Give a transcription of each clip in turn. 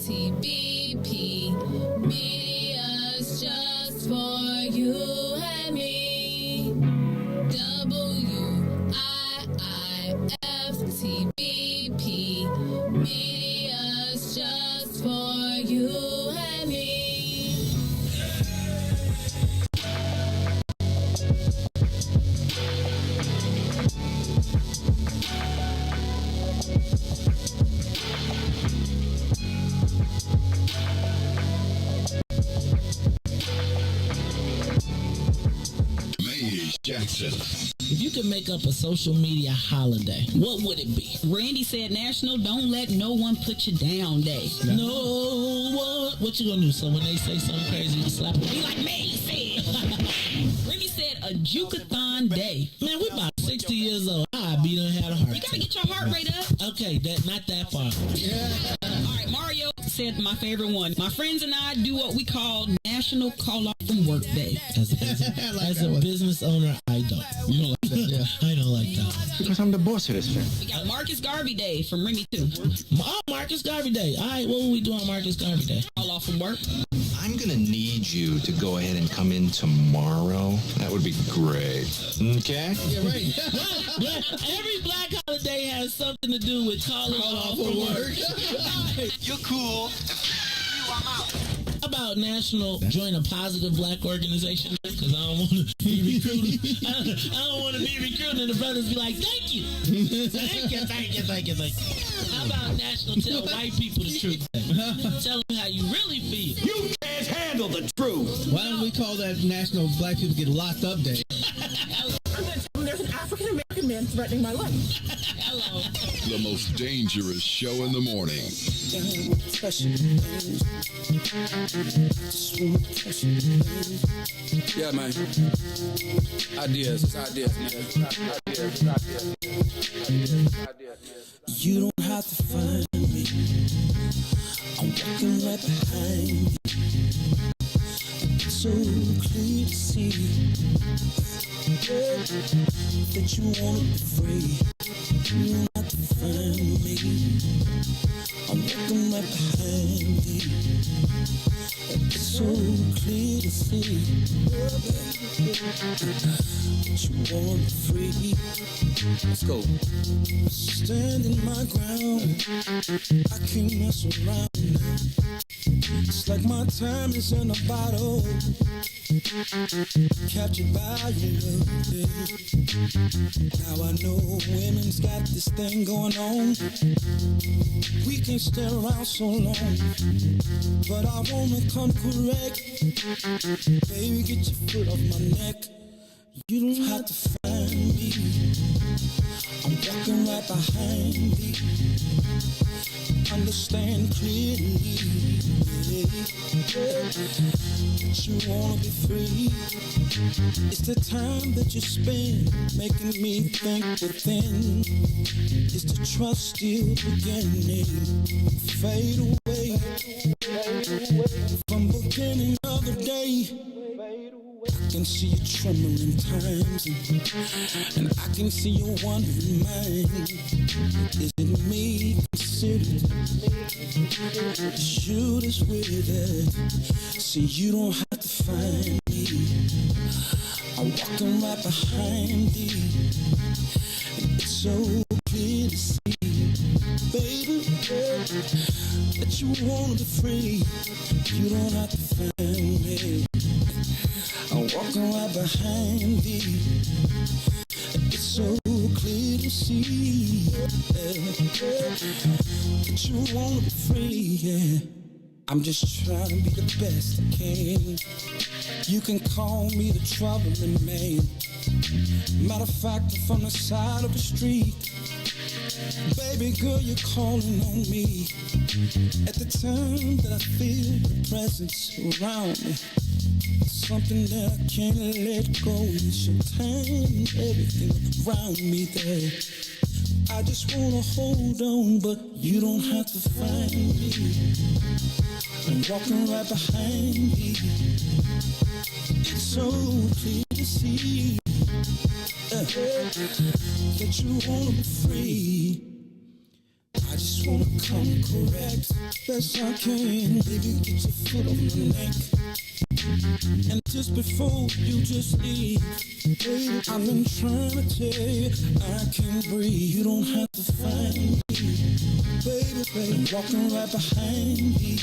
WIIFTBP, media's just for you and me. WIIFTBP, media's just for you and me. Jackson. If you could make up a social media holiday, what would it be? Randy said National Don't Let No One Put You Down Day. No one. What you gonna do? So when they say something crazy, you slap them? Be like me said. Randy said a Jukathon Day. Man, we about 60 years old. I be done had a heart. You gotta get your heart rate up. Okay, not that far. All right, Mario said my favorite one. My friends and I do what we call National Call Off from Work Day. As a business owner, I don't. You don't like that? Yeah. I don't like that. Because I'm the boss of this thing. We got Marcus Garvey Day from Remy too. Oh, Marcus Garvey Day. All right, what will we do on Marcus Garvey Day? Call off from work. I'm going to need you to go ahead and come in tomorrow. That would be great. Okay? Yeah, right. Every black holiday has something to do with calling off from work. You're cool. I'm out. How about National Join a Positive Black Organization? Because I don't want to be recruited. I don't want to be recruited and the brothers be like, thank you. Thank you. How about National Tell White People the Truth Day? Tell them how you really feel. You can't handle the truth. Why don't we call that National Black People Get Locked Up Day? There's an African American man threatening my life. Hello. The most dangerous show in the morning. Yeah, man. Ideas, man. You don't have to find me. I'm walking right behind you. It's so clear to see. that you wanna be free. You don't have to find me. I'm walking right behind you. It's so clear to see that you wanna be free. Let's go. Standing my ground, I can't mess around now. It's like my time is in a bottle, captured by your love, yeah. Now I know women's got this thing going on. We can't stay around so long, but I wanna come correct. Baby, get your foot off my neck. You don't have to find me. I'm walking right behind you. Understand clearly that you wanna be free. It's the time that you spend making me think within. It's the trust still beginning. Fade away from beginning of the day. I can see you trembling times, and I can see you wondering mine. Is it me considered? Shoot us with it. See, you don't have to find me. I'm walking right behind you, and it's so clear to see, baby, that you wanna be free. You don't have to find me. I'm walking right behind you. It's so clear to see that you wanna be free, yeah. I'm just trying to be the best I can. You can call me the troubling man. Matter of fact, I'm from the side of the street. Baby girl, you're calling on me at the time that I feel the presence around me. Something that I can't let go. It's your time, everything around me there. I just wanna hold on, but you don't have to find me. I'm walking right behind you. It's so clear to see that you wanna be free. I just wanna come correct best I can. Baby, get your foot on my neck. And just before you just leave, baby, I've been trying to tell you I can't breathe. You don't have to find me, baby, baby. I'm walking right behind you.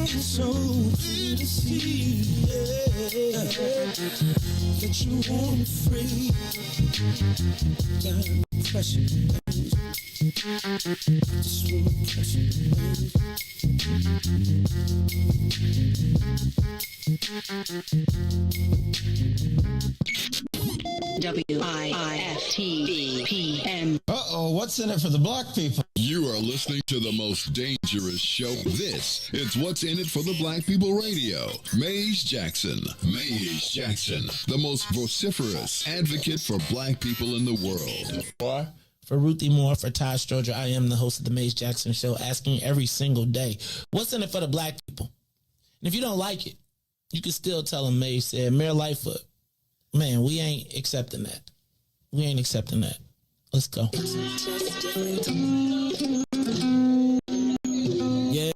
It's so clear to see that you want me free. Down pressure, I just wanna pressure, WIFTBPM. Uh-oh, what's in it for the black people? You are listening to the most dangerous show. This is What's in It for the Black People Radio. Maze Jackson. Maze Jackson, the most vociferous advocate for black people in the world. For Ruthie Moore, for Todd Stroger, I am the host of the Maze Jackson Show, asking every single day, what's in it for the black people? And if you don't like it, you can still tell them Maze said, Mayor Lightfoot, man, we ain't accepting that. We ain't accepting that. Let's go. Yeah.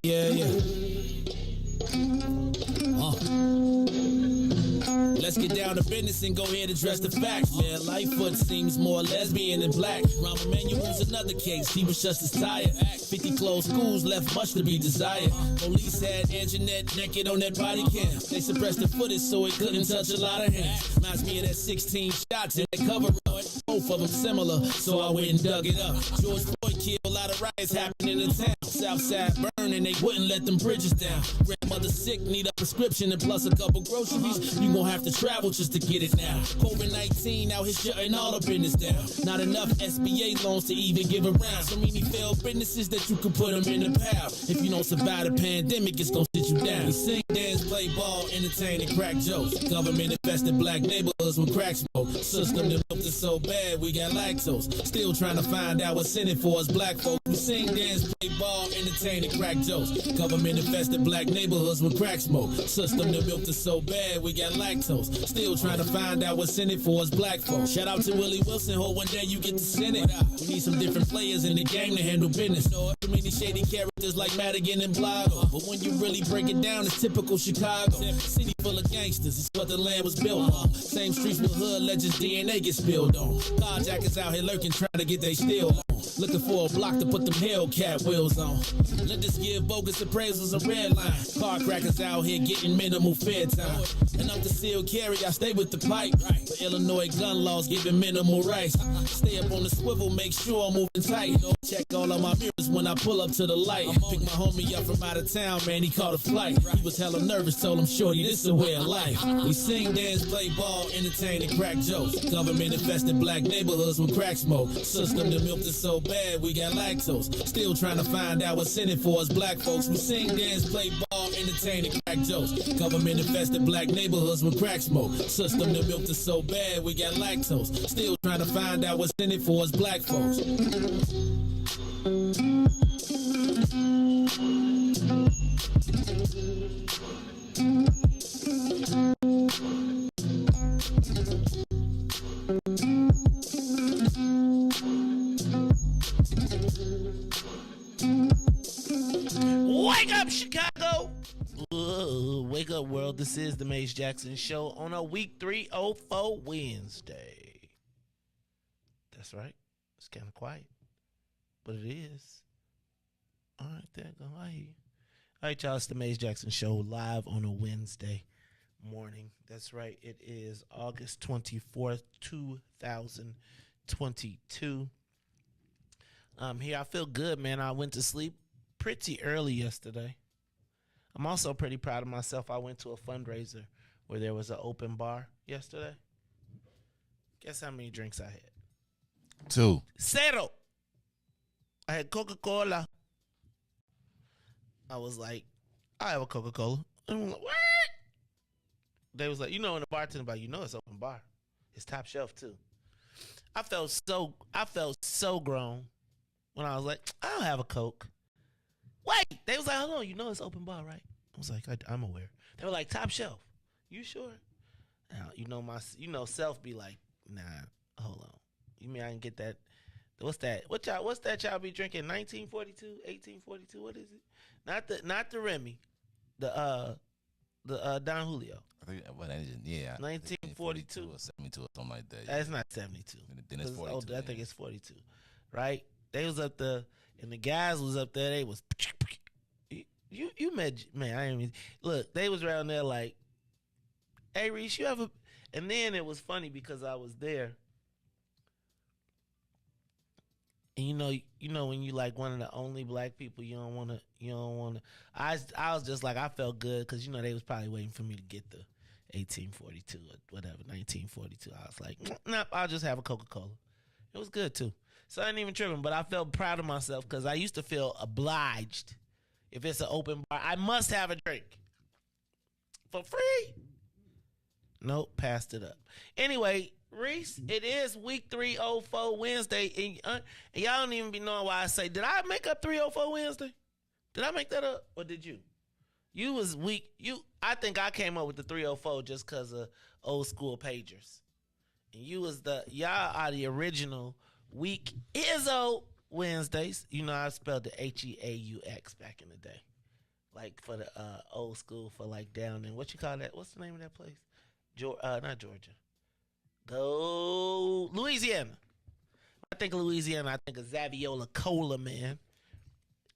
Let's get down to business and go ahead and address the facts, man. Lightfoot seems more lesbian than black. Rahm Emanuel's another case. He was just as tired. 50 closed schools left much to be desired. Police had Anjanette naked on that body cam. They suppressed the footage so it couldn't touch a lot of hands. Reminds me of that 16 shots in that cover up. Both of them similar, so I went and dug it up. George Floyd killed, a lot of riots happening in the town. Southside burning, they wouldn't let them bridges down. Grandmother sick, need a prescription and plus a couple groceries. You gon' have to travel just to get it now. COVID-19 out here shutting all the business down. Not enough SBA loans to even give around. So many failed businesses that you could put them in the pile. If you don't survive the pandemic, it's gon' sit you down. We sing, dance, play ball, entertain, and crack jokes. Government invested black neighborhoods with crack smoke. System that milked us so bad we got lactose. Still trying to find out what's in it for us black folks. We sing, dance, play ball, entertain, and crack jokes. Government infested black neighborhoods with crack smoke. System that milked us so bad we got lactose. Still trying to find out what's in it for us black folks. Shout out to Willie Wilson, hope one day you get to send it. We need some different players in the game to handle business. Too many shady characters like Madigan and Blago. But when you really break it down, it's typical Chicago. City full of gangsters, it's what the land was built on. Same streets with hood legends, DNA get spilled on. Carjackers out here lurking, trying to get they steal on. Looking for a block to put them Hellcat wheels on. Let us give bogus appraisals a red line. Car crackers out here getting minimal fair time. And I'm concealed carry, I stay with the pipe. But Illinois gun laws giving minimal rights. Stay up on the swivel, make sure I'm moving tight. Check all of my mirrors when I pull up to the light. Pick my homie up from out of town, man, he caught a flight. He was hella nervous, told him, shorty, this a way of life. We sing, dance, play ball, entertain, and crack jokes. Government infested black neighborhoods with crack smoke. System that milked us so bad we got lactose. Still trying to find out what's in it for us black folks. We sing, dance, play ball, entertain, and crack jokes. Government infested black neighborhoods with crack smoke. System that milked us so bad we got lactose. Still trying to find out what's in it for us black folks. Wake up, Chicago! Wake up, world. This is the Maze Jackson Show on a week 304 Wednesday. That's right. It's kind of quiet, but it is. All right, there go. I hear you. All right, y'all. It's the Maze Jackson Show live on a Wednesday morning. That's right. It is August 24th, 2022. Here. I feel good, man. I went to sleep pretty early yesterday. I'm also pretty proud of myself. I went to a fundraiser where there was an open bar yesterday. Guess how many drinks I had? 2. 0. I had Coca-Cola. I was like, I have a Coca-Cola. And I'm like, what? They was like, in the bartender bar, it's open bar. It's top shelf too. I felt so grown when I was like, I'll have a Coke. Wait, they was like, hold on, it's open bar, right? I was like, I'm aware. They were like, top shelf. You sure? Now, self be like, nah, hold on. You mean I can get that? What's that? What's that y'all be drinking? 1942, 1842? What is it? Not the Remy, the Don Julio. I think, that is, yeah. 1942 or 72 or something like that. That's not 72. Then it's 42. I think it's 42, right? They was up there, and the guys was up there. They was, you met, man. I ain't even look. They was around there like, hey, Riis, you ever? And then it was funny because I was there. And you know when you like one of the only black people, you don't want to. I was just like, I felt good because they was probably waiting for me to get the 1842 or whatever, 1942. I was like, nope, I'll just have a Coca-Cola. It was good too. So I ain't even tripping, but I felt proud of myself because I used to feel obliged. If it's an open bar, I must have a drink for free. Nope, passed it up. Anyway, Riis, it is week 304 Wednesday, and y'all don't even be knowing why I say, did I make up 304 Wednesday? Did I make that up, or did you? You was weak. I think I came up with the 304 just because of old school pagers. And y'all are the original week Izzo Wednesdays. I spelled the Heaux back in the day. Like for the old school, for like down in, what you call that? What's the name of that place? Not Georgia. Go Louisiana. I think of Louisiana, I think of Zaviola Cola, man.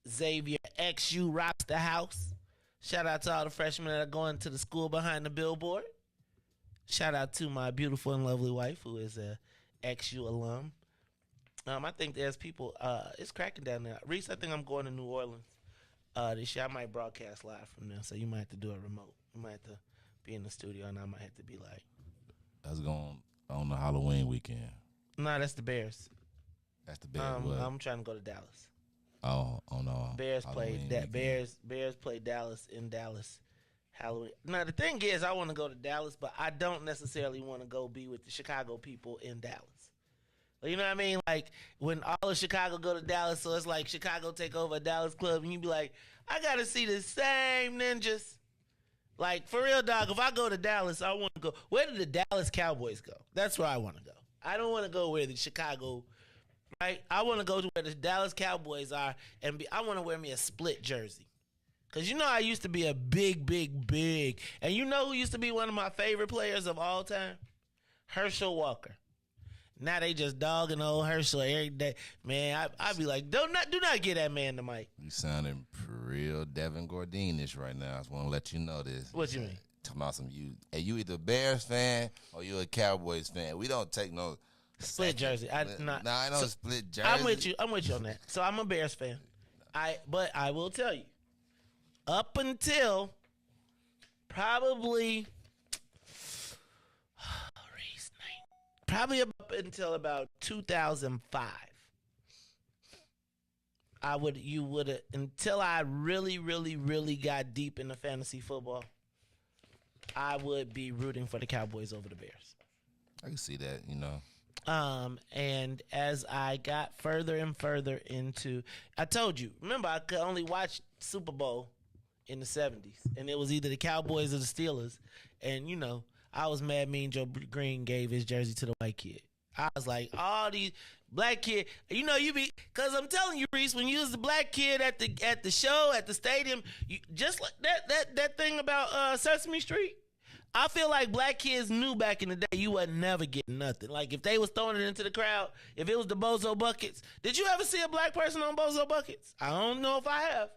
Xavier XU rocks the house. Shout out to all the freshmen that are going to the school behind the billboard. Shout out to my beautiful and lovely wife who is a XU alum. I think there's people, it's cracking down there. Riis, I think I'm going to New Orleans this year. I might broadcast live from there, so you might have to do it remote. You might have to be in the studio, and I might have to be like. That's going on the Halloween weekend. Nah, that's the Bears. That's the Bears. I'm trying to go to Dallas. Oh no. Bears played that. Bears played Dallas in Dallas. Halloween. Now the thing is, I want to go to Dallas, but I don't necessarily want to go be with the Chicago people in Dallas. You know what I mean? Like when all of Chicago go to Dallas, so it's like Chicago take over a Dallas club, and you be like, I gotta see the same ninjas. Like for real, dog. If I go to Dallas, I want to go. Where do the Dallas Cowboys go? That's where I want to go. I don't want to go where the Chicago. Right? I want to go to where the Dallas Cowboys are, and I want to wear me a split jersey. Because you know I used to be a big. And you know who used to be one of my favorite players of all time? Herschel Walker. Now they just dogging old Herschel every day. Man, I be like, do not get that man the mic. You sounding real Devin Gordinish right now. I just want to let you know this. What you mean? Talking about you either a Bears fan or you a Cowboys fan. We don't take no split jersey. I know split jersey. I'm with you on that. So I'm a Bears fan. But I will tell you, up until probably up until about 2005, until I really got deep into fantasy football, I would be rooting for the Cowboys over the Bears. I can see that, you know. And as I got further and further into, I told you, remember I could only watch Super Bowl in the 70s, and it was either the Cowboys or the Steelers. And you know, I was mad Mean Joe Green gave his jersey to the white kid. I was like, all these black kid, you know, cause I'm telling you, Riis, when you was the black kid at the show at the stadium, you, just like that thing about Sesame Street. I feel like black kids knew back in the day you wasn't never getting nothing. Like if they was throwing it into the crowd, if it was the Bozo Buckets. Did you ever see a black person on Bozo Buckets? I don't know if I have.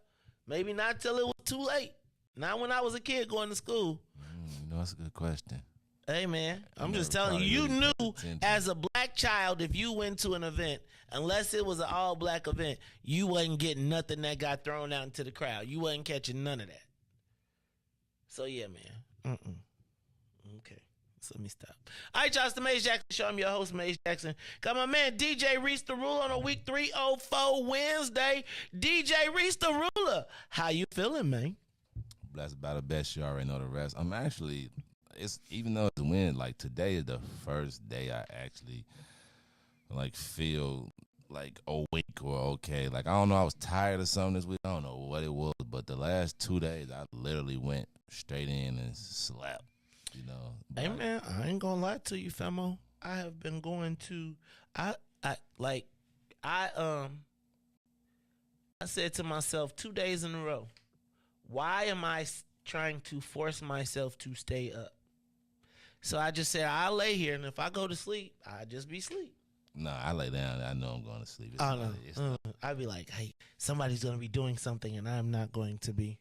Maybe not till it was too late. Not when I was a kid going to school. You know, that's a good question. Hey, man, I'm just telling you, you knew as a black child, if you went to an event, unless it was an all-black event, you wasn't getting nothing that got thrown out into the crowd. You wasn't catching none of that. So, yeah, man. Okay, so let me stop. All right, y'all, it's the Maze Jackson Show. I'm your host, Maze Jackson. Got my man, DJ Riis the Ruler, on a week 304 Wednesday. DJ Riis the Ruler, how you feeling, man? Blessed by the best. You already know the rest. I'm actually... even though it's a win, like today is the first day I actually like feel like awake or okay. Like I don't know, I was tired of something this week. I don't know what it was, but the last 2 days I literally went straight in and slapped. You know. Hey man, I ain't gonna lie to you, famo. I have been going to I said to myself 2 days in a row, why am I trying to force myself to stay up? So I just said, I'll lay here, and if I go to sleep, I'll just be asleep. No, I lay down. I know I'm going to sleep. I'd be like, hey, somebody's going to be doing something, and I'm not going to be.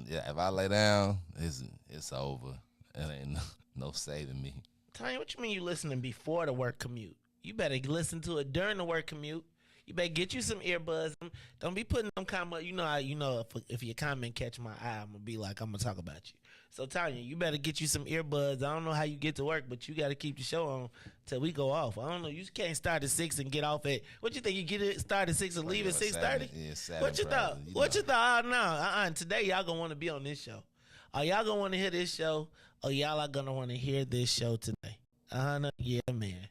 Yeah, if I lay down, it's over. It ain't no saving me. Tanya, what you mean you listening before the work commute? You better listen to it during the work commute. You better get you some earbuds. Don't be putting them comment. You know, if your comment catch my eye, I'm gonna be like, I'm gonna talk about you. So Tanya, you better get you some earbuds. I don't know how you get to work, but you got to keep the show on till we go off. I don't know. You can't start at 6 and get off at. What you think? You get it start at 6 and leave at 6:30? Yeah, what you thought? What you thought? No, today y'all gonna want to be on this show. Are y'all gonna want to hear this show? Or y'all are gonna want to hear this show today? Yeah, man.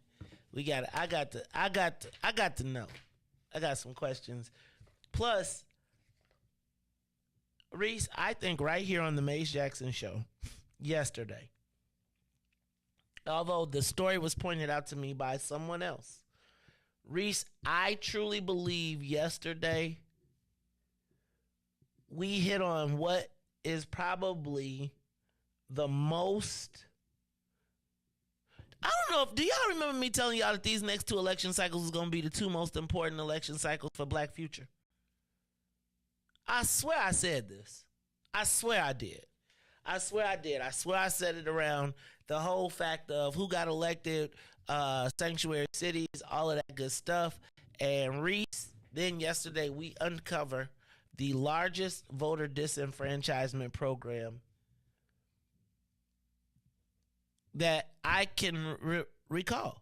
We got. I got to know. I got some questions. Plus, Riis, I think right here on the Maze Jackson Show yesterday, although the story was pointed out to me by someone else, Riis, I truly believe yesterday we hit on what is probably the most... I don't know, do y'all remember me telling y'all that these next 2 election cycles is going to be the 2 most important election cycles for Black future? I swear I said this. I swear I did. I swear I said it around the whole fact of who got elected, sanctuary cities, all of that good stuff. And Riis, then yesterday we uncover the largest voter disenfranchisement program that I can recall.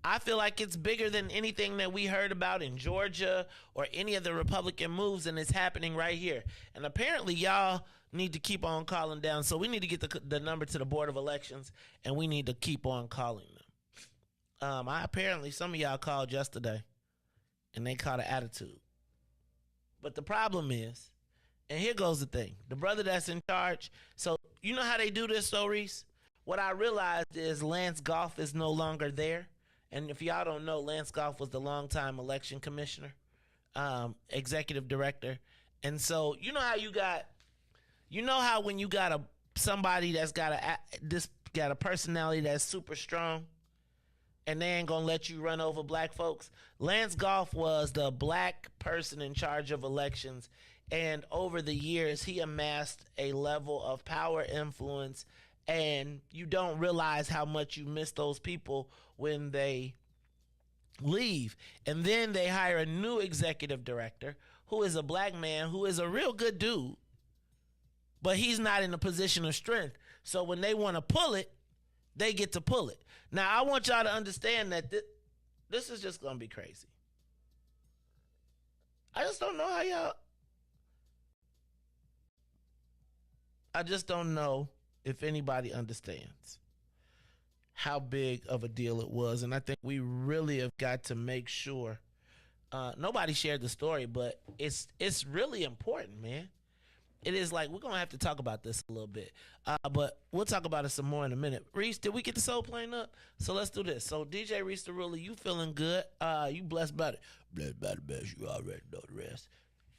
I feel like it's bigger than anything that we heard about in Georgia or any of the Republican moves, and it's happening right here. And apparently y'all need to keep on calling down. So we need to get the number to the Board of Elections, and we need to keep on calling them. Apparently some of y'all called yesterday, and they caught an attitude. But the problem is, and here goes the thing, the brother that's in charge, so you know how they do this, though, Reese? What I realized is Lance Goff is no longer there. And if y'all don't know, Lance Goff was the longtime election commissioner, executive director. And so you know how when you got somebody that's got a personality that's super strong, and they ain't gonna let you run over black folks. Lance Goff was the black person in charge of elections, and over the years he amassed a level of power, influence, and you don't realize how much you miss those people when they leave. And then they hire a new executive director who is a black man who is a real good dude, but he's not in a position of strength. So when they want to pull it, they get to pull it. Now, I want y'all to understand that this is just going to be crazy. I just don't know how y'all... I just don't know if anybody understands how big of a deal it was. And I think we really have got to make sure nobody shared the story, but it's really important, man. It is like, we're going to have to talk about this a little bit, but we'll talk about it some more in a minute. Reese, did we get the soul plane up? So let's do this. So DJ Reese the Ruler, you feeling good? You blessed by it. Blessed by the best. You already know the rest.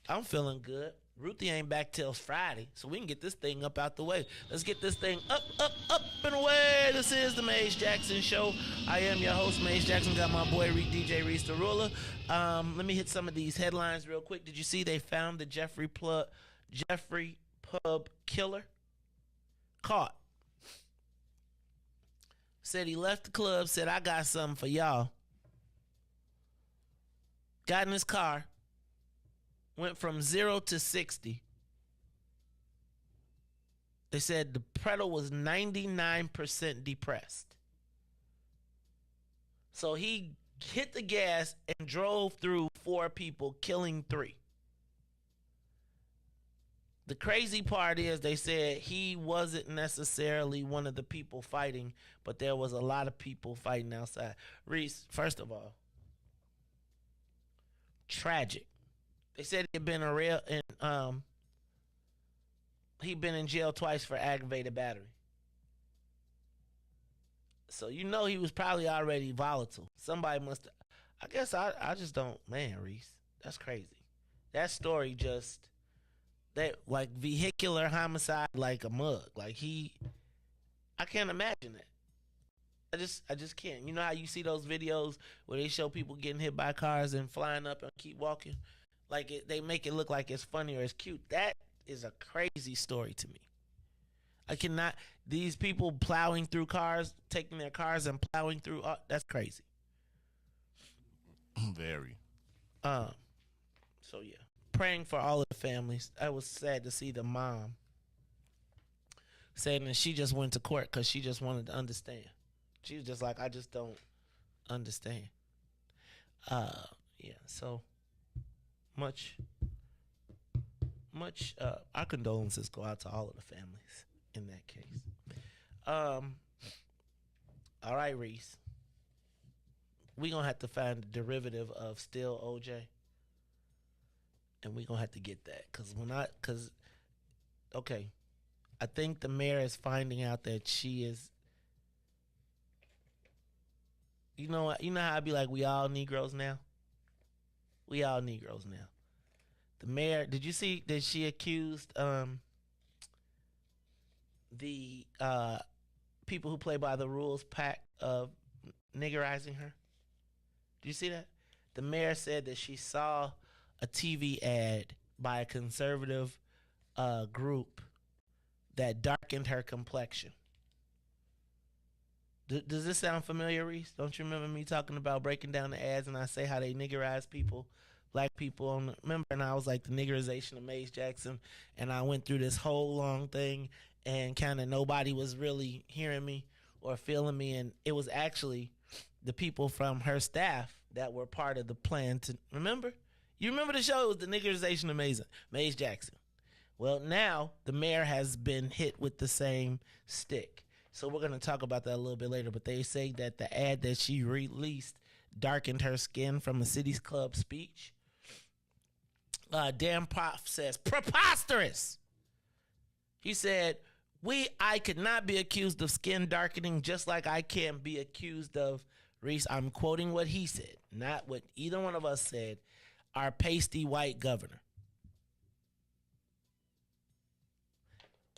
I'm feeling good. Ruthie ain't back till Friday, so we can get this thing up out the way. Let's get this thing up, and away. This is the Maze Jackson Show. I am your host, Maze Jackson. Got my boy DJ Reese the Ruler. Let me hit some of these headlines real quick. Did you see they found the Jeffrey Pub killer? Caught. Said he left the club, said, I got something for y'all. Got in his car. Went from 0 to 60. They said the pedal was 99% depressed. So he hit the gas and drove through 4 people, killing 3. The crazy part is they said he wasn't necessarily one of the people fighting, but there was a lot of people fighting outside. Reese, first of all, tragic. They said he'd been he'd been in jail twice for aggravated battery. So you know he was probably already volatile. Somebody must have, I guess I just don't, man, Reese. That's crazy. That story just, that like vehicular homicide like a mug. Like I can't imagine that. I just can't. You know how you see those videos where they show people getting hit by cars and flying up and keep walking? Like they make it look like it's funny or it's cute. That is a crazy story to me. I cannot, these people plowing through cars, taking their cars and plowing through, that's crazy. Very. So yeah, praying for all of the families. I was sad to see the mom saying that she just went to court because she just wanted to understand. She was just like, I just don't understand. Yeah, so much our condolences go out to all of the families in that case. All right, Reese, we gonna have to find the derivative of still OJ, and we gonna have to get that okay, I think the mayor is finding out that she is, you know how I be like, we all Negroes now. We all Negroes now. The mayor, did you see that she accused the people who play by the rules PAC of niggerizing her? Did you see that? The mayor said that she saw a TV ad by a conservative group that darkened her complexion. Does this sound familiar, Reese? Don't you remember me talking about breaking down the ads and I say how they niggerize people, black people? Remember, and I was like the niggerization of Maze Jackson, and I went through this whole long thing and kind of nobody was really hearing me or feeling me, and it was actually the people from her staff that were part of the plan to remember. You remember the show? It was the niggerization of Maze Jackson. Well, now the mayor has been hit with the same stick. So we're going to talk about that a little bit later. But they say that the ad that she released darkened her skin from a Cities Club speech. Dan Prof says, preposterous. He said, I could not be accused of skin darkening just like I can't be accused of, Riis, I'm quoting what he said, not what either one of us said, our pasty white governor.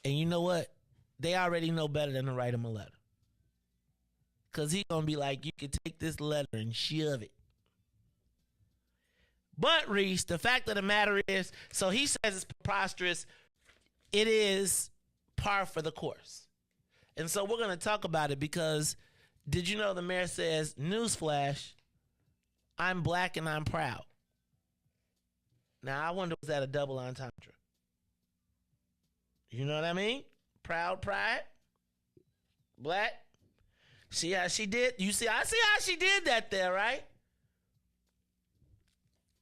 And you know what? They already know better than to write him a letter. Because he's going to be like, you can take this letter and shove it. But, Riis, the fact of the matter is, so he says it's preposterous. It is par for the course. And so we're going to talk about it because did you know the mayor says, newsflash, I'm black and I'm proud. Now, I wonder, was that a double entendre? You know what I mean? Proud, pride, black. See how she did? I see how she did that there, right?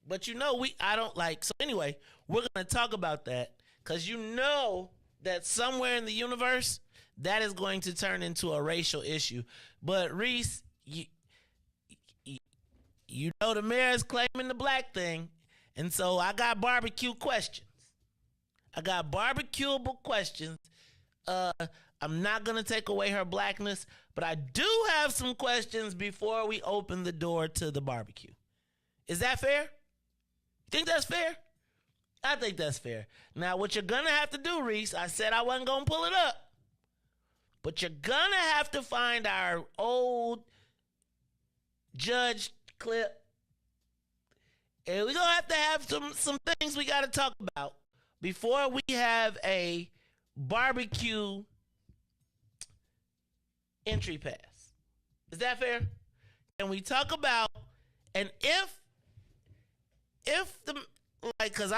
But you know, I don't like, so anyway, we're going to talk about that because you know that somewhere in the universe, that is going to turn into a racial issue. But Riis, you know the mayor is claiming the black thing, and so I got barbecue questions. I got barbecuable questions. I'm not going to take away her blackness, but I do have some questions before we open the door to the barbecue. Is that fair? You think that's fair? I think that's fair. Now, what you're going to have to do, Riis, I said I wasn't going to pull it up, but you're going to have to find our old judge clip, and we're going to have some things we got to talk about before we have a barbecue entry pass. Is that fair? Can we talk about, and if the, like, because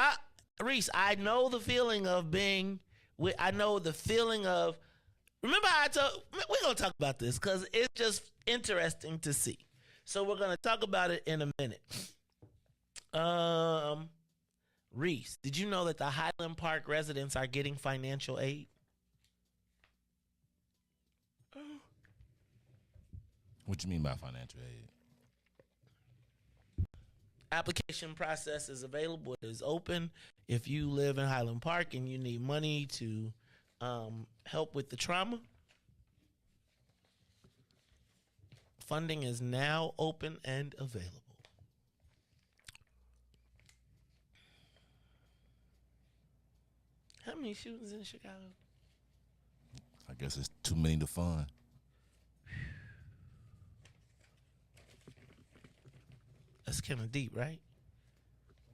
Riis, I know the feeling of being, I know the feeling of, remember how we're going to talk about this because it's just interesting to see. So we're going to talk about it in a minute. Riis, did you know that the Highland Park residents are getting financial aid? What you mean by financial aid? Application process is available. It is open. If you live in Highland Park and you need money to help with the trauma, funding is now open and available. How many shootings in Chicago? I guess it's too many to fund. That's kind of deep, right?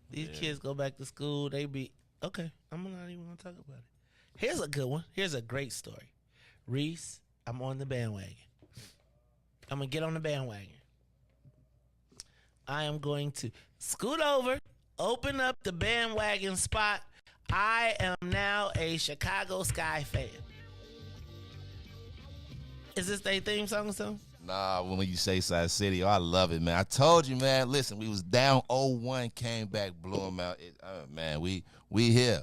These kids go back to school. They be, okay, I'm not even going to talk about it. Here's a good one. Here's a great story. Riis, I'm on the bandwagon. I'm going to get on the bandwagon. I am going to scoot over, open up the bandwagon spot. I am now a Chicago Sky fan. Is this their theme song or something? Nah, when you say Side City, I love it, man. I told you, man. Listen, we was down 0-1, came back, blew them out. Man, we here.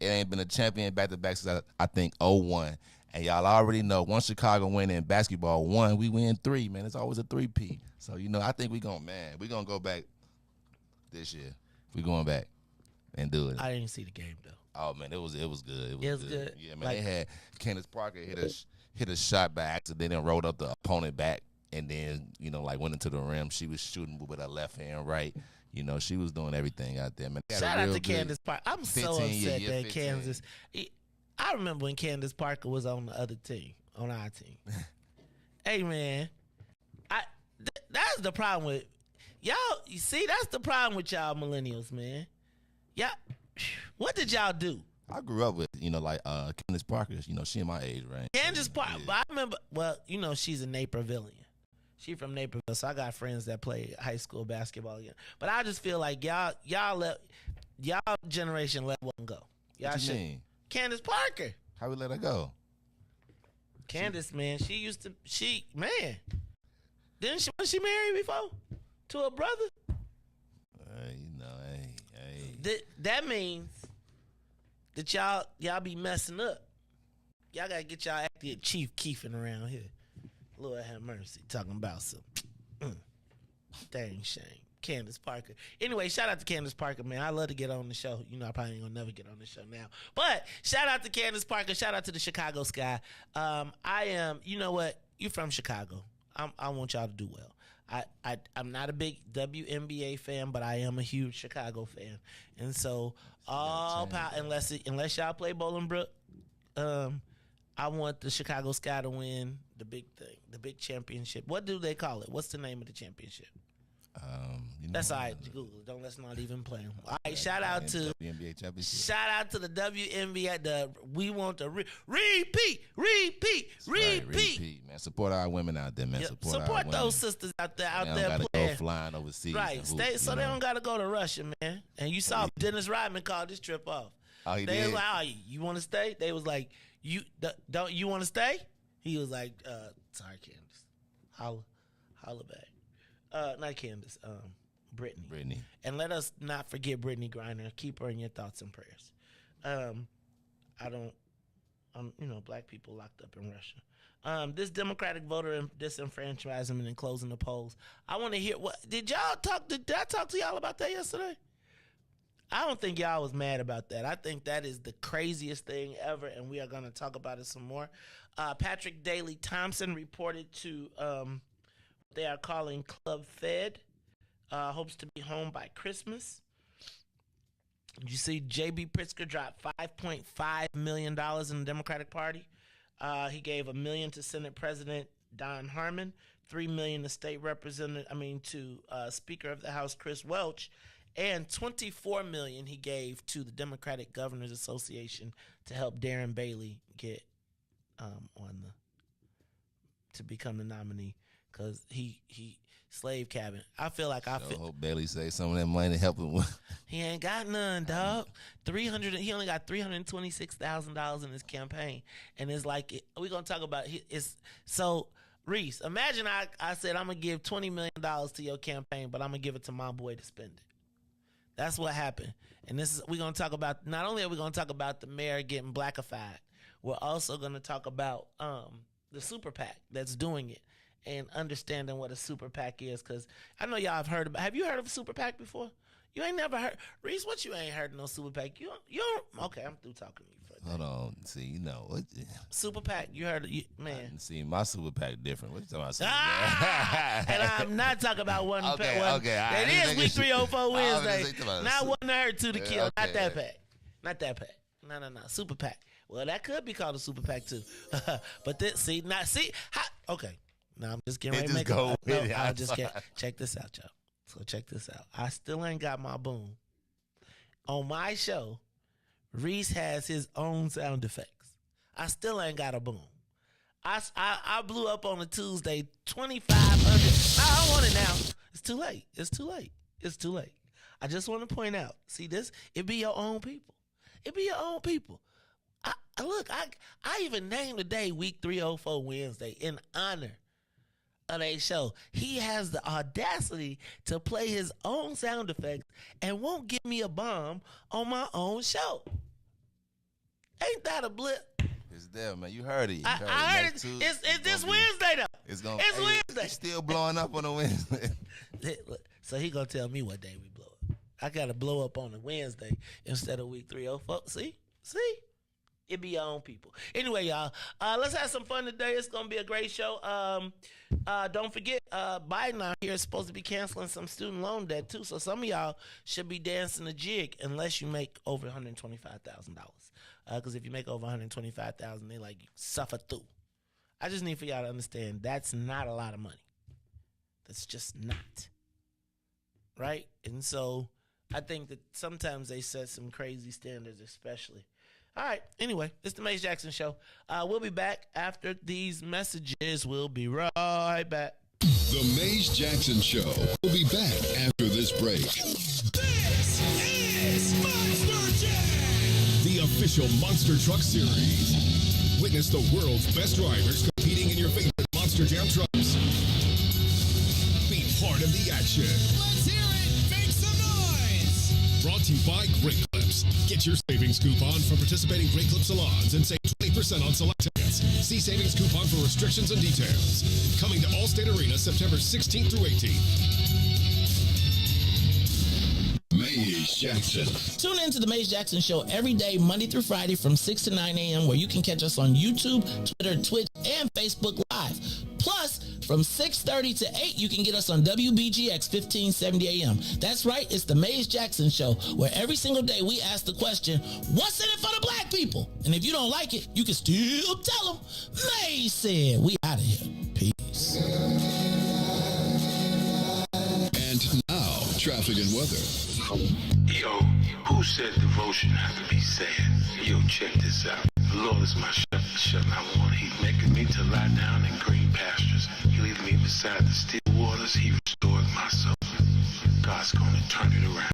It ain't been a champion back-to-back since I think 0-1. And y'all already know, once Chicago win in basketball 1, we win 3, man. It's always a 3-P. So, you know, I think we gonna go back this year. We going back and do it. I didn't see the game, though. Oh, man, it was good. It was good. Yeah, man, they had Candace Parker hit a shot by accident and rolled up the opponent back, and then, you know, like went into the rim. She was shooting with her left hand right. You know, she was doing everything out there, man. Shout out to Candace Parker. I'm so upset that Kansas. I remember when Candace Parker was on the other team, on our team. Hey, man, that's the problem with y'all. You see, that's the problem with y'all millennials, man. Yeah, what did y'all do? I grew up with, you know, like Candace Parker. You know, she in my age range. Candace Parker. Yeah. But I remember, well, you know, she's a Napervillian. She from Naperville, so I got friends that play high school basketball. Yeah. But I just feel like y'all generation let one go. Y'all what you mean? Candace Parker. How we let her go? Candace, man, man. Was she married before to a brother? That means that y'all be messing up. Y'all gotta get y'all active Chief Keefing around here. Lord have mercy. Talking about some dang shame. Candace Parker. Anyway, shout out to Candace Parker, man. I love to get on the show. You know, I probably ain't gonna never get on the show now. But shout out to Candace Parker. Shout out to the Chicago Sky. You know what? You from Chicago. I want y'all to do well. I'm not a big WNBA fan, but I am a huge Chicago fan. And so unless y'all play Bolingbrook, I want the Chicago Sky to win the big thing, the big championship. What do they call it? What's the name of the championship? That's all right. Google it. Let's not even play them. All right, shout out to WNBA championship. Shout out to the WNBA. We want to repeat. Man, support our women out there, man. Yep. Support Support those sisters out there they don't gotta playing. go flying overseas. Right. They don't gotta go to Russia, man. And you saw Dennis Rodman call this trip off. Oh, he they did? was like, "Oh, you want to stay?" They was like, "You don't you want to stay?" He was like, "Sorry, Candace. Holla back." Not Candace. Brittany. And let us not forget Brittany Griner. Keep her in your thoughts and prayers. Black people locked up in Russia. This Democratic voter disenfranchisement and closing the polls. I want to hear did I talk to y'all about that yesterday? I don't think y'all was mad about that. I think that is the craziest thing ever, and we are going to talk about it some more. Patrick Daley Thompson reported to they are calling Club Fed. Hopes to be home by Christmas. You see, J.B. Pritzker dropped $5.5 million in the Democratic Party. He gave $1 million to Senate President Don Harmon, $3 million to to Speaker of the House Chris Welch, and $24 million he gave to the Democratic Governors Association to help Darren Bailey get to become the nominee because he slave cabin. I feel like I hope Bailey say some of that money to help him. He ain't got none, dog. He only got $326,000 in his campaign, and it's like we're gonna talk about it's so. Reese, imagine I said I'm gonna give $20 million to your campaign, but I'm gonna give it to my boy to spend it. That's what happened, and we're gonna talk about. Not only are we gonna talk about the mayor getting blackified, we're also gonna talk about the Super PAC that's doing it. And understanding what a Super PAC is, because I know y'all have heard about. Have you heard of a Super PAC before? You ain't never heard. Reese, what you ain't heard of no Super PAC? You don't. Okay, I'm through talking to you. Hold on. See, you know what? Super PAC. You heard of man? See, my Super PAC different. What you talking about? And I'm not talking about one. Okay. It is week 304 Wednesday. Not one to hurt, two to kill. Not that PAC. Not that PAC. No. Super PAC. Well, that could be called a Super PAC too. But okay. No, I'm just getting ready to make it. I just can't. Check this out, y'all. So check this out. I still ain't got my boom. On my show, Riis has his own sound effects. I still ain't got a boom. I blew up on a Tuesday, 2,500. I don't want it now. It's too late. I just want to point out. See this? It be your own people. I even named the day week 304 Wednesday in honor of their show. He has the audacity to play his own sound effects and won't give me a bomb on my own show. Ain't that a blip? It's there, man. You heard it. I heard it. It's this Wednesday, though. It's Wednesday. It's still blowing up on a Wednesday. So he gonna tell me what day we blow up. I gotta blow up on a Wednesday instead of week 304. See? It be your own people. Anyway, y'all, let's have some fun today. It's going to be a great show. Don't forget, Biden out here is supposed to be canceling some student loan debt, too. So some of y'all should be dancing a jig unless you make over $125,000. Because if you make over $125,000, they like suffer through. I just need for y'all to understand that's not a lot of money. That's just not. Right? And so I think that sometimes they set some crazy standards, especially. All right. Anyway, it's the Mace Jackson Show. We'll be back after these messages. We'll be right back. The Mace Jackson Show. We'll be back after this break. This is Monster Jam, the official Monster Truck Series. Witness the world's best drivers competing in your favorite Monster Jam trucks. in the action. Let's hear it. Make some noise. Brought to you by Great Clips. Get your savings coupon from participating Great Clip salons and save 20% on select tickets. See savings coupon for restrictions and details. Coming to Allstate Arena September 16th through 18th. Maze Jackson. Tune in to the Maze Jackson Show every day, Monday through Friday from 6 to 9 a.m., where you can catch us on YouTube, Twitter, Twitch, and Facebook Live. Plus, from 6:30 to 8, you can get us on WBGX 1570 a.m. That's right, it's the Maze Jackson Show, where every single day we ask the question, what's in it for the black people? And if you don't like it, you can still tell them, Maze said. We out of here. Peace. And now, traffic and weather. Yo, who said devotion had to be sad? Yo, check this out. The Lord is my shepherd, and I want. He's making me to lie down in green pastures. He leads me beside the still waters. He restores my soul. God's gonna turn it around.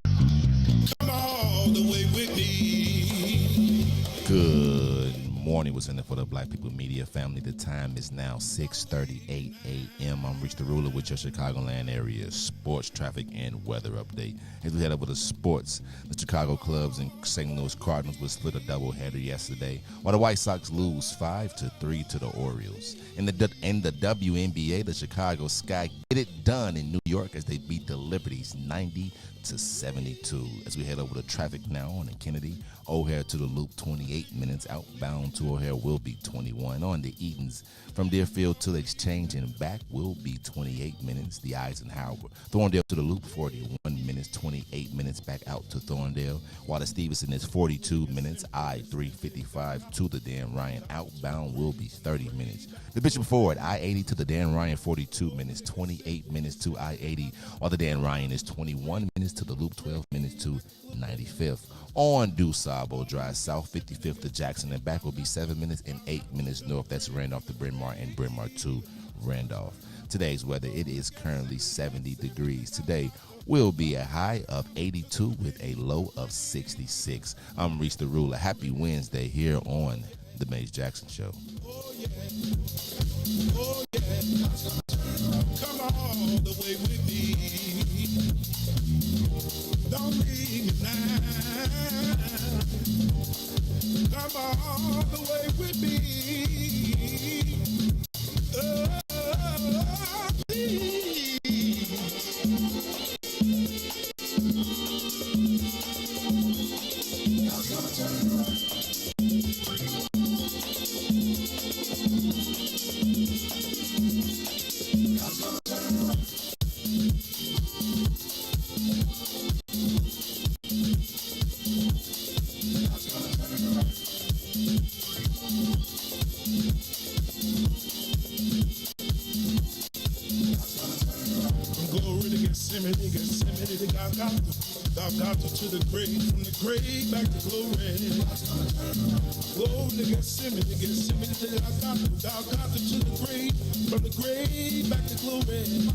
Come all the way with me. Good morning. What's in it for the Black People Media family? The time is now 6:38 a.m. I'm Reach the Ruler with your Chicagoland area sports, traffic, and weather update. As we head over to sports, the Chicago Cubs and St. Louis Cardinals will split a doubleheader yesterday, while the White Sox lose 5-3 to the Orioles. In the WNBA, the Chicago Sky get it done in New York as they beat the Liberties 90-72. As we head over to traffic now on the Kennedy, O'Hare to the Loop, 28 minutes. Outbound to O'Hare will be 21. On the Edens, from Deerfield to the Exchange and back will be 28 minutes. The Eisenhower, Thorndale to the Loop, 41 minutes, 28 minutes back out to Thorndale. While the Stevenson is 42 minutes. I-355 to the Dan Ryan. Outbound will be 30 minutes. The Bishop Ford, I-80 to the Dan Ryan, 42 minutes, 28 minutes to I-80. While the Dan Ryan is 21 minutes to the Loop, 12 minutes to 95th. On DuSable Drive South, 55th to Jackson and back will be 7 minutes and 8 minutes north. That's Randolph to Bryn Mawr and Bryn Mawr to Randolph. Today's weather, it is currently 70 degrees. Today will be a high of 82 with a low of 66. I'm Reese the Ruler. Happy Wednesday here on The Maze Jackson Show. Oh, yeah. Oh, yeah. Come all the way with me. Don't leave me now. Come all the way with me. Oh, please. God's gonna turn it around. God's gonna turn it around. Golgotha to the grave, from the grave back to glory. Glory to Gethsemane to Golgotha to the grave, from the grave back to glory.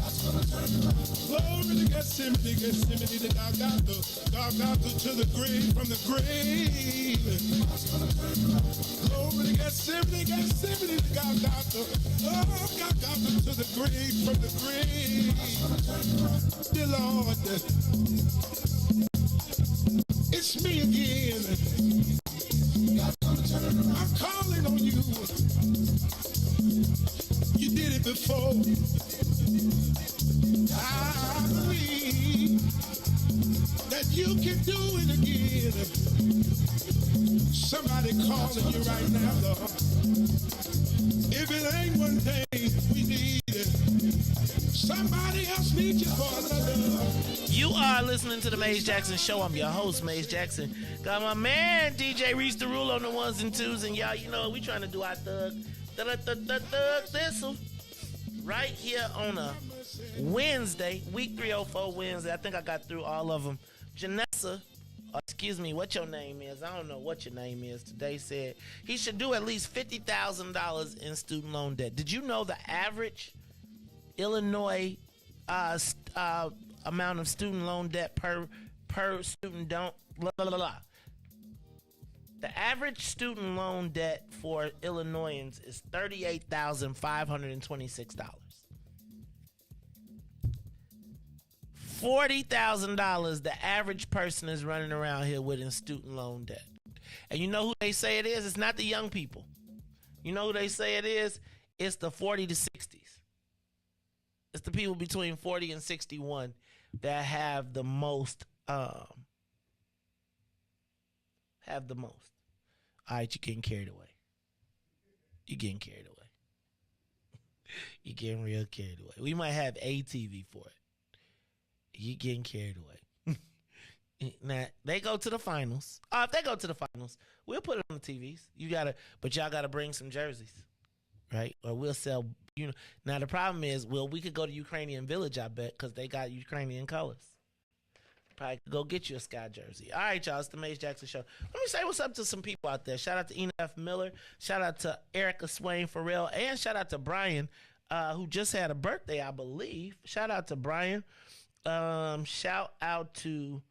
Glory to Gethsemane to Golgotha to the grave, from the grave. Glory to Gethsemane to Golgotha, oh, Golgotha to the grave, from the grave. Dear Lord, it's me again. I'm calling on you. You did it before. I believe that you can do it again. Somebody calling you right now, Lord. If it ain't one thing we need it, somebody else needs you for another. You are listening to the Maze Jackson Show. I'm your host, Maze Jackson. Got my man, DJ Reese the Rule on the ones and twos. And y'all, you know, we trying to do our thug thistle right here on a Wednesday, week 304 Wednesday. I think I got through all of them. Janessa, excuse me, what your name is? I don't know what your name is. Today said he should do at least $50,000 in student loan debt. Did you know the average Illinois amount of student loan debt per student don't blah, blah, blah, blah. The average student loan debt for Illinoisans is $38,526. $40,000 the average person is running around here with in student loan debt. And you know who they say it is? It's not the young people. You know who they say it is? It's the 40 to 60s. It's the people between 40 and 61 that have the most. All right, you're getting carried away. You're getting carried away. You're getting real carried away. We might have ATV for it. You're getting carried away. Now they go to the finals. If they go to the finals, we'll put it on the TVs. But y'all gotta bring some jerseys, right? Or we'll sell. Now the problem is, we could go to Ukrainian Village, I bet, because they got Ukrainian colors. Probably could go get you a Sky jersey. All right, y'all. It's the Maze Jackson Show. Let me say what's up to some people out there. Shout out to Ena F. Miller. Shout out to Erica Swain Farrell, and shout out to Brian, who just had a birthday, I believe. Shout out to Brian. Shout out to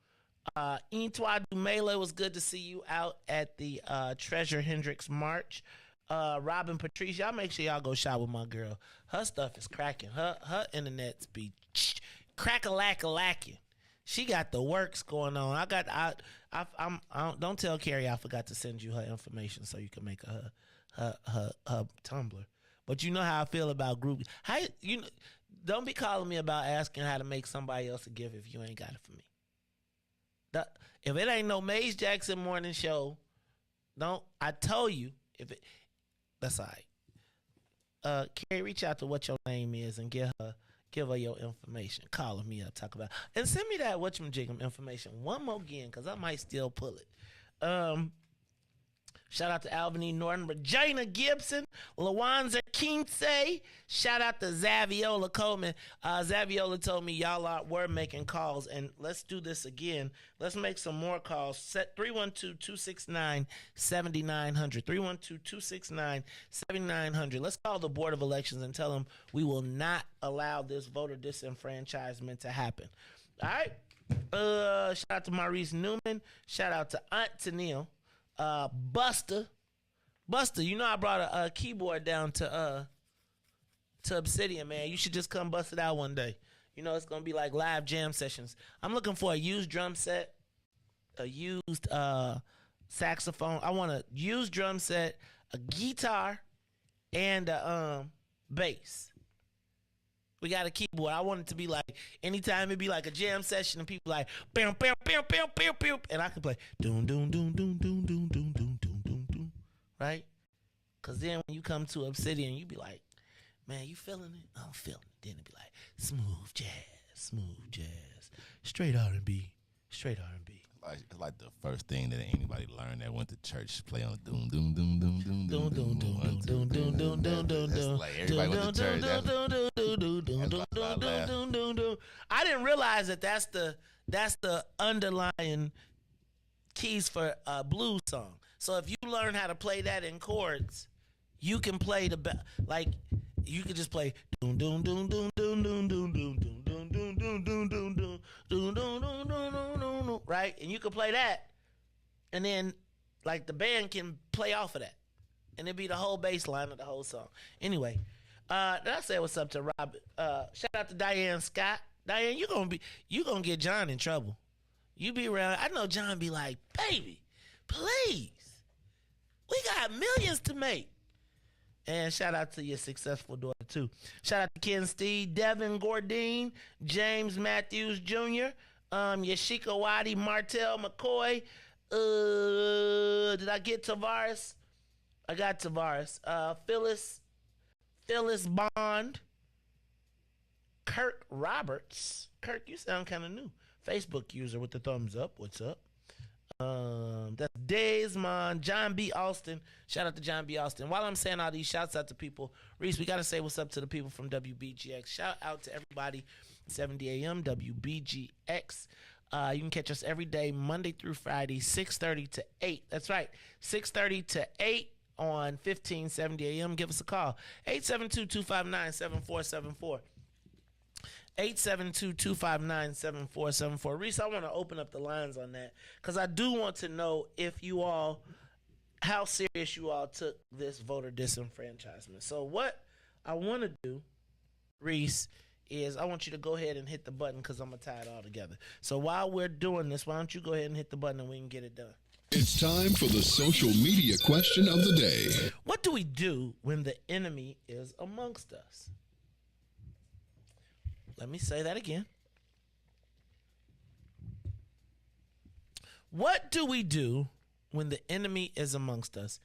Intwa Dumela. It was good to see you out at the Treasure Hendricks March. Robin Patrice, y'all make sure y'all go shop with my girl. Her stuff is cracking. Her internet's be crack-a-lack-a-lacking. She got the works going on. Don't tell Carrie I forgot to send you her information so you can make her Tumblr. But you know how I feel about group. Don't be calling me about asking how to make somebody else a gift if you ain't got it for me. If it ain't no Maze Jackson morning show, I told you that's all right. Carrie, reach out to what your name is and give her your information. Call me up, talk about it. And send me that whatchamajigam information one more again, because I might still pull it. Shout out to Alvin E. Norton, Regina Gibson, Lawanza Kinsey. Shout out to Zaviola Coleman. Zaviola told me y'all were making calls, and let's do this again. Let's make some more calls. Set 312-269-7900. 312-269-7900. Let's call the Board of Elections and tell them we will not allow this voter disenfranchisement to happen. All right? Shout out to Maurice Newman. Shout out to Aunt Tennille. Buster, you know I brought a keyboard down to Obsidian, man. You should just come bust it out one day. You know it's gonna be like live jam sessions. I'm looking for a used drum set, a used saxophone. I want a used drum set, a guitar, and a bass. We got a keyboard. I want it to be like, anytime it be like a jam session and people like, bam, bam, bam, bam, bam, bam, and I can play, doom, doom, doom, doom, doom, doom, doom, doom, doom, doom, doom, right? Because then when you come to Obsidian, you be like, man, you feeling it? I'm feeling it. Then it be like, smooth jazz, straight R&B. Like the first thing that anybody learned that went to church, play on the doom doom doom doom doom doom doom doom doom doom doom doom doom doom. Like everybody went to church. I didn't realize that's the underlying keys for a blues song. So if you learn how to play that in chords, you can play like you could just play doom doom doom doom doom doom doom doom doom doom doom doom doom doom doom doom doom doom, right? And you can play that, and then like the band can play off of that, and it'd be the whole bass line of the whole song. Anyway, did I say what's up to Rob? Shout out to Diane Scott. Diane, you gonna get John in trouble. You be around. I know John be like, baby, please, we got millions to make. And shout out to your successful daughter, too. Shout out to Ken Steed, Devin Gordine, James Matthews Jr., Yashika Wadi, Martell McCoy. Did I get Tavares? I got Tavares. Phyllis Bond. Kirk Roberts. Kirk, you sound kind of new. Facebook user with the thumbs up. What's up? That's Desmond, John B. Austin. Shout out to John B. Austin. While I'm saying all these shouts out to people, Riis, we got to say what's up to the people from WBGX. Shout out to everybody, 70 a.m. WBGX. You can catch us every day, Monday through Friday, 6:30 to 8. That's right, 6:30 to 8 on 1570 a.m. Give us a call, 872-259-7474. 872-259-7474. Riis, I want to open up the lines on that because I do want to know how serious you all took this voter disenfranchisement. So what I want to do, Riis, is I want you to go ahead and hit the button because I'm going to tie it all together. So while we're doing this, why don't you go ahead and hit the button and we can get it done. It's time for the social media question of the day. What do we do when the enemy is amongst us? Let me say that again. What do we do when the enemy is amongst us?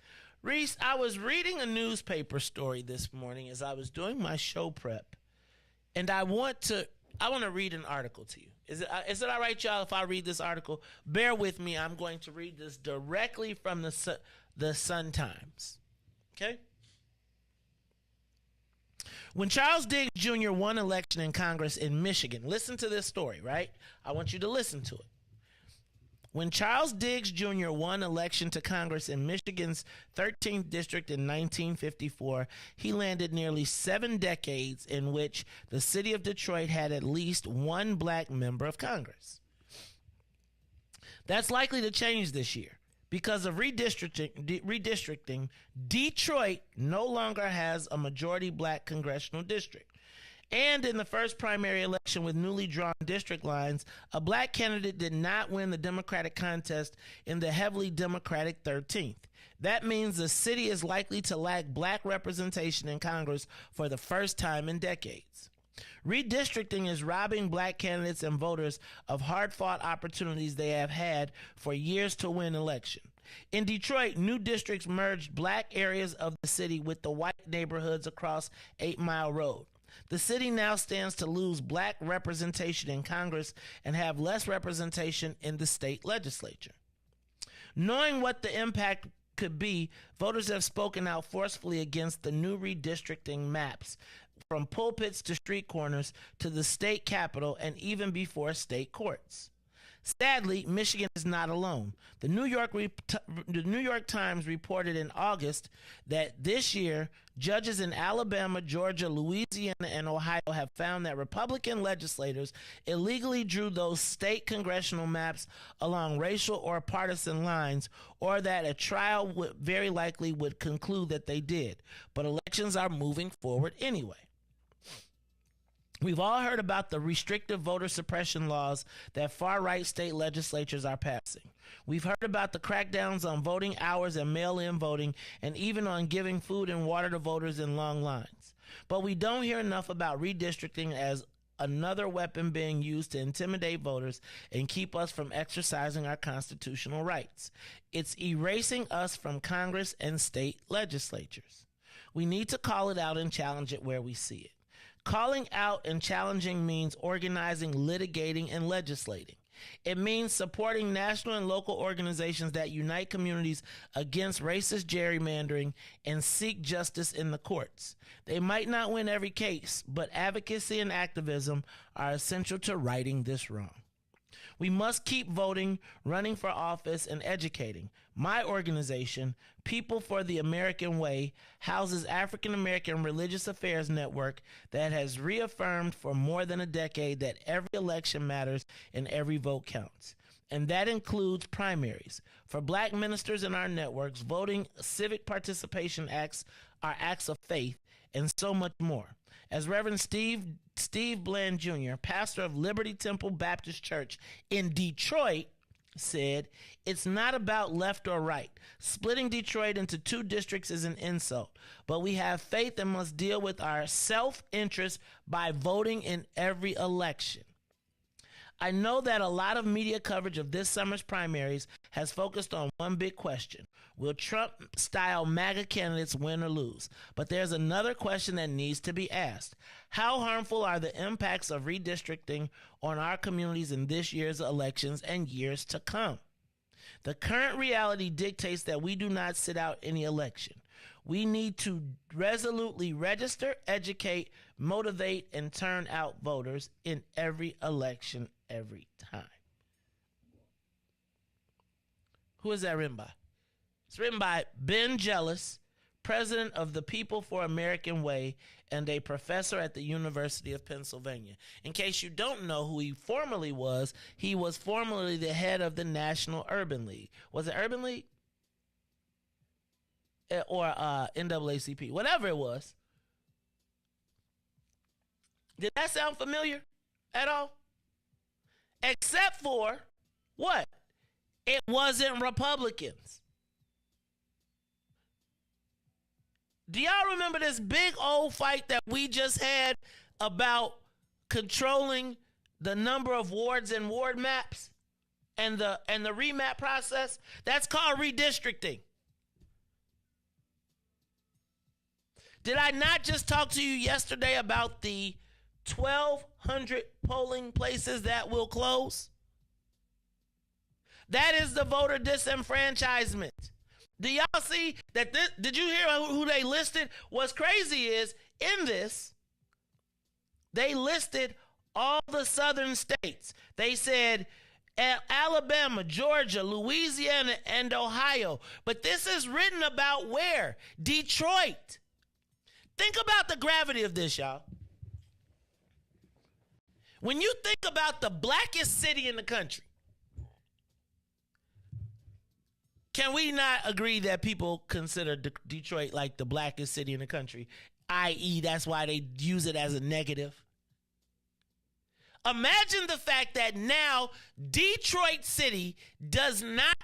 Riis, I was reading a newspaper story this morning as I was doing my show prep, and I want to read an article to you. Is it all right, y'all, if I read this article? Bear with me. I'm going to read this directly from the Sun Times. Okay? When Charles Diggs Jr. won election in Congress in Michigan, listen to this story, right? I want you to listen to it. When Charles Diggs Jr. won election to Congress in Michigan's 13th district in 1954, he landed nearly 7 decades in which the city of Detroit had at least one black member of Congress. That's likely to change this year. Because of redistricting, Detroit no longer has a majority black congressional district. And in the first primary election with newly drawn district lines, a black candidate did not win the Democratic contest in the heavily Democratic 13th. That means the city is likely to lack black representation in Congress for the first time in decades. Redistricting is robbing black candidates and voters of hard-fought opportunities they have had for years to win election. In Detroit, new districts merged black areas of the city with the white neighborhoods across 8 Mile Road. The city now stands to lose black representation in Congress and have less representation in the state legislature. Knowing what the impact could be, voters have spoken out forcefully against the new redistricting maps, from pulpits to street corners to the state capitol and even before state courts. Sadly, Michigan is not alone. The New York Times reported in August that this year, judges in Alabama, Georgia, Louisiana, and Ohio have found that Republican legislators illegally drew those state congressional maps along racial or partisan lines, or that a trial very likely would conclude that they did. But elections are moving forward anyway. We've all heard about the restrictive voter suppression laws that far-right state legislatures are passing. We've heard about the crackdowns on voting hours and mail-in voting, and even on giving food and water to voters in long lines. But we don't hear enough about redistricting as another weapon being used to intimidate voters and keep us from exercising our constitutional rights. It's erasing us from Congress and state legislatures. We need to call it out and challenge it where we see it. Calling out and challenging means organizing, litigating, and legislating. It means supporting national and local organizations that unite communities against racist gerrymandering and seek justice in the courts. They might not win every case, but advocacy and activism are essential to righting this wrong. We must keep voting, running for office, and educating. My organization, People for the American Way, houses African American Religious Affairs Network that has reaffirmed for more than a decade that every election matters and every vote counts. And that includes primaries. For black ministers in our networks, voting, civic participation acts are acts of faith, and so much more. As Reverend Steve Bland Jr., pastor of Liberty Temple Baptist Church in Detroit, said, "It's not about left or right. Splitting Detroit into 2 districts is an insult, but we have faith and must deal with our self-interest by voting in every election." I know that a lot of media coverage of this summer's primaries has focused on one big question. Will Trump-style MAGA candidates win or lose? But there's another question that needs to be asked. How harmful are the impacts of redistricting on our communities in this year's elections and years to come? The current reality dictates that we do not sit out any election. We need to resolutely register, educate, motivate, and turn out voters in every election every time. Who is that written by? It's written by Ben Jealous, president of the People for American Way and a professor at the University of Pennsylvania. In case you don't know who he was formerly the head of the National Urban League. Was it Urban League? Or NAACP, whatever it was. Did that sound familiar at all? Except for what? It wasn't Republicans. Do y'all remember this big old fight that we just had about controlling the number of wards and ward maps and the remap process? That's called redistricting. Did I not just talk to you yesterday about the 1,200 polling places that will close? That is the voter disenfranchisement. Do y'all see that? Did you hear who they listed? What's crazy is in this, they listed all the southern states. They said Alabama, Georgia, Louisiana, and Ohio. But this is written about where? Detroit. Think about the gravity of this, y'all. When you think about the blackest city in the country, can we not agree that people consider Detroit like the blackest city in the country? I.e., that's why they use it as a negative. Imagine the fact that now Detroit City does not,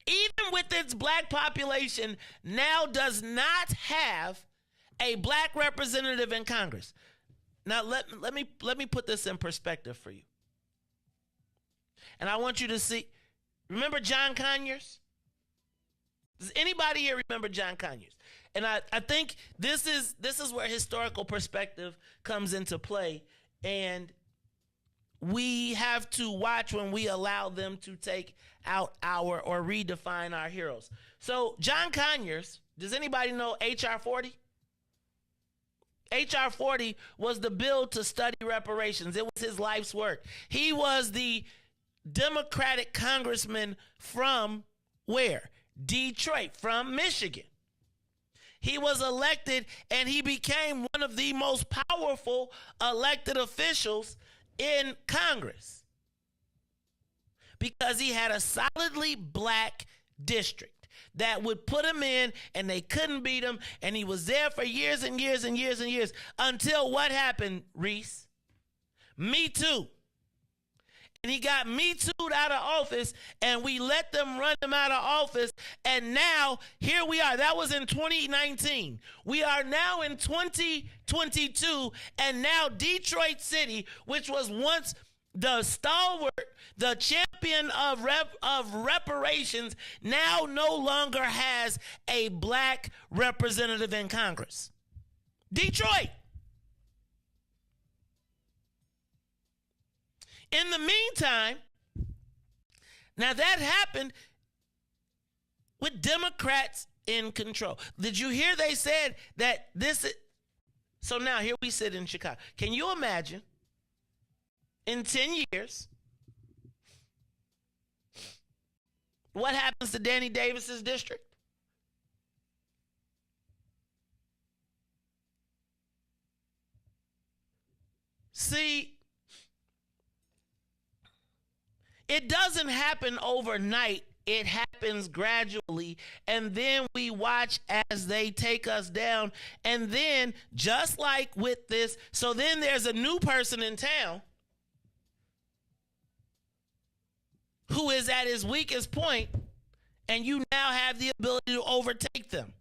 even with its black population, now does not have a black representative in Congress. Now let me put this in perspective for you. And I want you to see, remember John Conyers? Does anybody here remember John Conyers? And I think this is where historical perspective comes into play, and we have to watch when we allow them to take out our or redefine our heroes. So John Conyers, does anybody know H.R. 40? H.R. 40 was the bill to study reparations. It was his life's work. He was the Democratic congressman from where? Detroit, from Michigan. He was elected and he became one of the most powerful elected officials in Congress because he had a solidly black district that would put him in and they couldn't beat him, and he was there for years and years and years and years until what happened, Riis? Me Too. And he got Me Too'd out of office, and we let them run him out of office, and now here we are. That was in 2019. We are now in 2022, and now Detroit City, which was once the stalwart, the champion of reparations, now no longer has a black representative in Congress. Detroit. In the meantime, now that happened with Democrats in control. Did you hear they said that this is, so now here we sit in Chicago. Can you imagine in 10 years what happens to Danny Davis's district? See, it doesn't happen overnight. It happens gradually, and then we watch as they take us down. And then, just like with this, so then there's a new person in town who is at his weakest point, and you now have the ability to overtake them.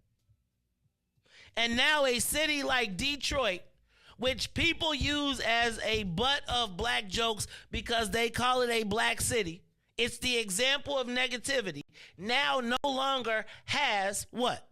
And now a city like Detroit, which people use as a butt of black jokes because they call it a black city, it's the example of negativity, now no longer has what?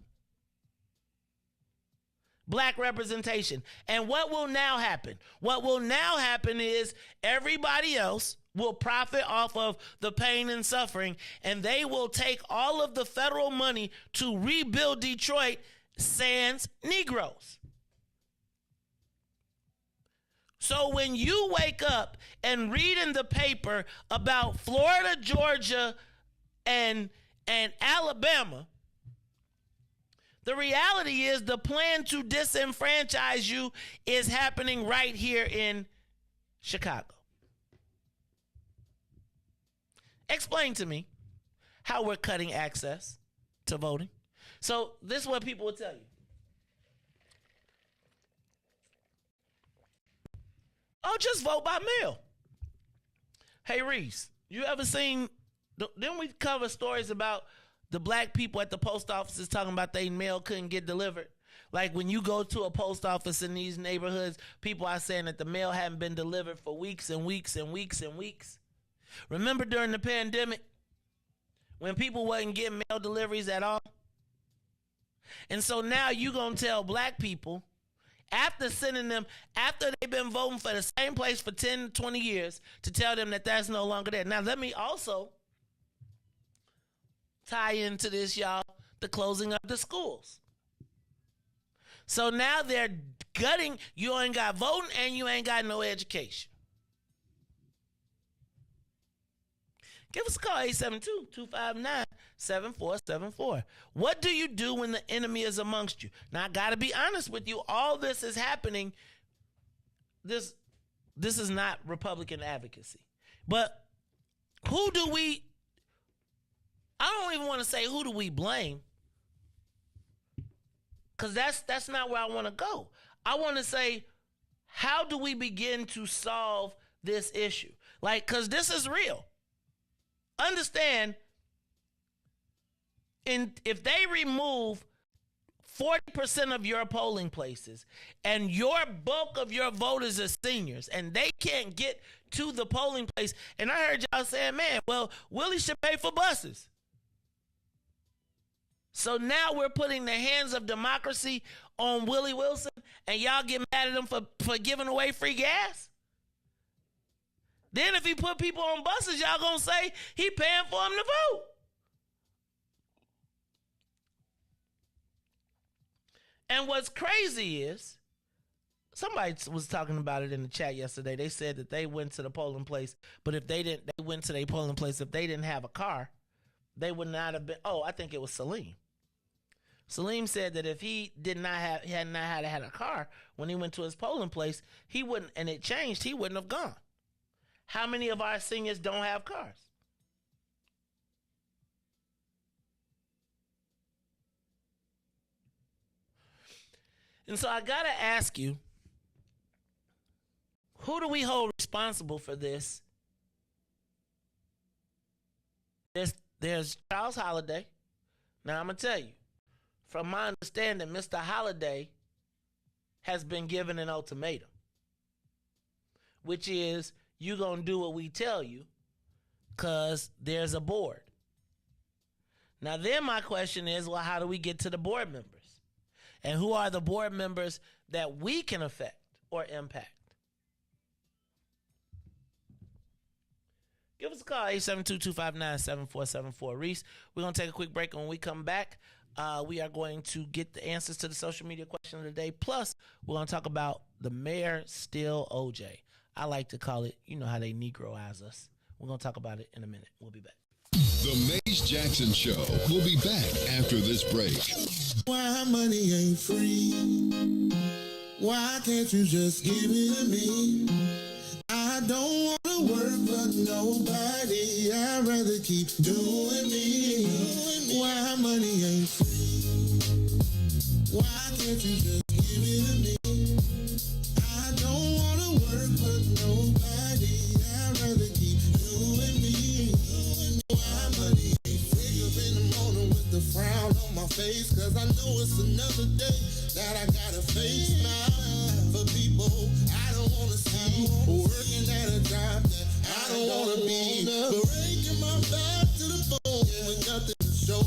Black representation. And what will now happen? What will now happen is everybody else will profit off of the pain and suffering, and they will take all of the federal money to rebuild Detroit sans Negroes. So when you wake up and read in the paper about Florida, Georgia, and Alabama, the reality is the plan to disenfranchise you is happening right here in Chicago. Explain to me how we're cutting access to voting. So this is what people will tell you. Oh, just vote by mail. Hey, Riis, you ever seen, didn't we cover stories about the black people at the post offices talking about their mail couldn't get delivered? Like when you go to a post office in these neighborhoods, people are saying that the mail hadn't been delivered for weeks and weeks and weeks and weeks. Remember during the pandemic when people wasn't getting mail deliveries at all? And so now you going to tell black people, after they've been voting for the same place for 10, 20 years, to tell them that that's no longer there. Now, let me also tie into this, y'all, the closing of the schools. So now they're gutting, you ain't got voting and you ain't got no education. Give us a call, 872-259-7474. What do you do when the enemy is amongst you? Now, I got to be honest with you. All this is happening. This is not Republican advocacy. But I don't even want to say who do we blame, because that's not where I want to go. I want to say, how do we begin to solve this issue? Like, because this is real. Understand, if they remove 40% of your polling places and your bulk of your voters are seniors and they can't get to the polling place, and I heard y'all saying, man, well, Willie should pay for buses. So now we're putting the hands of democracy on Willie Wilson, and y'all get mad at him for giving away free gas? Then if he put people on buses, y'all gonna say he paying for them to vote. And what's crazy is, somebody was talking about it in the chat yesterday. They said that they went to the polling place, but if they went to their polling place, if they didn't have a car, they would not have been. Oh, I think it was Salim. Salim said that if he had not had a car when he went to his polling place, he wouldn't, and it changed, he wouldn't have gone. How many of our seniors don't have cars? And so I got to ask you, who do we hold responsible for this? There's Charles Holiday. Now, I'm going to tell you, from my understanding, Mr. Holiday has been given an ultimatum, which is, you're going to do what we tell you because there's a board. Now, then my question is, well, how do we get to the board members? And who are the board members that we can affect or impact? Give us a call, 872-259-7474. Riis, we're going to take a quick break. When we come back, we are going to get the answers to the social media question of the day. Plus, we're going to talk about the mayor still OJ. I like to call it, you know how they Negroize us. We're going to talk about it in a minute. We'll be back. The Maze Jackson Show will be back after this break. Why money ain't free? Why can't you just give it to me? I don't want to work for nobody. I'd rather keep doing me. Why money ain't free? Why can't you just give it to me? I don't want to work for nobody. I'd rather keep doing me. Why money ain't free? Up in the morning with the frown on my face, cause I know it's another day that I gotta face. Smile for people I don't wanna see, working at a job that I don't wanna be, breaking my back to the bone with nothing to show.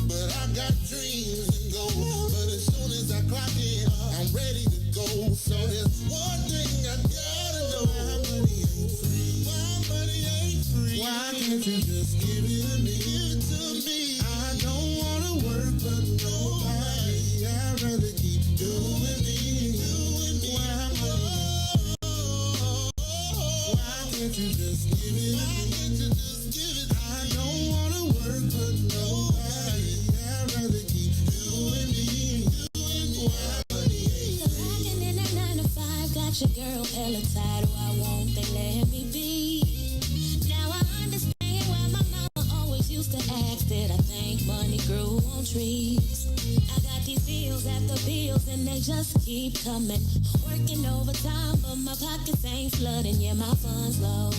But I got dreams and goals, but as soon as I clock in, I'm ready to go. So there's one thing I gotta know: why money ain't free? Why money ain't free? Why can't you just give it to me? Give it to me. I don't wanna work for nobody. I'd rather keep doing me. Why money? Why can't you just give it? Why can't you just give it? I don't wanna work for nobody. I'd rather keep doing me. Why money ain't free? Working in that 9 to 5, got your girl hella tired. Why won't they let me be? Now I understand why my mama always used to ask that I think money grew on trees. I got these bills after bills and they they just keep coming. Working overtime, but my pockets ain't flooding. Yeah, my funds low.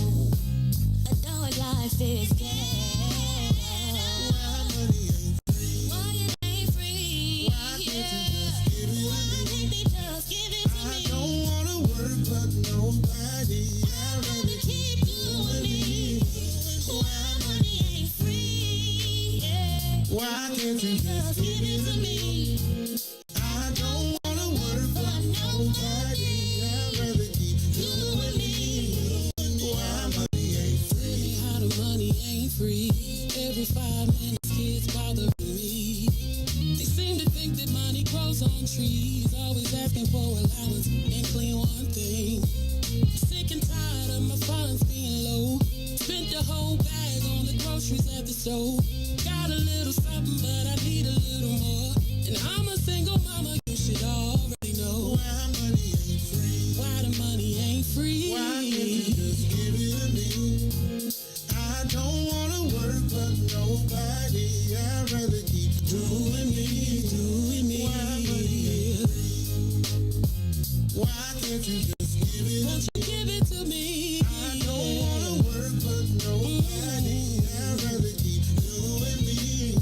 Adult life is gay. Why it ain't free? Why can't you just give it to me? Why can't they just give it to me? I don't wanna work, but nobody. I'd rather keep doing me. Why money ain't free? Yeah. Why can't you just give it to me? I don't wanna work, but nobody. I'd rather keep doing me. Why money ain't free? How the money ain't free? Every 5 minutes, kids bothering me. They seem to think that money grows on trees. Always asking for allowance and clean one thing. I'm sick and tired of my funds being low. Spent the whole bag on the groceries at the store. Got a little something, but I need a little more. And I'm a single mama, you should already know. Why money ain't free? Why the money ain't free? Why can't you just give it to me? I don't wanna work, but nobody. I'd rather keep doing me, doing me. Why money ain't free? Why can't you just give it? Won't you give it to me? I don't wanna work, but nobody. I'd rather keep doing me.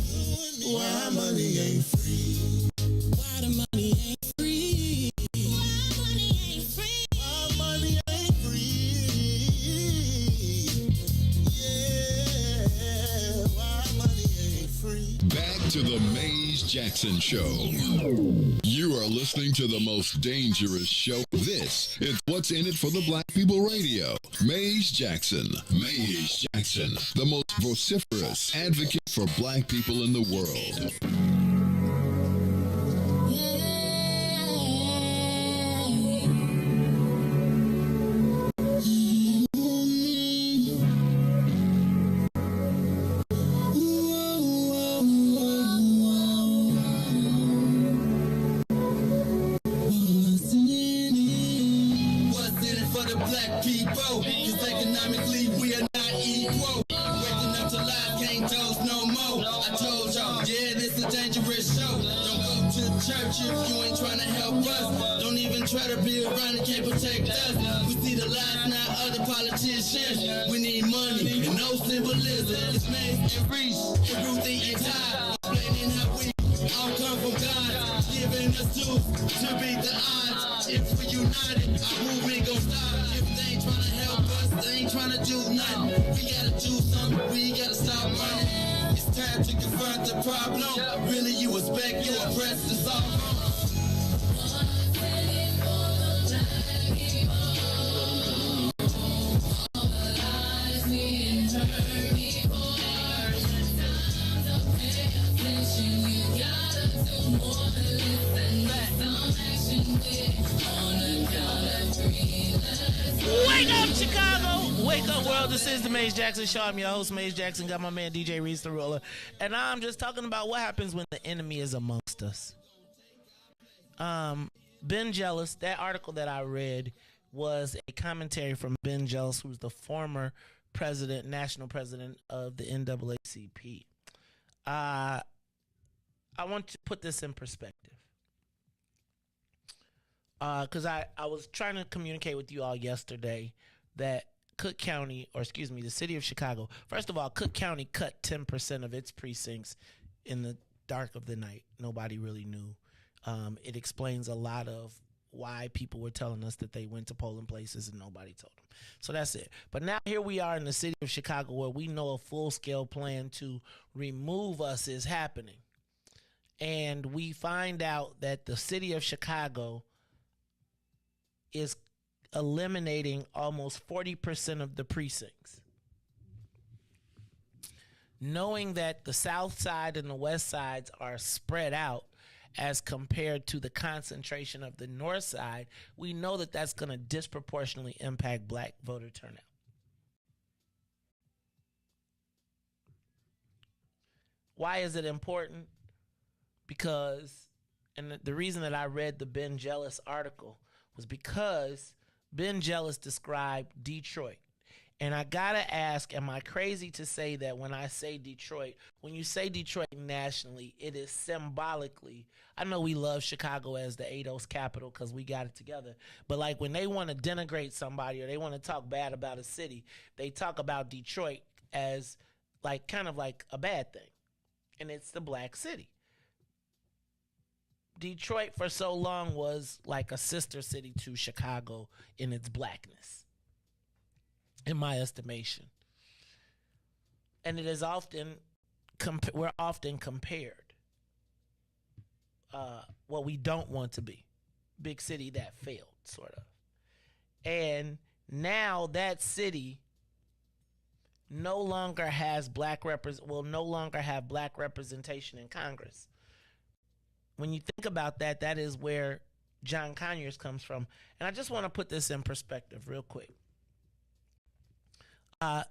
Why money ain't free? Why the money ain't free? Why money ain't free? Why money ain't free? Yeah, why money ain't free? Back to the Maze Jackson Show. You are listening to the most dangerous show. This is What's in It for the Black People Radio. Maze Jackson. Maze Jackson, the most vociferous advocate for black people in the world. What's in it for the black people? 'Cause economically we are not equal. Waking up to lies, can't toast no more. I told y'all, yeah, this a dangerous show. Don't go to church if you ain't trying to help us. Don't even try to be around and can't protect us. We see the lies, not other politicians. We need money and no symbolism. It's Maze and Riis and Ruthie and Ty, explaining how we all come from God, giving us tools to beat the odds. If we united, our movement gon' stop. If they ain't trying to help us, they ain't trying to do nothing. We gotta do something, we gotta stop running. It's time to confront the problem. Really, you expect, you oppressed, it's all wrong. Wake up, Chicago! Wake up, world. This is the Maze Jackson Show. I'm your host, Maze Jackson. Got my man, DJ Riis the Ruler. And I'm just talking about what happens when the enemy is amongst us. Ben Jealous, that article that I read was a commentary from Ben Jealous, who's the former president, national president of the NAACP. I want to put this in perspective. Because I was trying to communicate with you all yesterday that Cook County, or excuse me, the city of Chicago, first of all, Cook County cut 10% of its precincts in the dark of the night. Nobody really knew. It explains a lot of why people were telling us that they went to polling places and nobody told them. So that's it. But now here we are in the city of Chicago where we know a full-scale plan to remove us is happening. And we find out that the city of Chicago is eliminating almost 40% of the precincts. Knowing that the south side and the west sides are spread out as compared to the concentration of the north side, we know that that's going to disproportionately impact black voter turnout. Why is it important? Because, and the reason that I read the Ben Jealous article was because Ben Jealous described Detroit. And I gotta ask, am I crazy to say that when I say Detroit, when you say Detroit nationally, it is symbolically, I know we love Chicago as the ADOS capital because we got it together, but like when they want to denigrate somebody or they want to talk bad about a city, they talk about Detroit as like kind of like a bad thing. And it's the black city. Detroit for so long was like a sister city to Chicago in its blackness, in my estimation. And it is often, we're often compared what we don't want to be. Big city that failed, sort of. And now that city no longer has will no longer have black representation in Congress. When you think about that, that is where John Conyers comes from. And I just want to put this in perspective real quick. As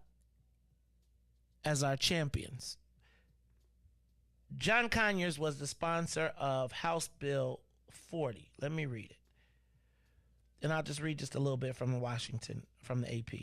our champions, John Conyers was the sponsor of House Bill 40. Let me read it. And I'll just read just a little bit from the AP.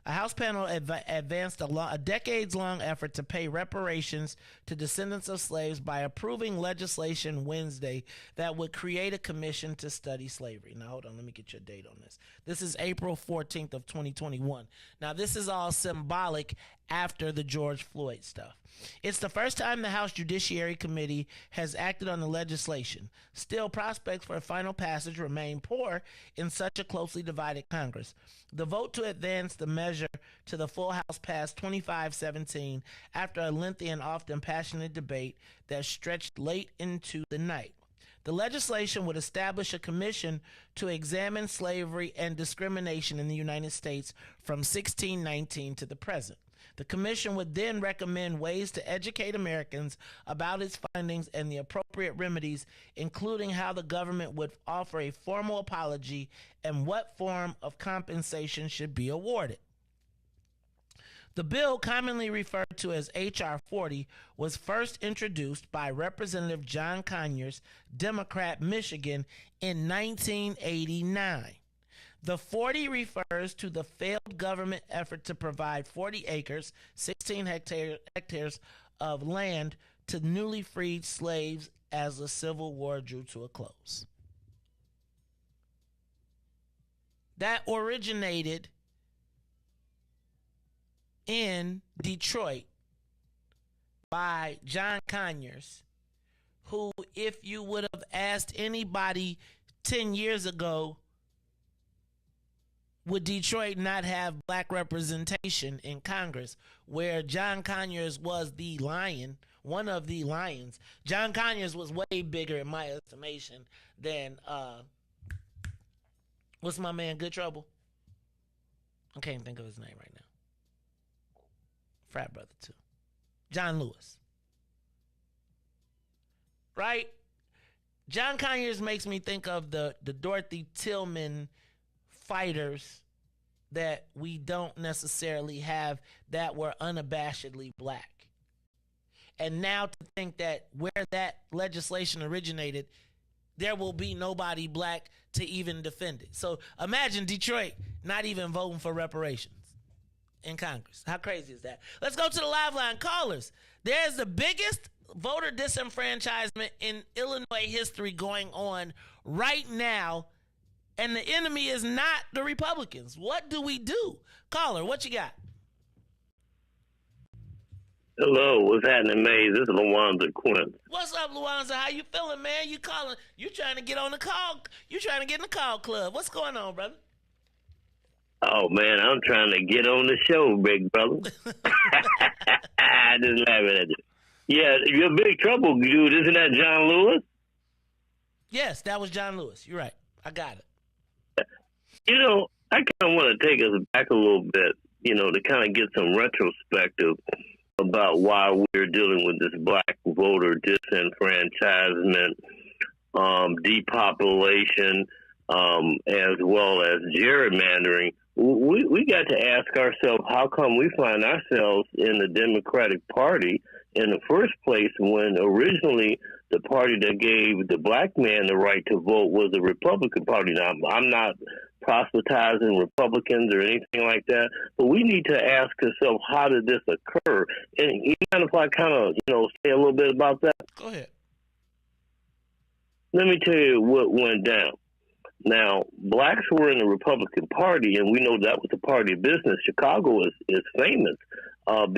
A House panel advanced a decades-long effort to pay reparations to descendants of slaves by approving legislation Wednesday that would create a commission to study slavery. Now, hold on. Let me get your date on this. This is April 14th of 2021. Now, this is all symbolic after the George Floyd stuff. It's the first time the House Judiciary Committee has acted on the legislation. Still, prospects for a final passage remain poor in such a closely divided Congress. The vote to advance the measure to the full House passed 25-17 after a lengthy and often passionate debate that stretched late into the night. The legislation would establish a commission to examine slavery and discrimination in the United States from 1619 to the present. The commission would then recommend ways to educate Americans about its findings and the appropriate remedies, including how the government would offer a formal apology and what form of compensation should be awarded. The bill, commonly referred to as H.R. 40, was first introduced by Representative John Conyers, Democrat, Michigan, in 1989. The 40 refers to the failed government effort to provide 40 acres, 16 hectares of land to newly freed slaves as the Civil War drew to a close. That originated in Detroit by John Conyers, who, if you would have asked anybody 10 years ago, would Detroit not have black representation in Congress, where John Conyers was the lion, one of the lions. John Conyers was way bigger in my estimation than, what's my man, Good Trouble? I can't think of his name right now. Frat brother, too. John Lewis. Right? John Conyers makes me think of the Dorothy Tillman fighters that we don't necessarily have that were unabashedly black. And now to think that where that legislation originated, there will be nobody black to even defend it. So imagine Detroit not even voting for reparations in Congress. How crazy is that? Let's go to the live line. Callers, there's the biggest voter disenfranchisement in Illinois history going on right now, and the enemy is not the Republicans. What do we do? Caller, what you got? Hello, what's happening, Maze? This is Lawanza Quint. What's up, Luanza? How you feeling, man? You calling? You trying to get on the call? You trying to get in the call club? What's going on, brother? Oh, man, I'm trying to get on the show, big brother. Just laughing at you. Yeah, you're big trouble, dude. Isn't that John Lewis? Yes, that was John Lewis. You're right. I got it. You know, I kind of want to take us back a little bit, you know, to kind of get some retrospective about why we're dealing with this black voter disenfranchisement, depopulation, as well as gerrymandering. We got to ask ourselves, how come we find ourselves in the Democratic Party in the first place when originally the party that gave the black man the right to vote was the Republican Party? Now, I'm not proselytizing Republicans or anything like that. But we need to ask ourselves, how did this occur? And even if I kind of, say a little bit about that. Go ahead. Let me tell you what went down. Now, blacks were in the Republican Party, and we know that was the party of business. Chicago is famous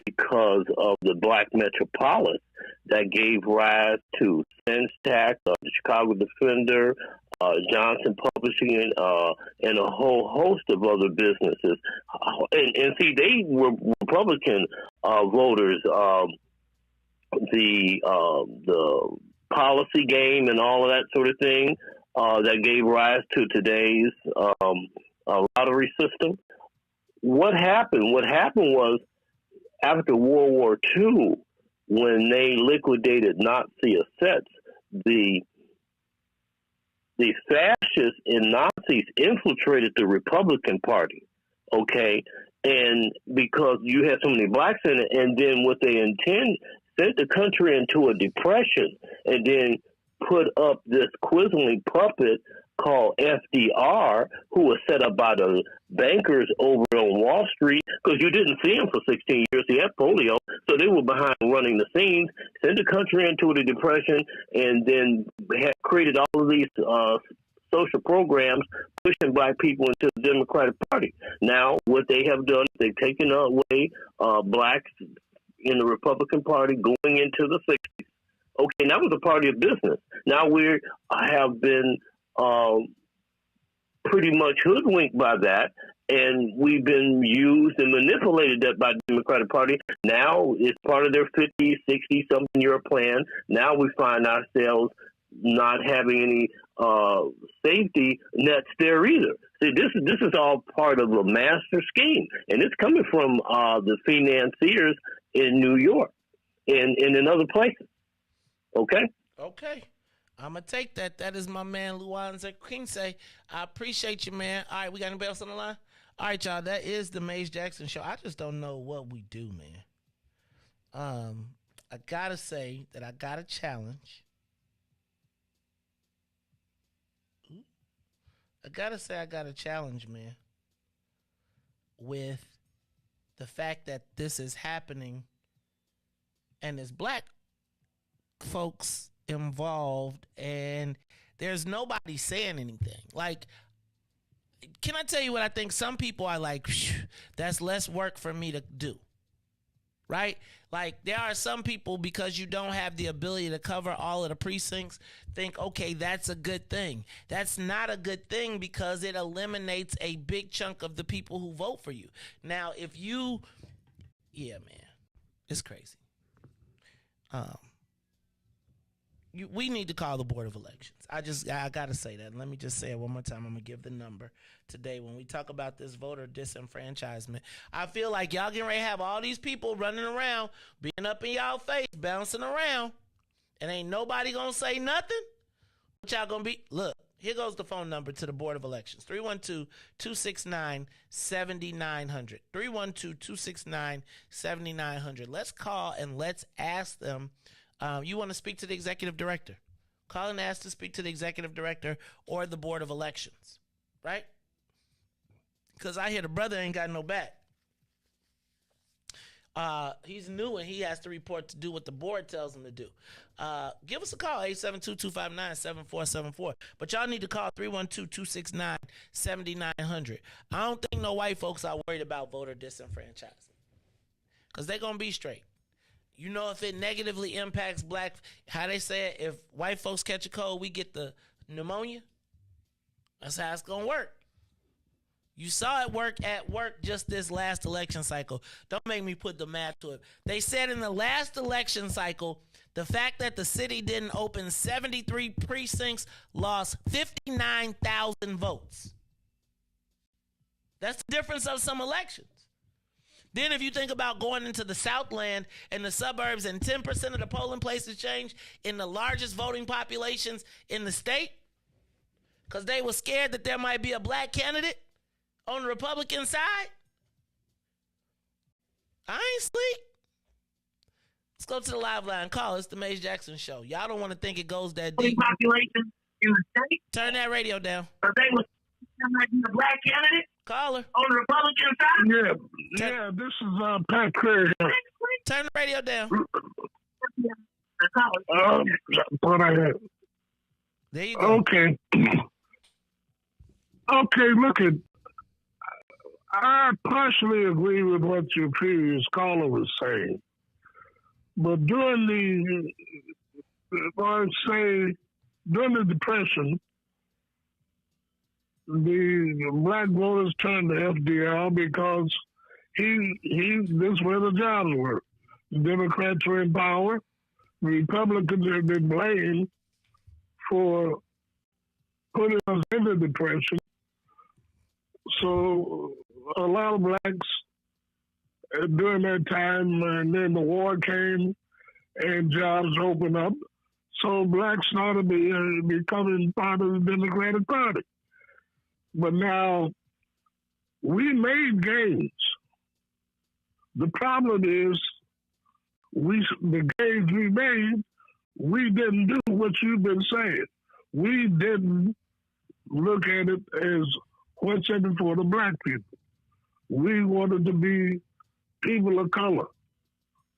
because of the black metropolis that gave rise to Senstack, the Chicago Defender, Johnson Publishing, and a whole host of other businesses. And see, they were Republican voters. The policy game and all of that sort of thing that gave rise to today's lottery system. What happened? What happened was, after World War II, when they liquidated Nazi assets, the fascists and Nazis infiltrated the Republican Party, okay? And because you had so many blacks in it, and then what they sent the country into a depression, and then put up this quizzling puppet called FDR, who was set up by the bankers over on Wall Street, because you didn't see him for 16 years. He had polio, so they were behind running the scenes, sent the country into a depression, and then had created all of these social programs pushing black people into the Democratic Party. Now, what they have done, they've taken away blacks in the Republican Party going into the 60s. Okay, that was a party of business. Now we have been pretty much hoodwinked by that, and we've been used and manipulated that by the Democratic Party. Now it's part of their 50, 60-something year plan. Now we find ourselves not having any safety nets there either. See, this is all part of a master scheme, and it's coming from the financiers in New York and in other places. Okay? Okay. I'm going to take that. That is my man, Luanza Quince. I appreciate you, man. All right, we got anybody else on the line? All right, y'all, that is the Maze Jackson Show. I just don't know what we do, man. I got to say that I got a challenge. I got to say I got a challenge, man, with the fact that this is happening and there's black folks involved and there's nobody saying anything. Like, can I tell you what I think? Some people are like, that's less work for me to do. Right? Like, there are some people, because you don't have the ability to cover all of the precincts, think, okay, that's a good thing. That's not a good thing, because it eliminates a big chunk of the people who vote for you. Now, if you, yeah, man, it's crazy. We need to call the Board of Elections. I got to say that. And let me just say it one more time. I'm going to give the number today. When we talk about this voter disenfranchisement, I feel like y'all getting ready to have all these people running around, being up in y'all face, bouncing around, and ain't nobody going to say nothing. What y'all going to be? Look, here goes the phone number to the Board of Elections. 312-269-7900. 312-269-7900. Let's call and let's ask them. You want to speak to the executive director. Call and ask to speak to the executive director or the Board of Elections, right? Because I hear the brother ain't got no back. He's new and he has to report to do what the board tells him to do. Give us a call, 872-259-7474. But y'all need to call 312-269-7900. I don't think no white folks are worried about voter disenfranchisement, because they're going to be straight. You know, if it negatively impacts black, how they say it, if white folks catch a cold, we get the pneumonia. That's how it's going to work. You saw it work at work just this last election cycle. Don't make me put the math to it. They said in the last election cycle, the fact that the city didn't open 73 precincts lost 59,000 votes. That's the difference of some elections. Then if you think about going into the Southland and the suburbs and 10% of the polling places change in the largest voting populations in the state, because they were scared that there might be a black candidate on the Republican side, I ain't sleep. Let's go to the live line. Call. It's the Maze Jackson Show. Y'all don't want to think it goes that deep. Population in the state. Turn that radio down. But they were might be the black candidate Caller. on the Republican side. Yeah, this is Pat Craig. Turn the radio down. What I had. There you go. Okay. Okay, look at. I partially agree with what your previous caller was saying, but during the Depression, the black voters turned to FDR because this is where the jobs were. The Democrats were in power. The Republicans have been blamed for putting us in the Depression. So a lot of blacks during that time, and then the war came and jobs opened up. So blacks started becoming part of the Democratic Party. But now we made gains. The problem is the gains we made, we didn't do what you've been saying. We didn't look at it as what's in it for the black people. We wanted to be people of color,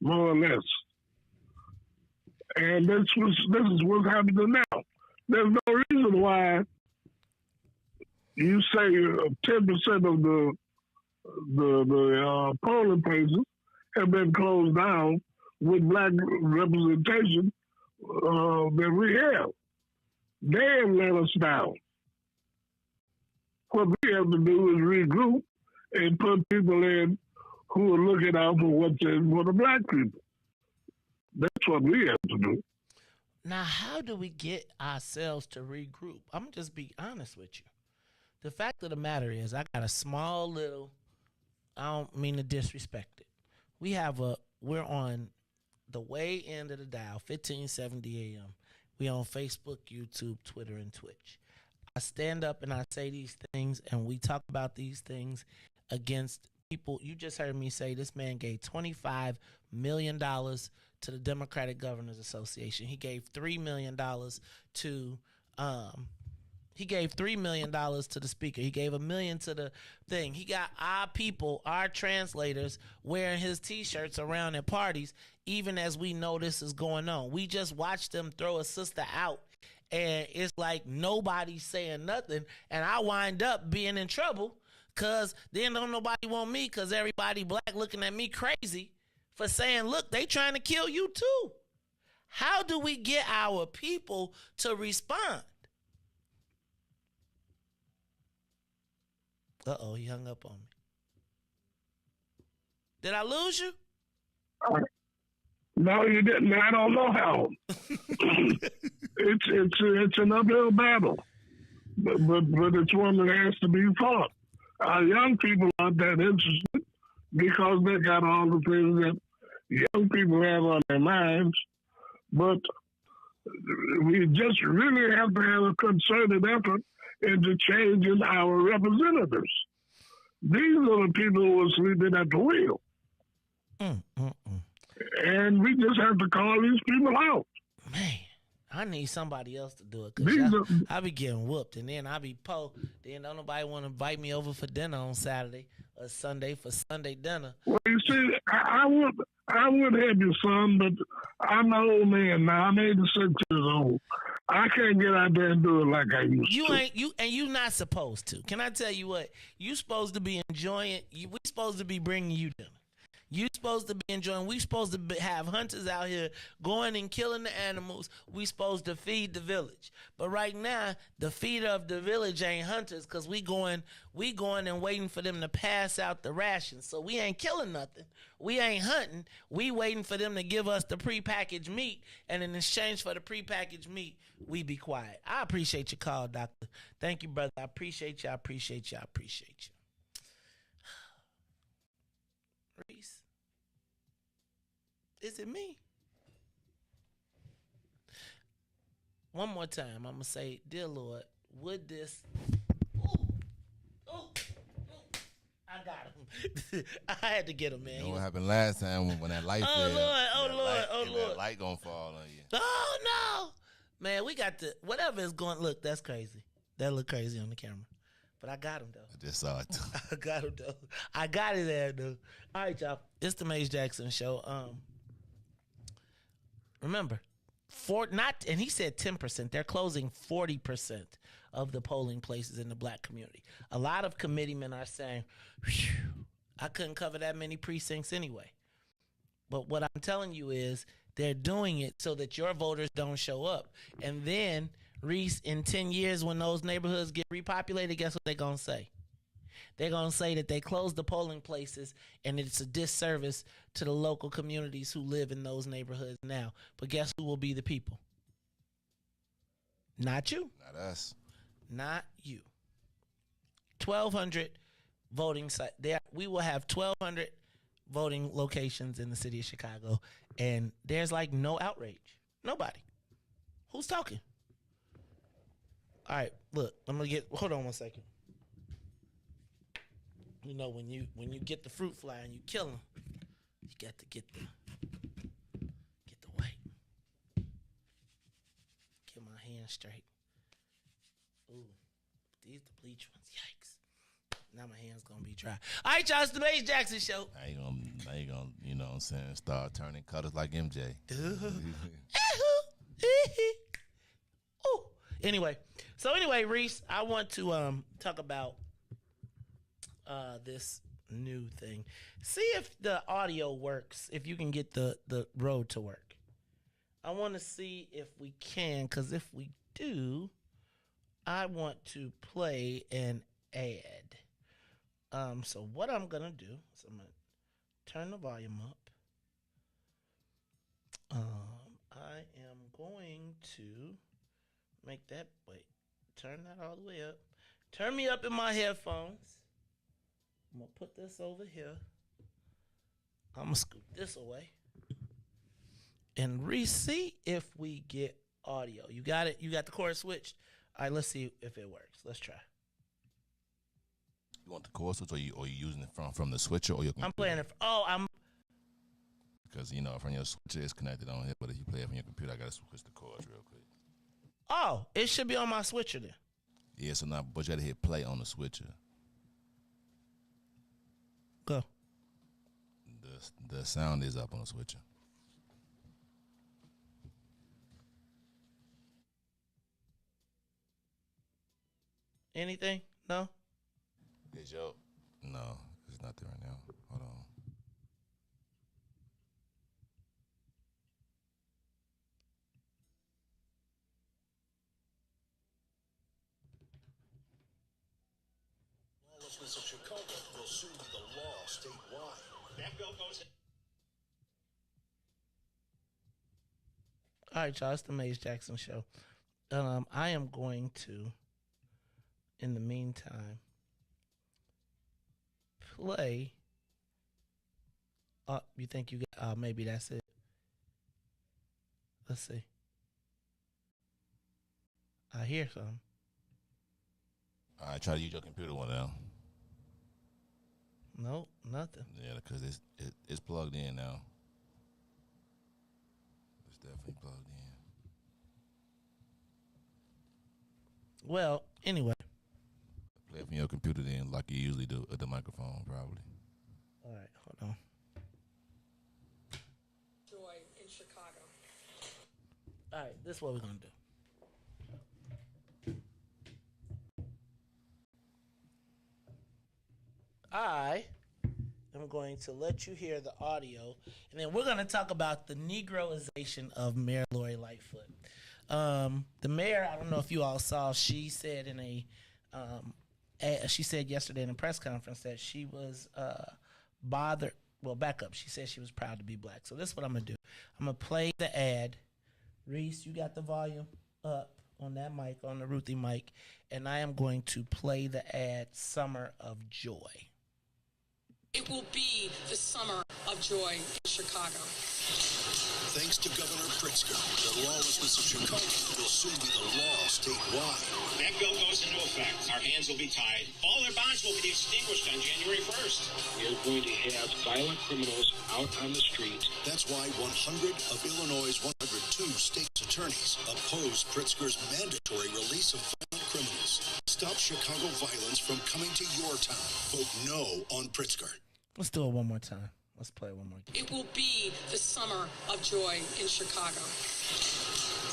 more or less. And this is what's happening now. There's no reason why you say 10% of the polling places have been closed down with black representation that we have. They have let us down. What we have to do is regroup and put people in who are looking out for what's in for the black people. That's what we have to do. Now, how do we get ourselves to regroup? I'm going to just be honest with you. The fact of the matter is, I got a small little, I don't mean to disrespect it. We're on the way end of the dial, 1570 AM. We on Facebook, YouTube, Twitter, and Twitch. I stand up and I say these things, and we talk about these things against people. You just heard me say this man gave $25 million to the Democratic Governors Association. He gave $3 million to the speaker. He gave $1 million to the thing. He got our people, our translators, wearing his T-shirts around at parties, even as we know this is going on. We just watched them throw a sister out, and it's like nobody's saying nothing, and I wind up being in trouble because then don't nobody want me because everybody black looking at me crazy for saying, look, they trying to kill you too. How do we get our people to respond? Uh-oh, he hung up on me. Did I lose you? No, you didn't. I don't know how. It's an uphill battle, but it's one that has to be fought. Our young people aren't that interested because they got all the things that young people have on their minds. But we just really have to have a concerted effort into changing our representatives. These are the people who are sleeping at the wheel. And we just have to call these people out. Man, I need somebody else to do it because I be getting whooped, and then I be then don't nobody want to invite me over for dinner on Saturday or Sunday for Sunday dinner. Well, you see, I would have you, son, but I'm an old man now. I'm 86 years old. I can't get out there and do it like I used to. You not supposed to. Can I tell you what? You supposed to be enjoying. We supposed to be bringing you dinner. You supposed to be enjoying. We supposed to have hunters out here going and killing the animals. We supposed to feed the village. But right now, the feeder of the village ain't hunters because we going and waiting for them to pass out the rations. So we ain't killing nothing. We ain't hunting. We waiting for them to give us the prepackaged meat, and in exchange for the prepackaged meat, we be quiet. I appreciate your call, doctor. Thank you, brother. I appreciate you. I appreciate you. I appreciate you. Reese. Is it me? One more time, I'm going to say, dear Lord, would this... Ooh, I got him. I had to get him, man. You know what happened last time when that light fell? Oh, Lord. That light gonna fall on you. Oh, no. Man, we got to... Whatever is going... Look, that's crazy. That look crazy on the camera. But I got him, though. I just saw it. I got him, though. I got it there, though. All right, y'all. It's the Maze Jackson Show. Remember, and he said 10%. They're closing 40% of the polling places in the black community. A lot of committeemen are saying, I couldn't cover that many precincts anyway. But what I'm telling you is they're doing it so that your voters don't show up. And then, Riis, in 10 years when those neighborhoods get repopulated, guess what they're going to say? They're going to say that they closed the polling places and it's a disservice to the local communities who live in those neighborhoods now. But guess who will be the people? Not you. Not us. Not you. 1,200 voting sites. We will have 1,200 voting locations in the city of Chicago, and there's like no outrage. Nobody. Who's talking? All right, look, hold on one second. You know, when you get the fruit fly and you kill them, you got to get the white. Get my hands straight. Ooh, these the bleach ones. Yikes. Now my hand's gonna be dry. All right, y'all, it's the Maze Jackson Show. Now you gonna, you know what I'm saying, start turning colors like MJ. Anyway, Riis, I want to talk about this new thing. See if the audio works, if you can get the road to work. I want to see if we can, because if we do, I want to play an ad. So what I'm going to do is I'm going to turn the volume up. I am going to make that, turn that all the way up. Turn me up in my headphones. I'm going to put this over here. I'm going to scoot this away. And see if we get audio. You got it? You got the chord switched? All right, let's see if it works. Let's try. You want the chord switch, or you using it from the switcher, or you? I'm playing it. Because, you know, from your switcher, it's connected on here. But if you play it from your computer, I got to switch the chords real quick. Oh, it should be on my switcher then. Yeah, so now, but you got to hit play on the switcher. Go. The sound is up on the switcher. Anything? No? Is yo? No, it's not there right now. Hold on. Lawlessness of Chicago will soon be the law statewide. That bill goes in. All right, y'all. It's the Maze Jackson Show. I am going to, in the meantime, play. You think you got? Maybe that's it. Let's see. I hear something. All right, try to use your computer one now. Nope, nothing. Yeah, because it's plugged in now. It's definitely plugged in. Well, anyway. Play it from your computer then, like you usually do at the microphone, probably. All right, hold on. Joy in Chicago. All right, this is what we're going to do. I am going to let you hear the audio, and then we're going to talk about the Negroization of Mayor Lori Lightfoot. The mayor, I don't know if you all saw, she said she said yesterday in a press conference that she was bothered. Well, back up. She said she was proud to be black. So this is what I'm going to do. I'm going to play the ad. Riis, you got the volume up on that mic, on the Ruthie mic, and I am going to play the ad, Summer of Joy. It will be the summer of joy in Chicago. Thanks to Governor Pritzker, the lawlessness of Chicago will soon be the law statewide. That bill goes into effect. Our hands will be tied. All their bonds will be extinguished on January 1st. We're going to have violent criminals out on the street. That's why 100 of Illinois' 102 state's attorneys oppose Pritzker's mandatory release of violent criminals. Stop Chicago violence from coming to your town. Vote no on Pritzker. Let's do it one more time. Let's play it one more time. It will be the summer of joy in Chicago.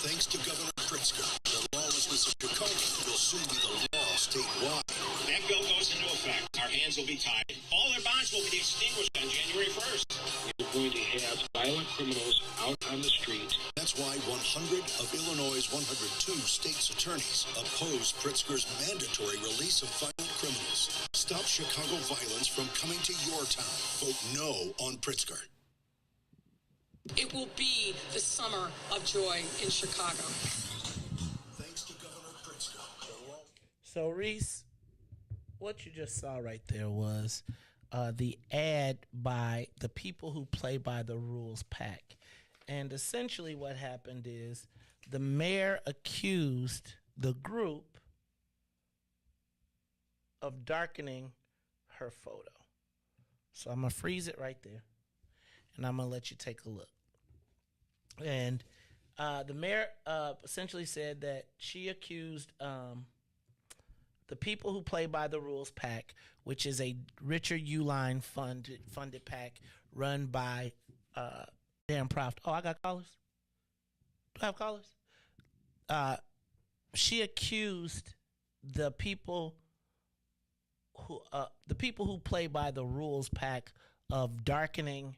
Thanks to Governor Pritzker, the lawlessness of Chicago will soon be the law statewide. That bill goes into effect. Our hands will be tied. All their bonds will be extinguished on January 1st. We're going to have violent criminals out on the street. That's why 100 of Illinois' 102 state's attorneys oppose Pritzker's mandatory release of violent criminals. Stop Chicago violence from coming to your town. Vote no on Pritzker. It will be the summer of joy in Chicago. Thanks to Governor Pritzker. So, Riis, what you just saw right there was the ad by the People Who Play by the Rules PAC. And essentially what happened is the mayor accused the group of darkening her photo. So I'm going to freeze it right there, and I'm going to let you take a look. And the mayor essentially said that she accused the People Who Play by the Rules PAC, which is a Richard Uihlein funded PAC run by Dan Proft. Oh, I got callers? Do I have callers? She accused the people who play by the Rules PAC of darkening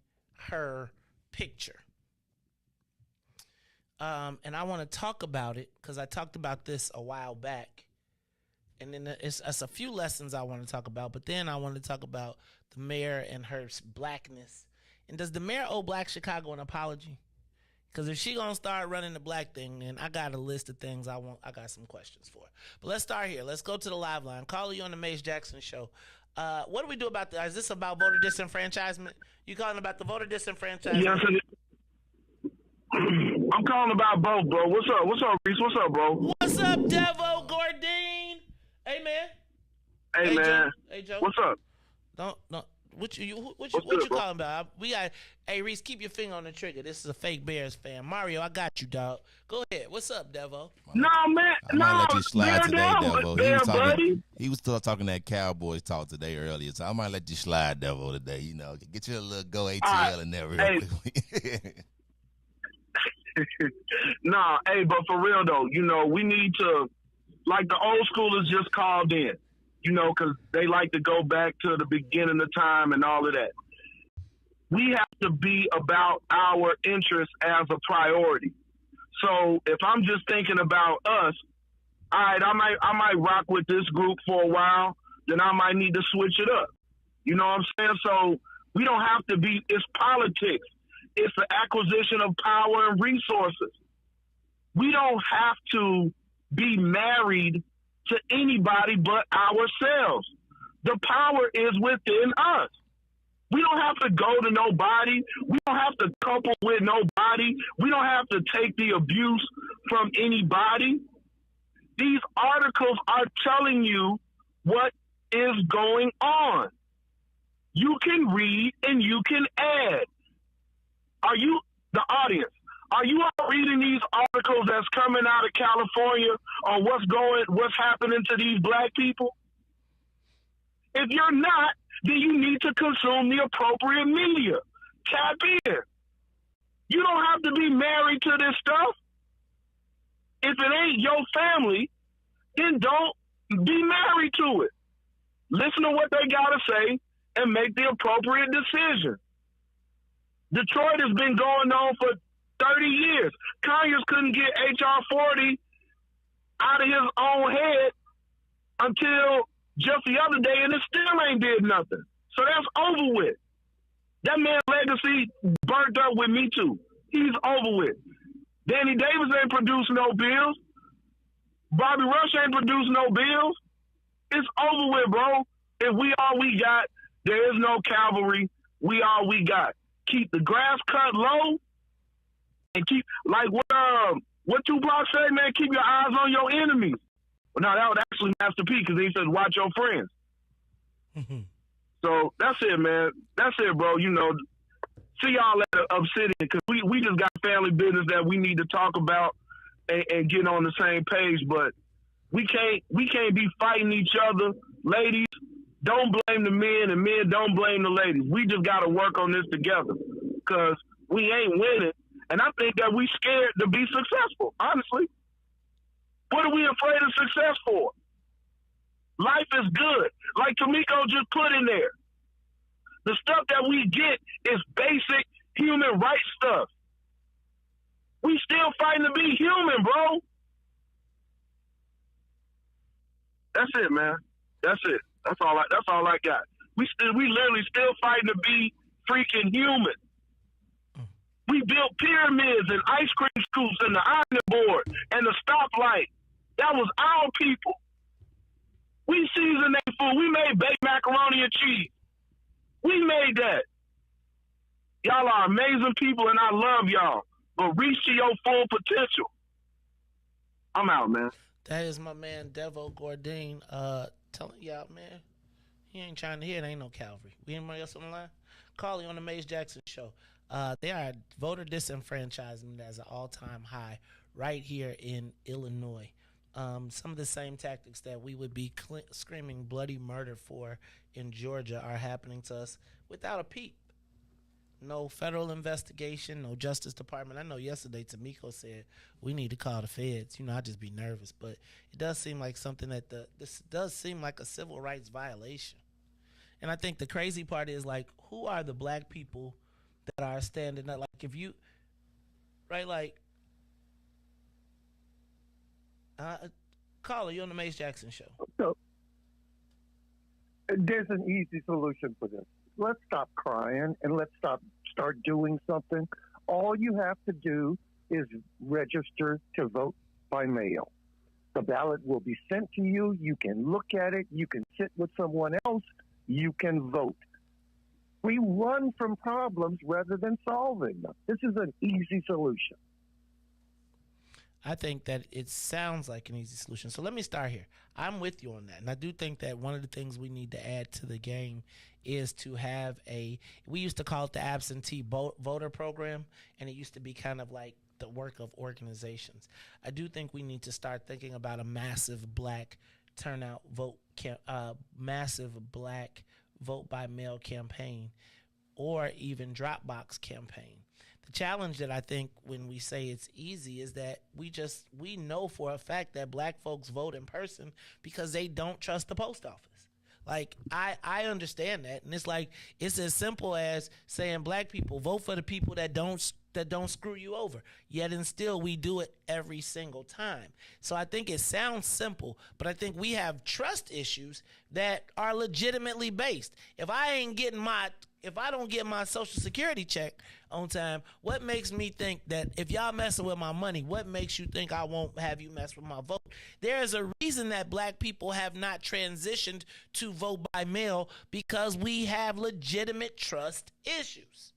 her picture. And I want to talk about it because I talked about this a while back. And then it's a few lessons I want to talk about, but then I want to talk about the mayor and her blackness. And does the mayor owe Black Chicago an apology? Because if she gonna start running the black thing, then I got a list of things I got some questions for. But let's start here. Let's go to the live line. Caller, you on the Mace Jackson Show. What do we do about that? Is this about voter disenfranchisement? You calling about the voter disenfranchisement? Yes, it is. I'm calling about both, bro. What's up? What's up, Riis? What's up, bro? What's up, Devo Gordine? Hey, man. Hey, man. Joe. Hey, Joe. What's up? Don't. What you good, calling about? We got. Hey, Riis, keep your finger on the trigger. This is a fake Bears fan. Mario, I got you, dog. Go ahead. What's up, Devo? No, man. I might let you slide today, Devo. Buddy. He was still talking that Cowboys talk today earlier, so I might let you slide, Devo, today. You know, get you a little go ATL in there real quickly. Nah, hey, but for real though, you know, we need to, like the old schoolers just called in, you know, because they like to go back to the beginning of time and all of that. We have to be about our interests as a priority. So if I'm just thinking about us, all right, I might rock with this group for a while, then I might need to switch it up. You know what I'm saying? So we don't have to be, it's politics. It's the acquisition of power and resources. We don't have to be married to anybody but ourselves. The power is within us. We don't have to go to nobody. We don't have to couple with nobody. We don't have to take the abuse from anybody. These articles are telling you what is going on. You can read and you can add. Are you, the audience, are you all reading these articles that's coming out of California on what's happening to these black people? If you're not, then you need to consume the appropriate media. Tap in. You don't have to be married to this stuff. If it ain't your family, then don't be married to it. Listen to what they got to say and make the appropriate decision. Detroit has been going on for 30 years. Conyers couldn't get H.R. 40 out of his own head until just the other day, and it still ain't did nothing. So that's over with. That man's legacy burnt up with me too. He's over with. Danny Davis ain't produced no bills. Bobby Rush ain't produced no bills. It's over with, bro. If we all we got, there is no cavalry. We all we got. Keep the grass cut low and keep, like what Tupac said, man, keep your eyes on your enemies. Well, no, that was actually Master P because he said, watch your friends. So that's it, man. That's it, bro. You know, see y'all at Obsidian because we just got family business that we need to talk about and get on the same page. But We can't be fighting each other. Ladies, don't blame the men, and men don't blame the ladies. We just got to work on this together because we ain't winning. And I think that we scared to be successful, honestly. What are we afraid of success for? Life is good. Like Tomiko just put in there. The stuff that we get is basic human rights stuff. We still fighting to be human, bro. That's it, man. That's it. That's all I got. We literally still fighting to be freaking human. We built pyramids and ice cream scoops and the ironing board and the stoplight. That was our people. We seasoned their food. We made baked macaroni and cheese. We made that. Y'all are amazing people, and I love y'all. But reach to your full potential. I'm out, man. That is my man, Devo Gordine, telling y'all, man, he ain't trying to hear it. Ain't no Calvary. We anybody else on the line? Carly on the Maze Jackson Show. They are voter disenfranchisement as an all-time high right here in Illinois. Some of the same tactics that we would be screaming bloody murder for in Georgia are happening to us without a peep. No federal investigation, no Justice Department. I know yesterday Tomiko said we need to call the feds. You know, I'd just be nervous, but it does seem like something that this does seem like a civil rights violation. And I think the crazy part is, like, who are the black people that are standing up? Like, if you, right, like, Caller, you're on the Mace Jackson Show. So, there's an easy solution for this. Let's stop crying and let's start doing something. All you have to do is register to vote by mail. The ballot will be sent to you. You can look at it. You can sit with someone else. You can vote. We run from problems rather than solving them. This is an easy solution. I think that it sounds like an easy solution. So let me start here. I'm with you on that. And I do think that one of the things we need to add to the game is to have we used to call it the absentee voter program, and it used to be kind of like the work of organizations. I do think we need to start thinking about a massive black turnout massive black vote by mail campaign, or even Dropbox campaign. The challenge that I think when we say it's easy is that we know for a fact that black folks vote in person because they don't trust the post office. Like, I understand that, and it's as simple as saying, black people, vote for the people that don't screw you over. Yet and still we do it every single time. So I think it sounds simple, but I think we have trust issues that are legitimately based. If I don't get my Social Security check on time, what makes me think that if y'all messing with my money, what makes you think I won't have you mess with my vote? There's a reason that black people have not transitioned to vote by mail, because we have legitimate trust issues.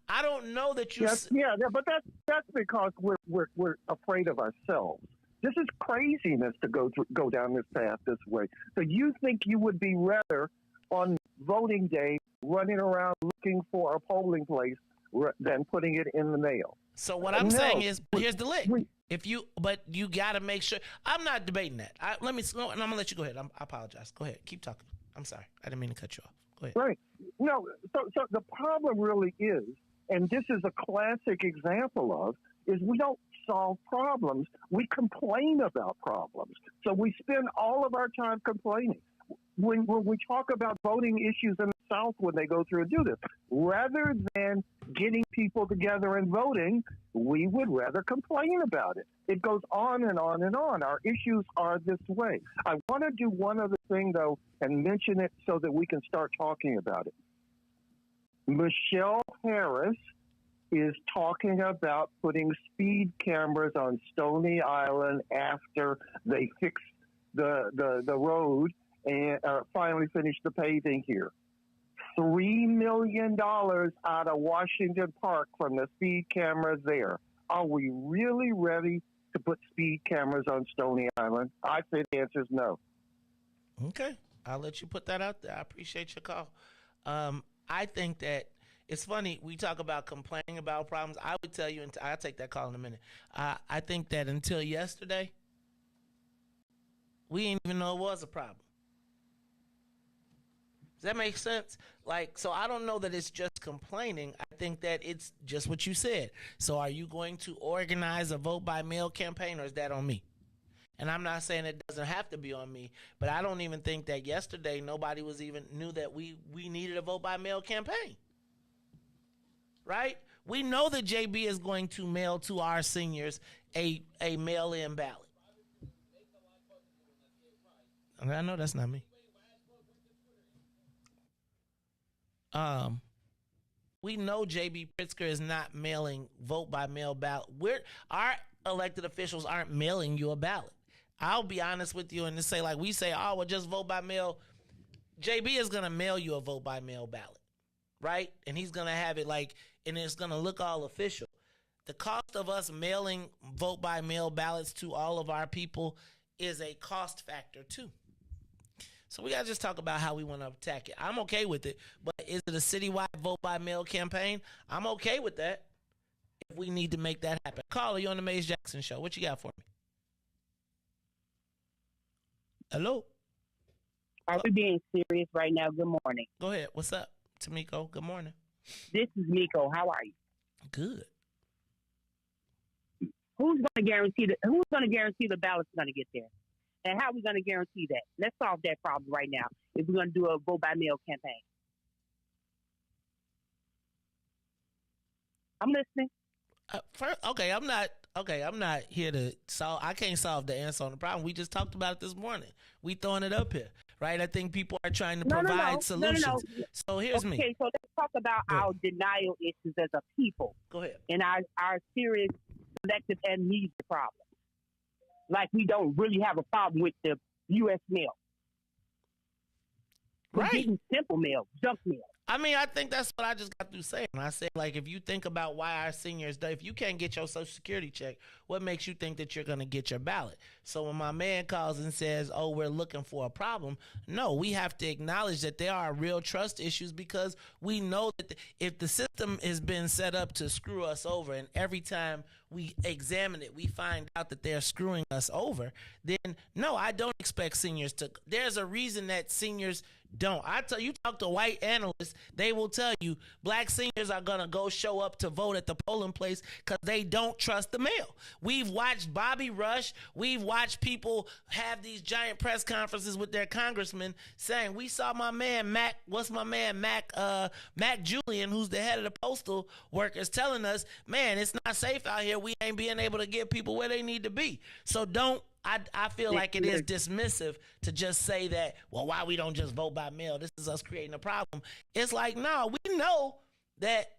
I don't know that you. Yes, but that's because we're afraid of ourselves. This is craziness to go down this path this way. So you think you would be rather on voting day running around looking for a polling place than putting it in the mail? So what I'm saying is, here's the lick. But you got to make sure. I'm not debating that. I'm gonna let you go ahead. I apologize. Go ahead. Keep talking. I'm sorry. I didn't mean to cut you off. Go ahead. Right. No. So the problem really is, and this is a classic example of, is we don't solve problems. We complain about problems. So we spend all of our time complaining. When we talk about voting issues in the South when they go through and do this, rather than getting people together and voting, we would rather complain about it. It goes on and on and on. Our issues are this way. I want to do one other thing, though, and mention it so that we can start talking about it. Michelle Harris is talking about putting speed cameras on Stony Island after they fix the road and finally finish the paving here. $3 million out of Washington Park from the speed cameras there. Are we really ready to put speed cameras on Stony Island? I say the answer is no. Okay. I'll let you put that out there. I appreciate your call. I think that it's funny. We talk about complaining about problems. I would tell you, and I'll take that call in a minute. I think that until yesterday, We didn't even know it was a problem. Does that make sense? Like, so I don't know that it's just complaining. I think that it's just what you said. So are you going to organize a vote by mail campaign, or is that on me? And I'm not saying it doesn't have to be on me, but I don't even think that yesterday nobody was even knew that we needed a vote by mail campaign. Right? We know that JB is going to mail to our seniors a mail-in ballot. I know that's not me. We know JB Pritzker is not mailing vote by mail ballot. Our elected officials aren't mailing you a ballot. I'll be honest with you and to say, like, we say, oh, well, just vote by mail. JB is going to mail you a vote by mail ballot, right? And he's going to have it and it's going to look all official. The cost of us mailing vote by mail ballots to all of our people is a cost factor too. So we got to just talk about how we want to attack it. I'm okay with it, but is it a citywide vote by mail campaign? I'm okay with that if we need to make that happen. Caller, you on the Maze Jackson Show. What you got for me? Hello? Are we being serious right now? Good morning. Go ahead. What's up, Tamiko? Good morning. This is Miko. How are you? Good. Who's going to guarantee the ballot's going to get there? And how are we going to guarantee that? Let's solve that problem right now if we're going to do a vote by mail campaign. I'm listening. I'm not here to solve. I can't solve the answer on the problem. We just talked about it this morning. We throwing it up here, right? I think people are trying to provide solutions. No. So here's me. Okay, so let's talk about our denial issues as a people. Go ahead. And our serious collective amnesia problem. Like we don't really have a problem with the U.S. mail. We're getting simple mail, junk mail. I mean, I think that's what I just got through saying. I said, like, if you think about why our seniors, if you can't get your Social Security check, what makes you think that you're going to get your ballot? So when my man calls and says, oh, we're looking for a problem, no, we have to acknowledge that there are real trust issues because we know that if the system has been set up to screw us over and every time we examine it, we find out that they're screwing us over, then no, I don't expect seniors to. There's a reason that seniors don't. You talk to white analysts, they will tell you black seniors are going to go show up to vote at the polling place because they don't trust the mail. We've watched Bobby Rush. We've watched people have these giant press conferences with their congressmen saying, we saw my man Mac Julian, who's the head of the postal workers, telling us, man, it's not safe out here. We ain't being able to get people where they need to be. So I feel like it is dismissive to just say that, well, why we don't just vote by mail? This is us creating a problem. It's like, no, we know that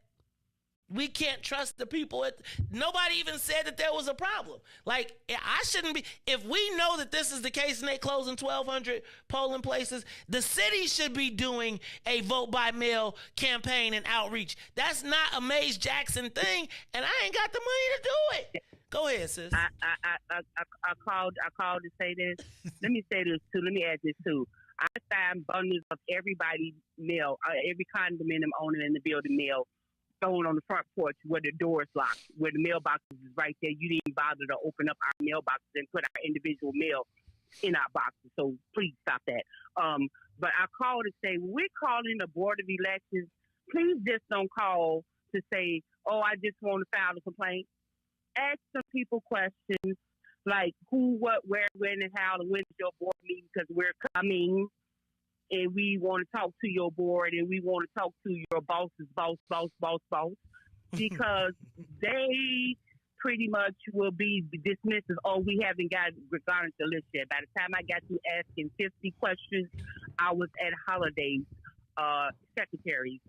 we can't trust the people. Nobody even said that there was a problem. Like, I shouldn't be. If we know that this is the case and they closing 1,200 polling places, the city should be doing a vote by mail campaign and outreach. That's not a Maze Jackson thing, and I ain't got the money to do it. Go ahead, sis. I called to say this. Let me say this too. Let me add this too. I find bundles of everybody's mail, every condominium owner in the building mail, thrown on the front porch where the door is locked, where the mailbox is right there. You didn't bother to open up our mailboxes and put our individual mail in our boxes. So please stop that. But I called to say, we're calling the Board of Elections. Please just don't call to say, oh, I just want to file a complaint. Ask some people questions like who, what, where, when, and how, and when is your board meeting, because we're coming and we want to talk to your board and we want to talk to your boss's boss, because they pretty much will be dismissed as, oh, we haven't got regarding the list yet. By the time I got to asking 50 questions, I was at Holiday's secretary's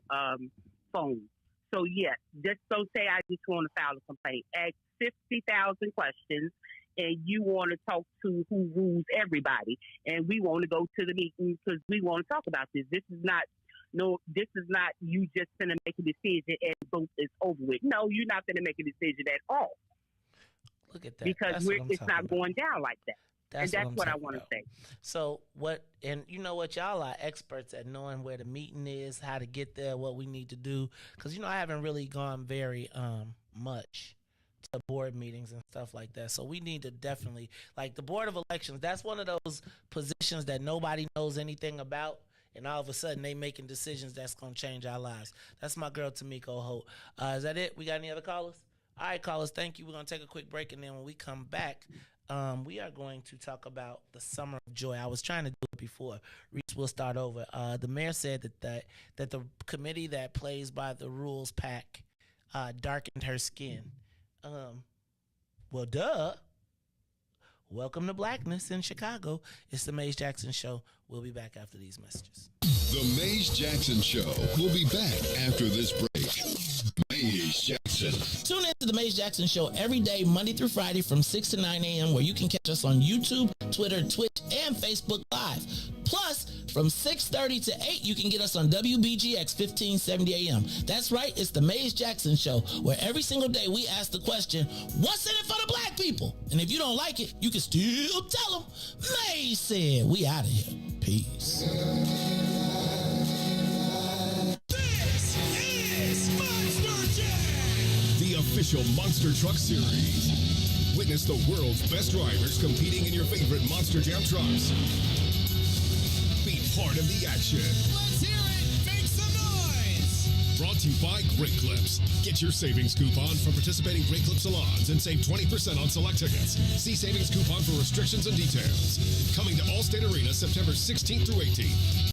phone. So, yes, just don't say I just want to file a complaint. Ask 50,000 questions, and you want to talk to who rules everybody. And we want to go to the meeting because we want to talk about this. This is not you just going to make a decision and vote is over with. No, you're not going to make a decision at all. Look at that. Because it's not going down like that. That's what I want to say. So and you know what, y'all are experts at knowing where the meeting is, how to get there, what we need to do. Because, I haven't really gone very much to board meetings and stuff like that. So we need to definitely, like the Board of Elections, that's one of those positions that nobody knows anything about, and all of a sudden they making decisions that's going to change our lives. That's my girl Tamiko Holt. Is that it? We got any other callers? All right, callers, thank you. We're going to take a quick break, and then when we come back, we are going to talk about the Summer of Joy. I was trying to do it before. Riis will start over. The mayor said that the committee that plays by the rules PAC darkened her skin. Well, duh. Welcome to Blackness in Chicago. It's the Maze Jackson Show. We'll be back after these messages. The Maze Jackson Show will be back after this break. Maze Jackson. Tune in to the Maze Jackson Show every day, Monday through Friday from 6 to 9 a.m., where you can catch us on YouTube, Twitter, Twitch, and Facebook Live. Plus, from 6:30 to 8, you can get us on WBGX 1570 a.m. That's right, it's the Maze Jackson Show, where every single day we ask the question, what's in it for the black people? And if you don't like it, you can still tell them, Maze said. We out of here. Peace. This is Monster Jam! The official Monster Truck Series. Witness the world's best drivers competing in your favorite Monster Jam trucks. Be part of the action. Let's hear it! Make some noise! Brought to you by Great Clips. Get your savings coupon from participating Great Clip salons and save 20% on select tickets. See savings coupon for restrictions and details. Coming to Allstate Arena September 16th through 18th.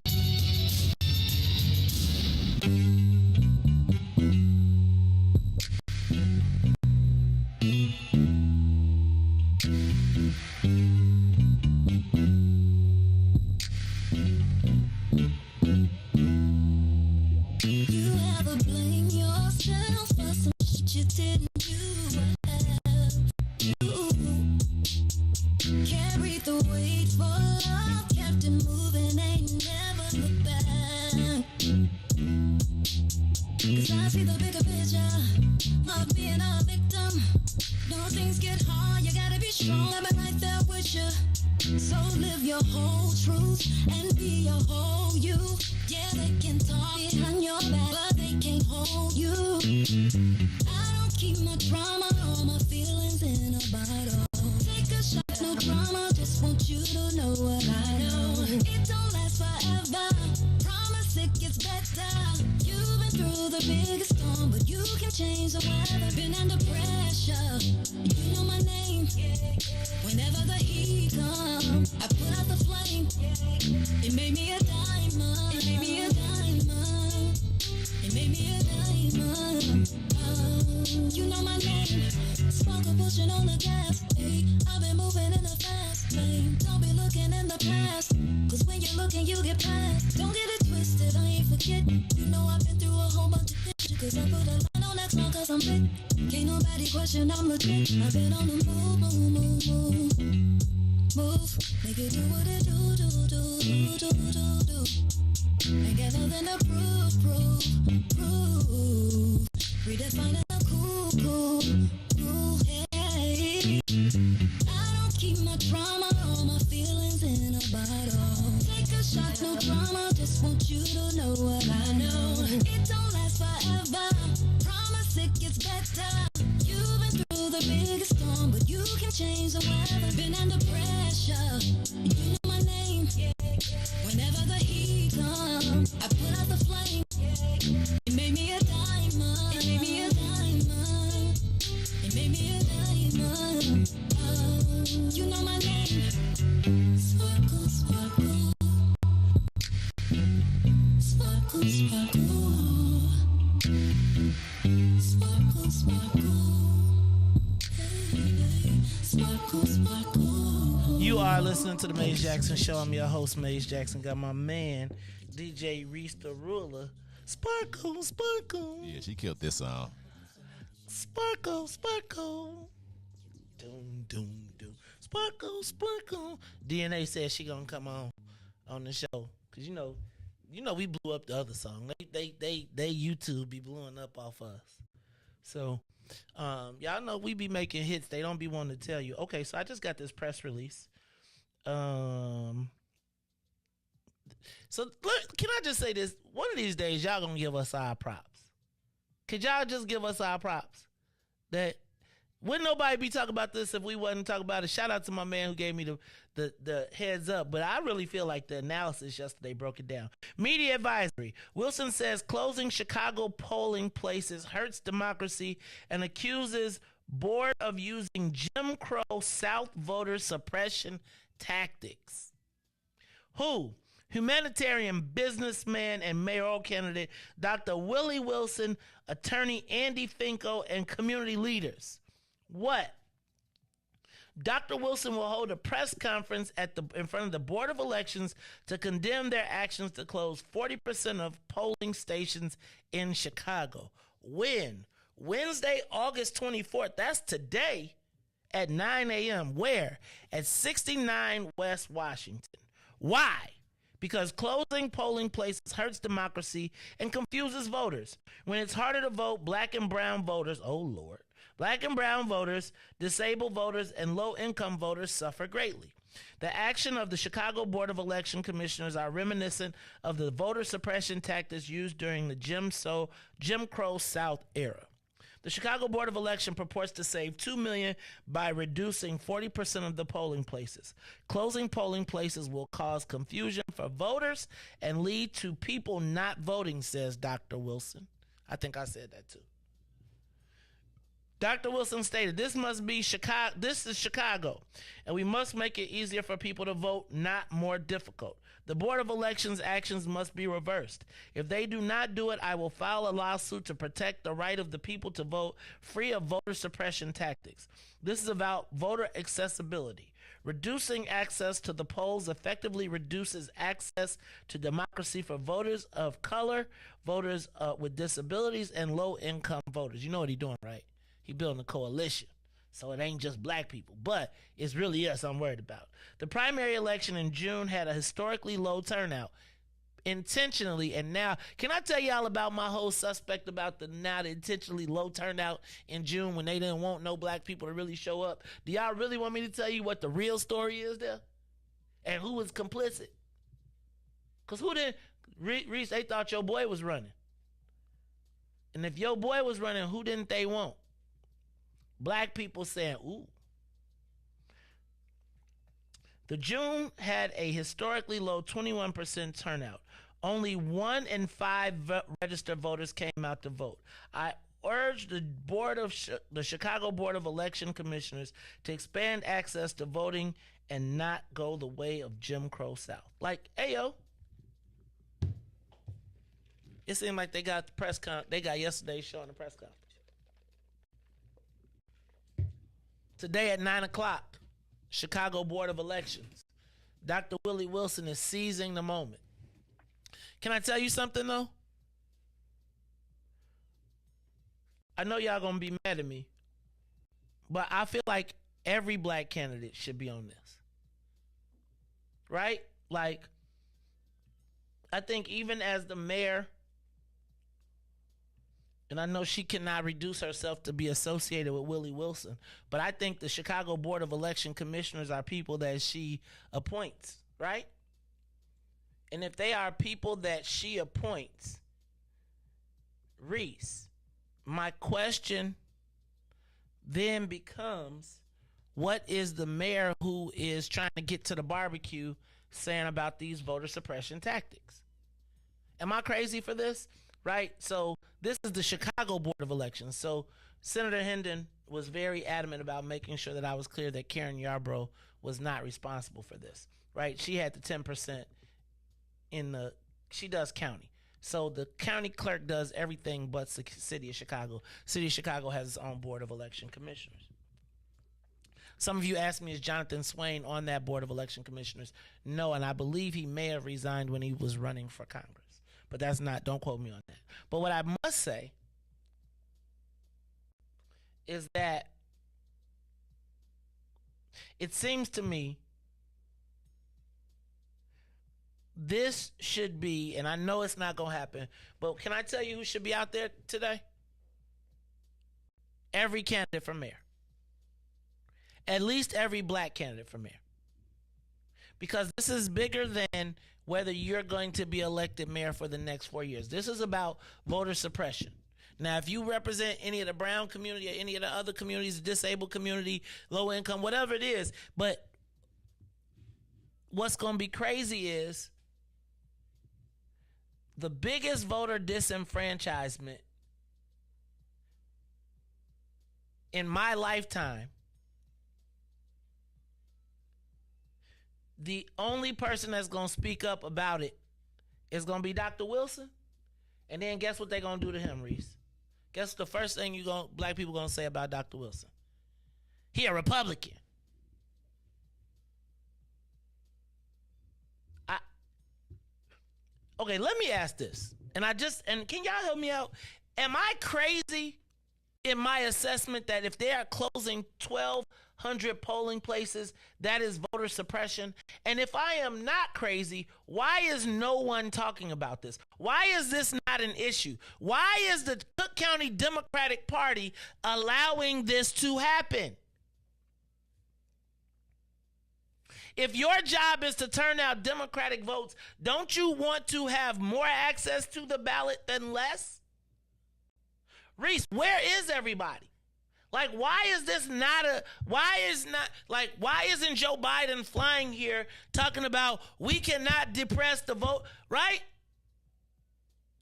You ever blame yourself for some shit you didn't do? Carry the weight for love, kept it moving, ain't never look back. 'Cause I see the bigger picture of being a victim. No, things get hard, you gotta be strong. I've been right there with you. So live your whole truth and be your whole you. Yeah, they can talk behind your back, but they can't hold you. I don't keep my drama or my feelings in a bottle. Take a shot, no drama, just want you to know what I know. It don't last forever, promise it gets better. You've been through the biggest storm, but you can change the weather. Been under pressure, you know my name. Whenever the heat comes, I put out the flame. It made me a diamond. It made me a diamond. It made me a diamond. You know my name. Sparkle pushing on the gas. Hey, I've been moving in the fast lane. Don't be looking in the past, 'cause when you're looking, you get past. Don't get it twisted, I ain't forget. You know I've been through a whole bunch of shit, 'cause I put a line on that song 'cause I'm thick. Can't nobody question I'm legit. I've been on the move, move, move, move. Move, make it do what it do, do, do, do, do, do, do. Ain't got nothing to prove, prove, prove. Redefining the cool, cool, cool, hey. I don't keep my drama or my feelings in a bottle. Take a shot, no drama, just want you to know what I know. It don't last forever, promise it gets better. You've been through the biggest storm, but you can change the weather. Been under pressure, you know my name. Whenever the heat comes, I put out the flame. It made me a diamond. It made me a diamond. It made me a diamond. You know my name. Sparkle, sparkle. Sparkle, sparkle. Sparkle, sparkle. Hey, sparkle, sparkle. You are listening to the Maze Jackson Show. I'm your host, Maze Jackson. Got my man, DJ Riis the Ruler. Sparkle, sparkle. Yeah, she killed this song. Sparkle, sparkle. Doom, doom, doom. Sparkle, sparkle. DNA says she gonna come on the show. Cause you know we blew up the other song. They YouTube be blowing up off us. So y'all know we be making hits. They don't be wanting to tell you. Okay, so I just got this press release. So can I just say this? One of these days, y'all gonna give us our props. Could y'all just give us our props? That Wouldn't nobody be talking about this if we wasn't talking about it? Shout out to my man who gave me the heads up. But I really feel like the analysis yesterday broke it down. Media advisory. Wilson says closing Chicago polling places hurts democracy and accuses board of using Jim Crow South voter suppression tactics. Who? Humanitarian businessman and mayoral candidate Dr. Willie Wilson, attorney Andy Finko, and community leaders. What? Dr. Wilson will hold a press conference in front of the Board of Elections to condemn their actions to close 40% of polling stations in Chicago. When? Wednesday, August 24th. That's today at 9 a.m. Where? At 69 West Washington. Why? Because closing polling places hurts democracy and confuses voters. When it's harder to vote, black and brown voters, oh Lord, black and brown voters, disabled voters, and low-income voters suffer greatly. The action of the Chicago Board of Election Commissioners are reminiscent of the voter suppression tactics used during the Jim Crow South era. The Chicago Board of Election purports to save $2 million by reducing 40% of the polling places. Closing polling places will cause confusion for voters and lead to people not voting, says Dr. Wilson. I think I said that too. Dr. Wilson stated, this is Chicago, and we must make it easier for people to vote, not more difficult. The Board of Elections actions must be reversed. If they do not do it, I will file a lawsuit to protect the right of the people to vote free of voter suppression tactics. This is about voter accessibility. Reducing access to the polls effectively reduces access to democracy for voters of color, voters with disabilities, and low-income voters. You know what he's doing, right? He building a coalition. So it ain't just black people, but it's really us I'm worried about. The primary election in June had a historically low turnout, intentionally, and now, can I tell y'all about my whole suspect about the intentionally low turnout in June when they didn't want no black people to really show up? Do y'all really want me to tell you what the real story is there? And who was complicit? Because who didn't, Riis, they thought your boy was running. And if your boy was running, who didn't they want? Black people saying, ooh. The June had a historically low 21% turnout. Only 1 in 5 registered voters came out to vote. I urge the Chicago Board of Election Commissioners to expand access to voting and not go the way of Jim Crow South. Like, ayo. It seemed like they got they got yesterday's show on the press conference. Today at 9 o'clock, Chicago Board of Elections. Dr. Willie Wilson is seizing the moment. Can I tell you something, though? I know y'all going to be mad at me, but I feel like every black candidate should be on this. Right? Like, I think even as the mayor, and I know she cannot reduce herself to be associated with Willie Wilson, but I think the Chicago Board of Election Commissioners are people that she appoints, right? And if they are people that she appoints, Riis, my question then becomes, what is the mayor who is trying to get to the barbecue saying about these voter suppression tactics? Am I crazy for this? Right? So this is the Chicago Board of Elections. So Senator Hendon was very adamant about making sure that I was clear that Karen Yarbrough was not responsible for this. Right? She had the 10% she does county. So the county clerk does everything but the city of Chicago. City of Chicago has its own Board of Election Commissioners. Some of you asked me, is Jonathan Swain on that Board of Election Commissioners? No, and I believe he may have resigned when he was running for Congress. But that's not, don't quote me on that. But what I must say is that it seems to me this should be, and I know it's not going to happen, but can I tell you who should be out there today? Every candidate for mayor. At least every black candidate for mayor. Because this is bigger than whether you're going to be elected mayor for the next 4 years. This is about voter suppression. Now, if you represent any of the brown community or any of the other communities, the disabled community, low income, whatever it is, but what's going to be crazy is the biggest voter disenfranchisement in my lifetime. The only person that's going to speak up about it is going to be Dr. Wilson. And then guess what they're going to do to him, Riis? Guess the first thing black people going to say about Dr. Wilson? He a Republican. Okay, let me ask this. And can y'all help me out? Am I crazy in my assessment that if they are closing 1,200 polling places, that is voter suppression? And if I am not crazy, why is no one talking about this? Why is this not an issue? Why is the Cook County Democratic Party allowing this to happen? If your job is to turn out Democratic votes, don't you want to have more access to the ballot than less? Riis, where is everybody? Like, why isn't Joe Biden flying here talking about we cannot depress the vote, right?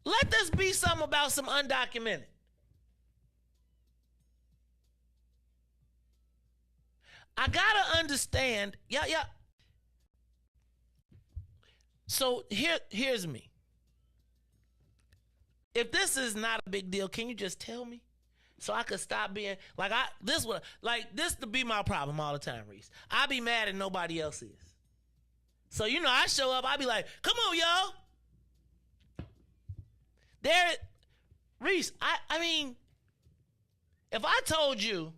Let this be something about some undocumented. I gotta understand, yeah. So here's me. If this is not a big deal, can you just tell me? So I could stop being this to be my problem all the time, Riis. I be mad and nobody else is. So I show up, I be like, come on, y'all. Riis, I mean, if I told you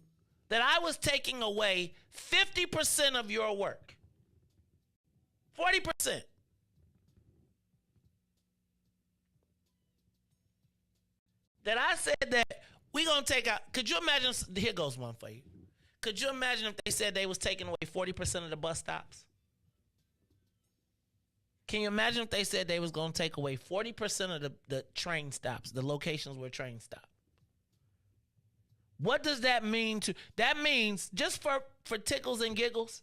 that I was taking away 50% of your work, 40%. That I said that we gonna take out, could you imagine, here goes one for you. Could you imagine if they said they was taking away 40% of the bus stops? Can you imagine if they said they was gonna take away 40% of the train stops, the locations where trains stop? What does that mean that means, just for tickles and giggles,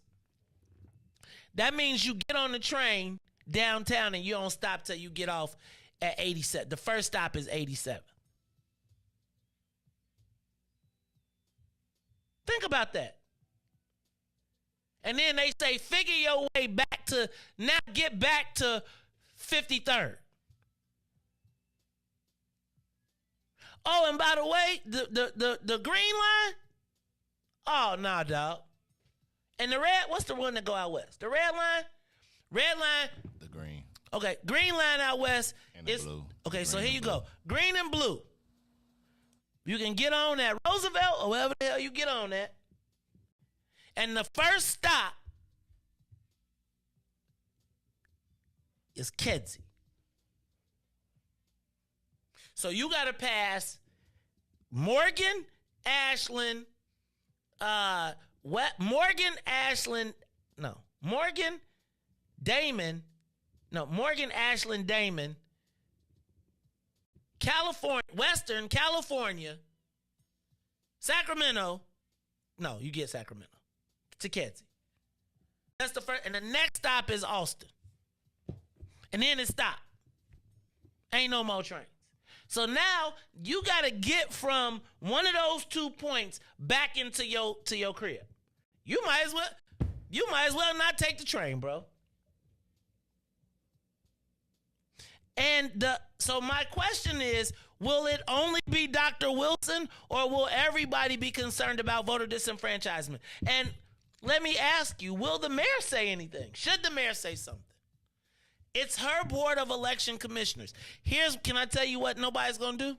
that means you get on the train downtown and you don't stop till you get off at 87. The first stop is 87. Think about that. And then they say, figure your way back to, now get back to 53rd. Oh, and by the way, the green line? Oh, nah, dog. And the red, what's the one that go out west? The red line? Red line. The green. Okay, green line out west. And the blue. Okay, so here you go. Green and blue. You can get on at Roosevelt or wherever the hell you get on at. And the first stop is Kedzie. So you got to pass Morgan, Ashland, Damon, California, Western California, Sacramento. No, you get Sacramento to Kedzie. That's the first, and the next stop is Austin. And then it stopped. Ain't no more trains. So now you got to get from one of those 2 points back into your crib. You might as well not take the train, bro. And so my question is, will it only be Dr. Wilson, or will everybody be concerned about voter disenfranchisement? And let me ask you, will the mayor say anything? Should the mayor say something? It's her board of election commissioners. Can I tell you what nobody's going to do?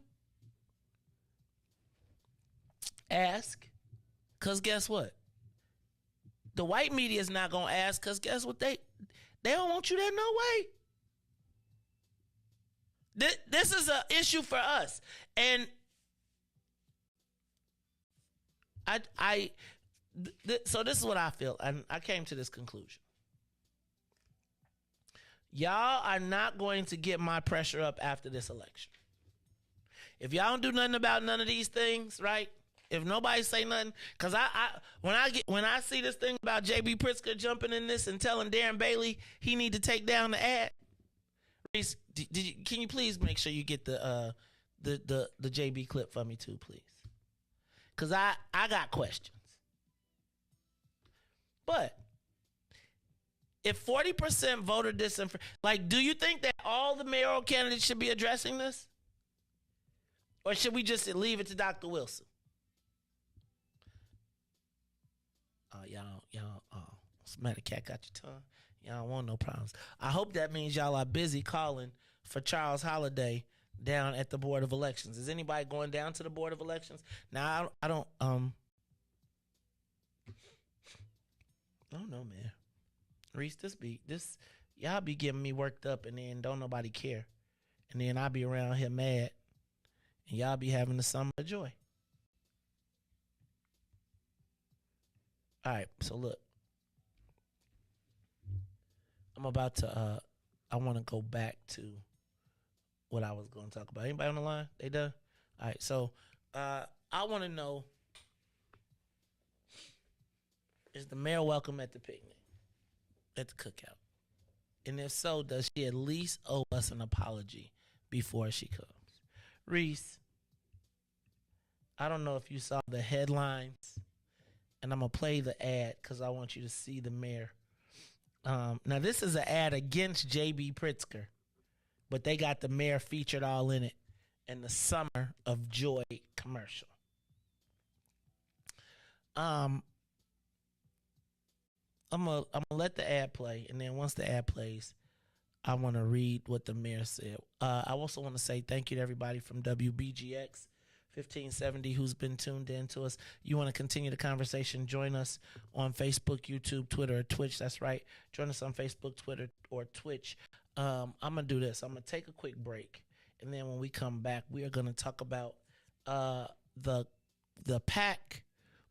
Ask. Because guess what? The white media is not going to ask, because guess what? They don't want you there no way. This is an issue for us. And so this is what I feel. And I came to this conclusion. Y'all are not going to get my pressure up after this election. If y'all don't do nothing about none of these things, right? If nobody say nothing, because when I see this thing about J.B. Pritzker jumping in this and telling Darren Bailey he need to take down the ad, Reese, can you please make sure you get the J.B. clip for me too, please? Because I got questions. But if 40% voter disenfranchisement, like, do you think that all the mayoral candidates should be addressing this? Or should we just leave it to Dr. Wilson? Y'all, Smatter Cat got your tongue. Y'all don't want no problems. I hope that means y'all are busy calling for Charles Holliday down at the Board of Elections. Is anybody going down to the Board of Elections? Now, I don't know, man. Reese, y'all be getting me worked up and then don't nobody care. And then I be around here mad and y'all be having the summer of joy. All right, so look. I'm about to, I want to go back to what I was going to talk about. Anybody on the line? They done? All right, so I want to know, is the mayor welcome at the picnic, at the cookout? And if so, does she at least owe us an apology before she comes? Reese, I don't know if you saw the headlines, and I'm going to play the ad because I want you to see the mayor. Now, this is an ad against J.B. Pritzker, but they got the mayor featured all in it in the Summer of Joy commercial. I'm gonna let the ad play, and then once the ad plays, I want to read what the mayor said. I also want to say thank you to everybody from WBGX 1570 who's been tuned in to us. You want to continue the conversation, join us on Facebook, YouTube, Twitter, or Twitch. That's right. Join us on Facebook, Twitter, or Twitch. I'm going to do this. I'm going to take a quick break, and then when we come back, we are going to talk about the PAC,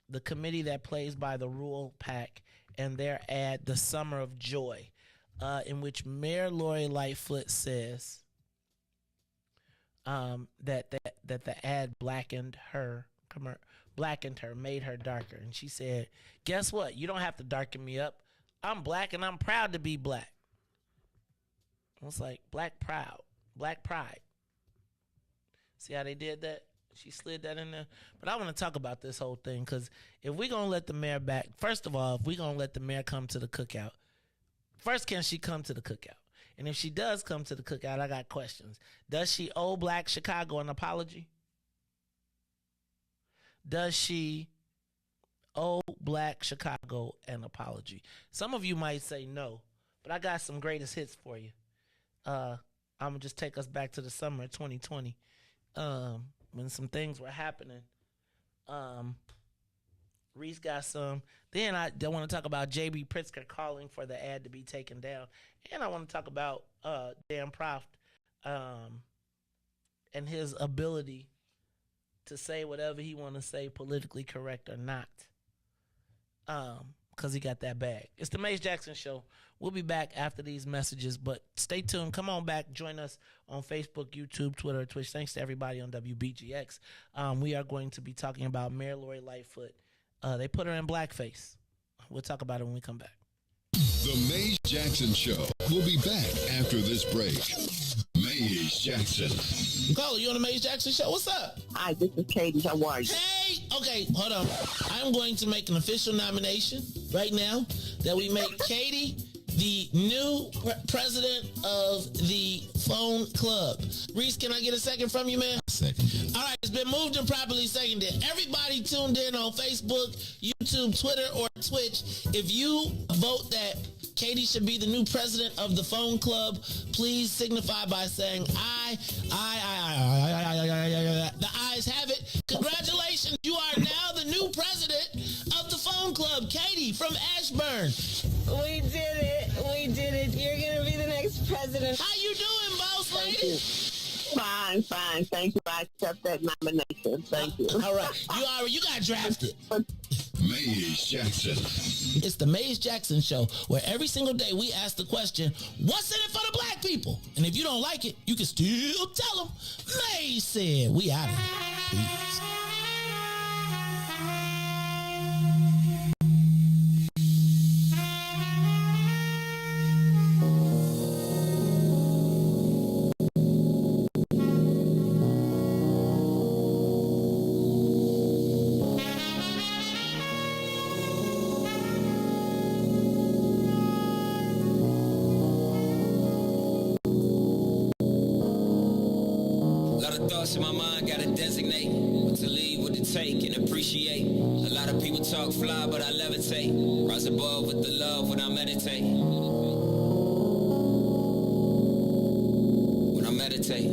the committee that plays by the rule PAC, and their ad, The Summer of Joy, in which Mayor Lori Lightfoot says that the ad blackened her, made her darker. And she said, guess what? You don't have to darken me up. I'm black and I'm proud to be black. I was like, black pride. See how they did that? She slid that in there. But I want to talk about this whole thing because if we're going to let the mayor back, first of all, if we're going to let the mayor come to the cookout, first, can she come to the cookout? And if she does come to the cookout, I got questions. Does she owe Black Chicago an apology? Does she owe Black Chicago an apology? Some of you might say no, but I got some greatest hits for you. I'm going to just take us back to the summer of 2020 when some things were happening. Reese got some. Then I want to talk about J.B. Pritzker calling for the ad to be taken down. And I want to talk about Dan Proft and his ability to say whatever he want to say, politically correct or not, because he got that bag. It's the Mace Jackson Show. We'll be back after these messages, but stay tuned. Come on back. Join us on Facebook, YouTube, Twitter, Twitch. Thanks to everybody on WBGX. We are going to be talking about Mayor Lori Lightfoot. They put her in blackface. We'll talk about it when we come back. The Mace Jackson Show will be back after this break. Mace Jackson. Caller, you on the Mace Jackson Show? What's up? Hi, this is Katie. How are you? Hey! Okay, hold on. I'm going to make an official nomination right now that we make Katie the new president of the phone club. Reese, can I get a second from you, man? Second. All right, it's been moved and properly seconded. Everybody tuned in on Facebook, YouTube, Twitter, or Twitch. If you vote that Katie should be the new president of the phone club, please signify by saying aye. The ayes have it. Congratulations, you are now the new president of the phone club. Katie from Ashburn. We did it. You're going to be the next president. How you doing, boss lady? Fine. Thank you. I accept that nomination. Thank you. All right. You got drafted. Maze Jackson. It's the Maze Jackson Show, where every single day we ask the question, what's in it for the black people? And if you don't like it, you can still tell them. Maze said, we out of here. Peace. Thoughts in my mind, gotta designate what to leave, what to take, and appreciate. A lot of people talk fly, but I levitate. Rise above with the love when I meditate. When I meditate.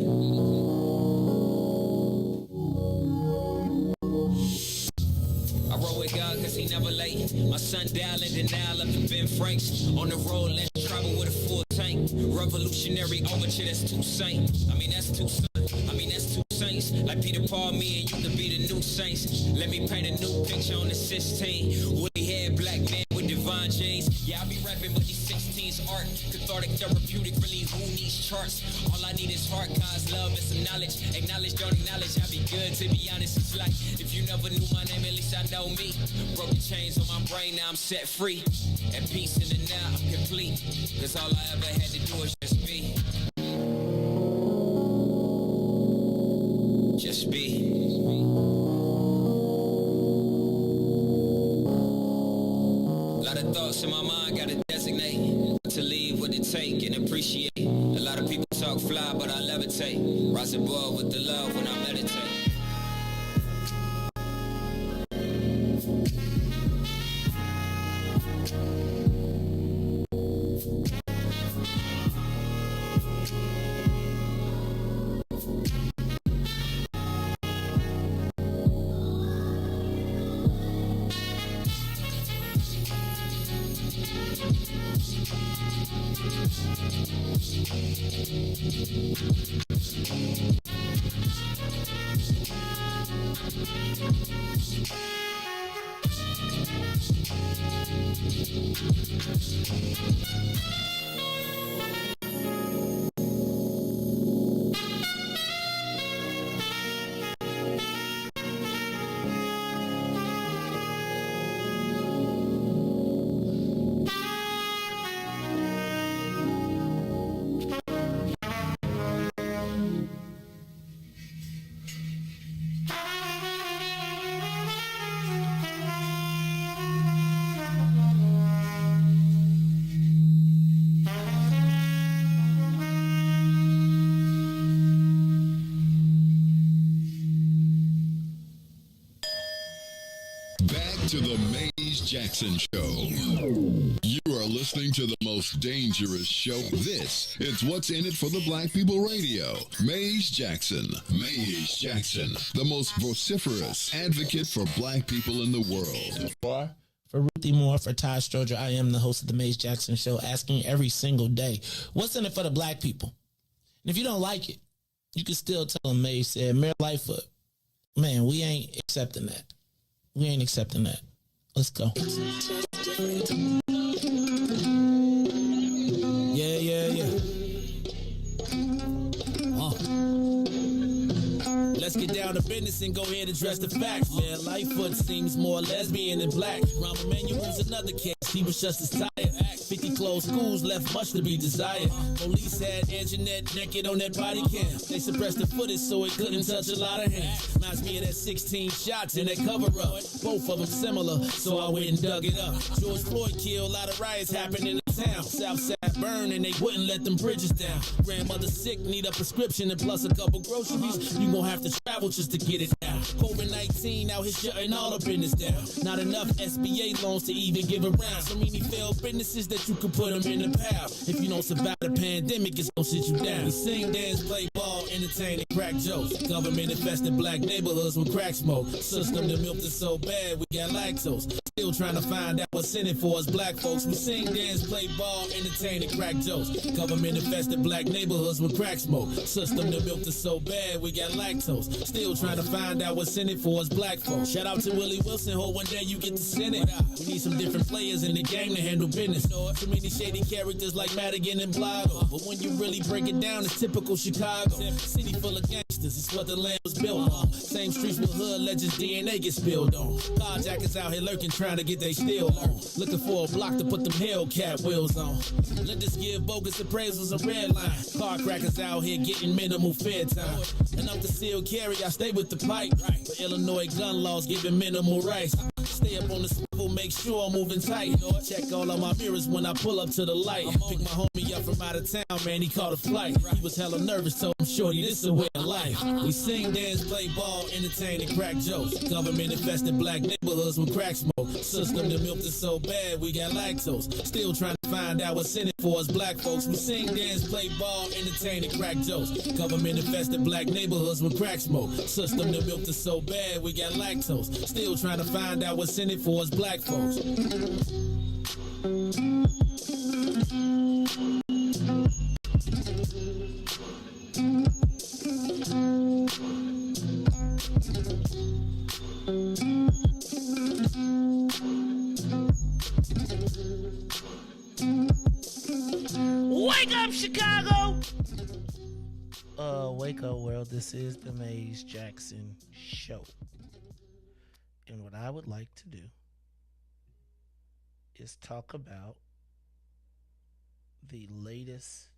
I roll with God cause he never late. My son dialing denial up in Ben Franks. On the road, let's travel with a full tank. Revolutionary overture, that's too saint. That's too saint. That's two saints. Like Peter Paul, me and you could be the new saints. Let me paint a new picture on the 16. Woolly haired black man with divine genes. Yeah, I be rapping, but these 16's art. Cathartic, therapeutic, really who needs charts? All I need is heart, cause love and some knowledge. Acknowledge, don't acknowledge, I be good, to be honest. It's like, if you never knew my name, at least I know me. Broken chains on my brain, now I'm set free. At peace in the now, I'm complete. Cause all I ever had to do is just be. Just be. Lot of thoughts in my mind, gotta designate what to leave, what to take, and appreciate. A lot of people talk fly, but I levitate. Rise above with the love when I meditate. To the Maze Jackson Show. You are listening to the most dangerous show. This is What's in It for the Black People Radio. Maze Jackson. Maze Jackson, the most vociferous advocate for black people in the world. For Ruthie Moore, for Todd Stroger, I am the host of the Maze Jackson Show, asking every single day, what's in it for the black people? And if you don't like it, you can still tell them Maze said, Mayor Lightfoot, man, we ain't accepting that. We ain't accepting that. Let's go. Yeah. Let's get down to business and go ahead and address the facts, man. Lightfoot seems more lesbian than black. Rahm Emanuel's another case. He was just as tired. 50 closed schools left much to be desired. Police had Anjanette naked on that body cam. They suppressed the footage so it couldn't touch a lot of hands. Reminds me of that 16 shots in that cover-up. Both of them similar, so I went and dug it up. George Floyd killed, a lot of riots happened in the town. Southside burned and they wouldn't let them bridges down. Grandmother sick, need a prescription and plus a couple groceries. You gon' have to travel just to get it down. COVID-19 out here shutting all the business down. Not enough SBA loans to even give around. So many failed businesses that you could put them in the pile. If you don't survive the pandemic, it's gonna sit you down. We sing, dance, play ball, entertaining crack jokes. Government infested black neighborhoods with crack smoke. System that milked us so bad we got lactose. Still trying to find out what's in it for us black folks. We sing, dance, play ball, entertaining crack jokes. Government infested black neighborhoods with crack smoke. System that milked us so bad we got lactose. Still trying to find out what's in it for us black folks. Shout out to Willie Wilson, hope one day you get to send it. We need some different players in the game to handle business. Too many shady characters like Madigan and Blotto. But when you really break it down, it's typical Chicago. City full of gangsters, it's what the land was built on. Same streets with hood legends, DNA gets spilled on. Carjackers out here lurking, trying to get they steal on. Looking for a block to put them Hellcat wheels on. Let us give bogus appraisals a red line. Car crackers out here getting minimal fair time. And up the sealed carry, I stay with the pipe. But Illinois gun laws giving minimal rights. Stay up on the swivel, make sure I'm moving tight. Check all of my mirrors when I pull up to the light. Pick my homie up from out of town, man, he caught a flight. He was hella nervous, told him, shorty, this is a way of life. We sing, dance, play ball, entertain, and crack jokes. Government infested black neighborhoods with crack smoke. System that milked us so bad, we got lactose. Still trying to find out what's in it for us black folks. We sing, dance, play ball, entertain, and crack jokes. Government infested black neighborhoods with crack smoke. System that milked us so bad, we got lactose. Still trying to find out what's in it for us black folks. Wake up, Chicago! Wake up, world. This is the Maze Jackson Show. And what I would like to do is talk about the latest.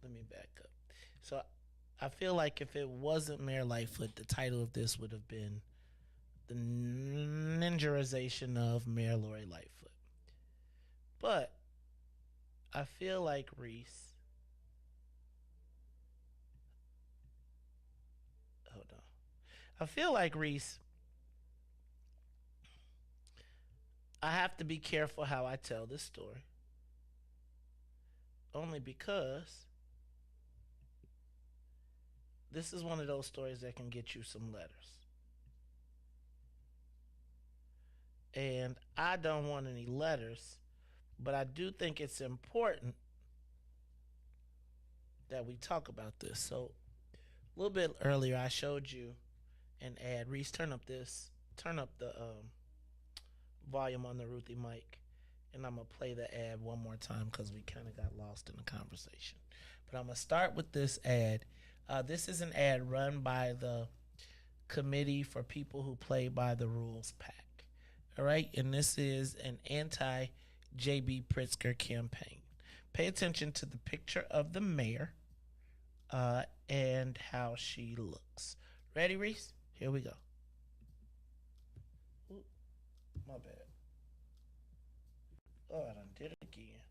Let me back up. So I feel like if it wasn't Mayor Lightfoot, the title of this would have been The Ninjaization of Mayor Lori Lightfoot. But I feel like Riis. Hold on. I feel like Riis. I have to be careful how I tell this story. Only because this is one of those stories that can get you some letters. And I don't want any letters, but I do think it's important that we talk about this. So a little bit earlier, I showed you an ad. Riis, turn up the volume on the Ruthie mic, and I'm going to play the ad one more time because we kind of got lost in the conversation. But I'm going to start with this ad. This is an ad run by the Committee for People Who Play by the Rules PAC. All right? And this is an anti-J.B. Pritzker campaign. Pay attention to the picture of the mayor and how she looks. Ready, Riis? Here we go. Ooh, my bad. Oh, I done did it again.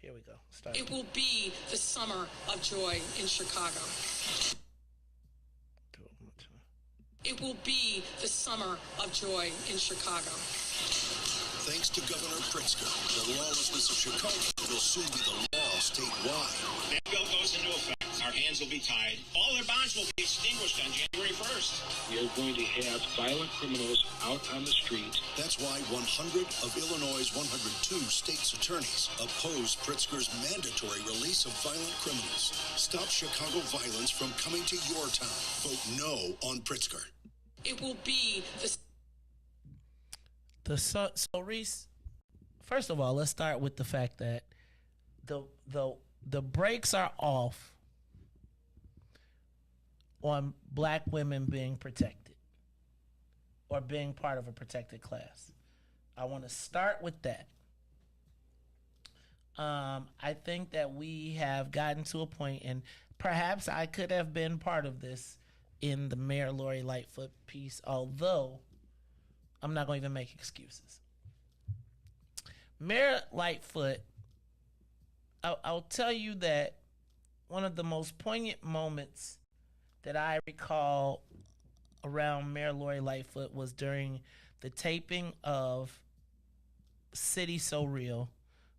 Here we go. Start. It will be the summer of joy in Chicago. Do it one more time. It will be the summer of joy in Chicago. Thanks to Governor Pritzker, the lawlessness of Chicago will soon be the law statewide. That bill goes into effect. Our hands will be tied. All their bonds will be extinguished on January 1st. We are going to have violent criminals out on the street. That's why 100 of Illinois' 102 state's attorneys oppose Pritzker's mandatory release of violent criminals. Stop Chicago violence from coming to your town. Vote no on Pritzker. It will be So Riis, first of all, let's start with the fact that the brakes are off on black women being protected or being part of a protected class. I want to start with that. I think that we have gotten to a point, and perhaps I could have been part of this in the Mayor Lori Lightfoot piece, although I'm not going to even make excuses. Mayor Lightfoot, I'll tell you that one of the most poignant moments that I recall around Mayor Lori Lightfoot was during the taping of City So Real,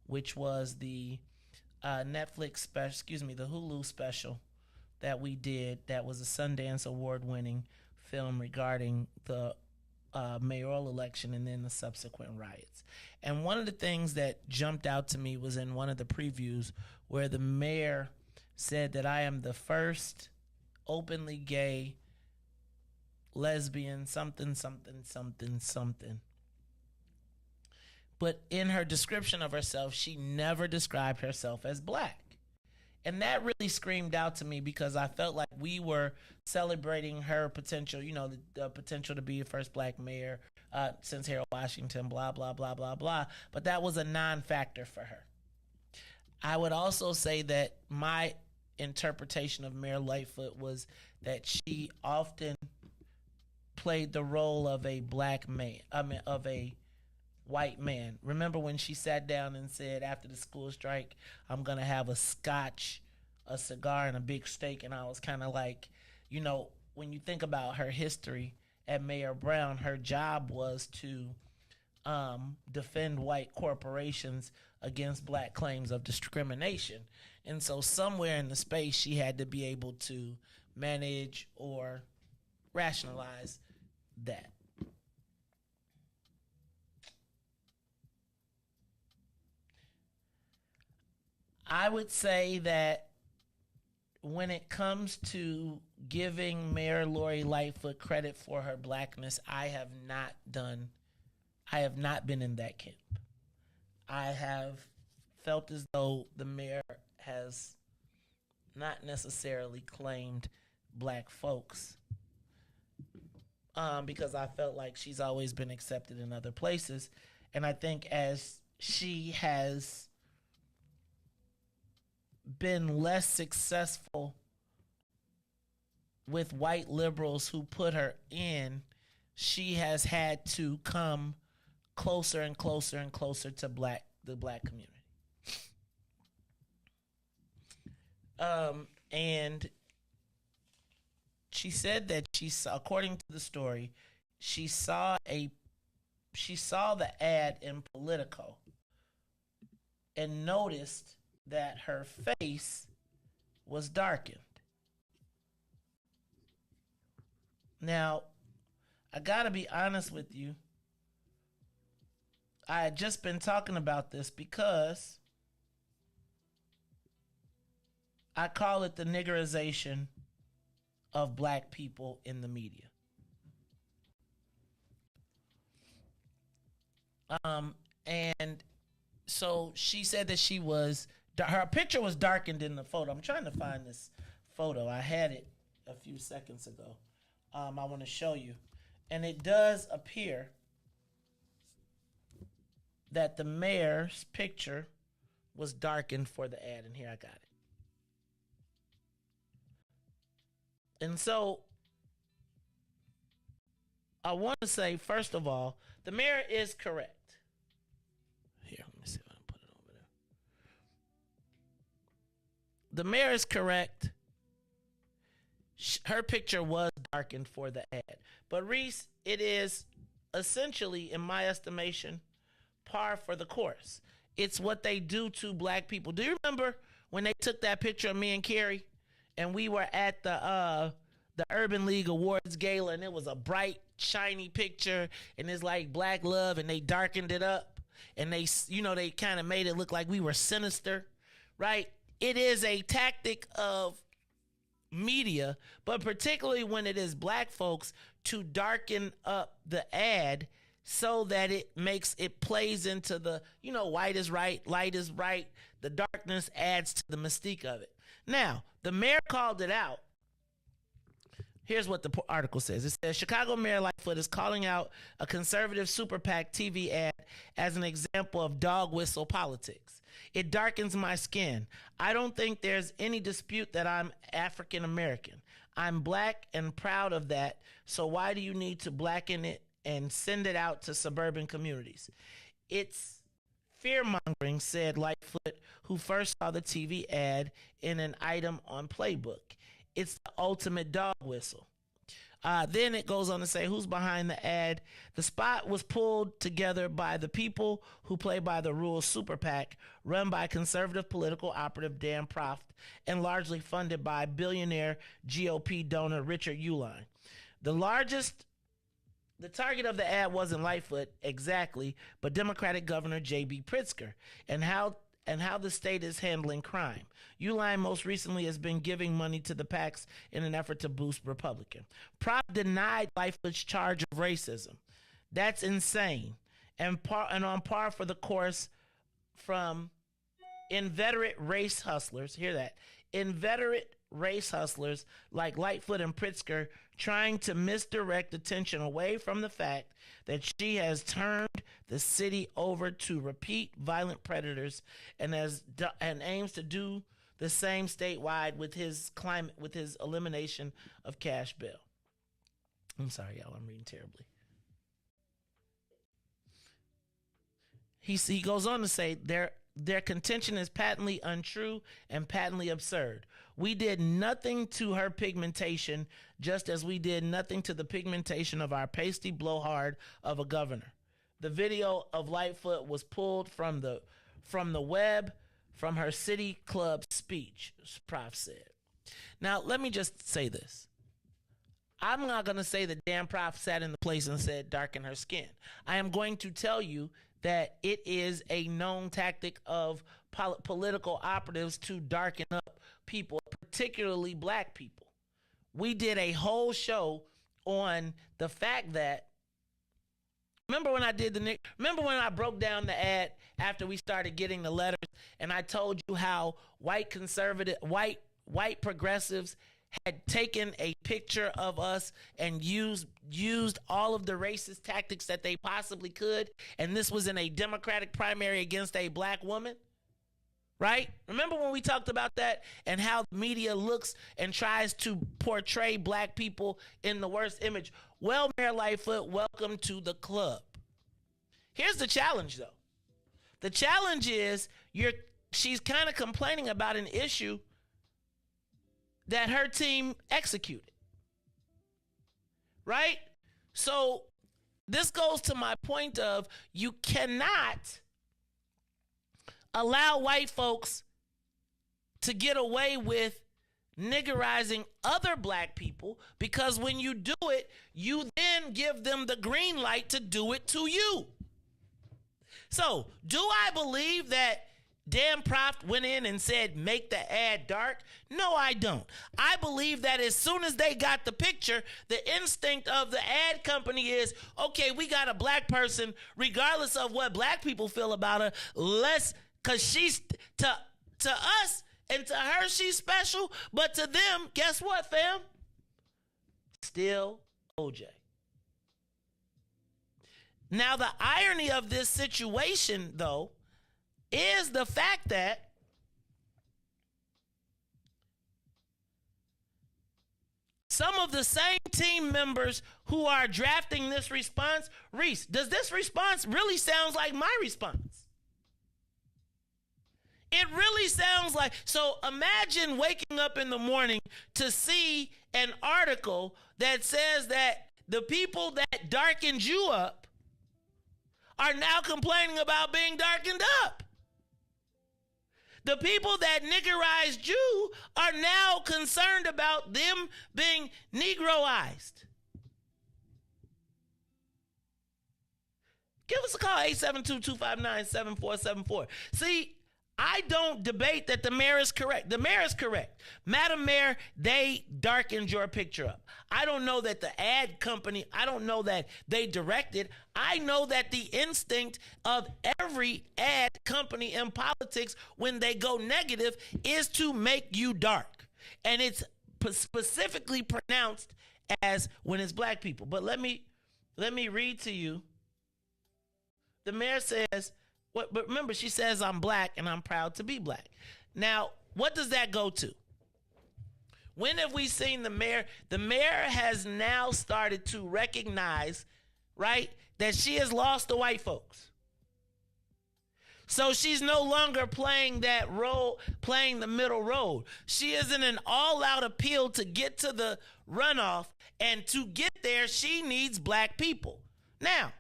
which was the Netflix special, the Hulu special that we did, that was a Sundance Award-winning film regarding the mayoral election and then the subsequent riots. And one of the things that jumped out to me was in one of the previews where the mayor said that I am the first openly gay, lesbian, something. But in her description of herself, she never described herself as black. And that really screamed out to me because I felt like we were celebrating her potential, the potential to be the first black mayor since Harold Washington, blah, blah, blah, blah, blah. But that was a non-factor for her. I would also say that my interpretation of Mayor Lightfoot was that she often played the role of a black man, of a white man. Remember when she sat down and said, after the school strike, I'm going to have a scotch, a cigar, and a big steak. And I was kind of like, when you think about her history at Mayor Brown, her job was to defend white corporations against black claims of discrimination. And so somewhere in the space, she had to be able to manage or rationalize that. I would say that when it comes to giving Mayor Lori Lightfoot credit for her blackness, I have not been in that camp. I have felt as though the mayor has not necessarily claimed black folks because I felt like she's always been accepted in other places. And I think as she has been less successful with white liberals who put her in, she has had to come closer and closer and closer to the black community. And she said that according to the story, she saw the ad in Politico and noticed that her face was darkened. Now, I gotta be honest with you. I had just been talking about this because I call it the niggerization of black people in the media. And so she said that her picture was darkened in the photo. I'm trying to find this photo. I had it a few seconds ago. I want to show you. And it does appear that the mayor's picture was darkened for the ad. And here I got it. And so I want to say, first of all, the mayor is correct. Here, let me see if I can put it over there. The mayor is correct. Her picture was darkened for the ad. But Riis, it is essentially, in my estimation, par for the course. It's what they do to black people. Do you remember when they took that picture of me and Carrie? And we were at the Urban League Awards Gala, and it was a bright, shiny picture, and it's like black love, and they darkened it up, and they kind of made it look like we were sinister, right? It is a tactic of media, but particularly when it is black folks, to darken up the ad so that it plays into the, white is right, light is right. The darkness adds to the mystique of it. Now, the mayor called it out. Here's what the article says. It says, Chicago Mayor Lightfoot is calling out a conservative Super PAC TV ad as an example of dog whistle politics. It darkens my skin. I don't think there's any dispute that I'm African American. I'm black and proud of that. So why do you need to blacken it and send it out to suburban communities? It's fear-mongering, said Lightfoot, who first saw the TV ad in an item on Playbook. It's the ultimate dog whistle. Then it goes on to say who's behind the ad. The spot was pulled together by the people who play by the rules Super PAC, run by conservative political operative Dan Proft, and largely funded by billionaire GOP donor Richard Uihlein. The target of the ad wasn't Lightfoot exactly, but Democratic Governor J.B. Pritzker, and how the state is handling crime. Uihlein most recently has been giving money to the PACs in an effort to boost Republican. Prop denied Lightfoot's charge of racism. That's insane, and on par for the course from inveterate race hustlers. Hear that? Inveterate race hustlers like Lightfoot and Pritzker trying to misdirect attention away from the fact that she has turned the city over to repeat violent predators and aims to do the same statewide with his elimination of cash bail. I'm sorry, y'all, I'm reading terribly. He goes on to say their contention is patently untrue and patently absurd. We did nothing to her pigmentation, just as we did nothing to the pigmentation of our pasty blowhard of a governor. The video of Lightfoot was pulled from the web from her city club speech, Prof said. Now, let me just say this. I'm not going to say that Dan Prof sat in the place and said darken her skin. I am going to tell you that it is a known tactic of political operatives to darken up people, particularly black people. We did a whole show on the fact that, remember when I broke down the ad after we started getting the letters, and I told you how white progressives had taken a picture of us and used all of the racist tactics that they possibly could, and this was in a Democratic primary against a black woman, right? Remember when we talked about that and how the media looks and tries to portray black people in the worst image? Well, Mayor Lightfoot, welcome to the club. Here's the challenge, though. The challenge is she's kind of complaining about an issue that her team executed, right? So this goes to my point of you cannot allow white folks to get away with niggerizing other black people, because when you do it, you then give them the green light to do it to you. So do I believe that Dan Proft went in and said, make the ad dark? No, I don't. I believe that as soon as they got the picture, the instinct of the ad company is, okay, we got a black person, regardless of what black people feel about her, because she's, to us and to her, she's special, but to them, guess what, fam? Still OJ. Now, the irony of this situation, though, is the fact that some of the same team members who are drafting this response, Riis, does this response really sound like my response? It really sounds like, so imagine waking up in the morning to see an article that says that the people that darkened you up are now complaining about being darkened up. The people that niggerized you are now concerned about them being Negroized. Give us a call, 872-259-7474. See, I don't debate that the mayor is correct. The mayor is correct. Madam Mayor, they darkened your picture up. I don't know that the ad company, I don't know that they directed. I know that the instinct of every ad company in politics when they go negative is to make you dark. And it's specifically pronounced as when it's black people. But let me read to you. The mayor says, but remember, she says, I'm black and I'm proud to be black. Now, what does that go to? When have we seen the mayor? The mayor has now started to recognize, right, that she has lost the white folks. So she's no longer playing that role, playing the middle road. She is in an all-out appeal to get to the runoff And to get there, she needs black people. Now,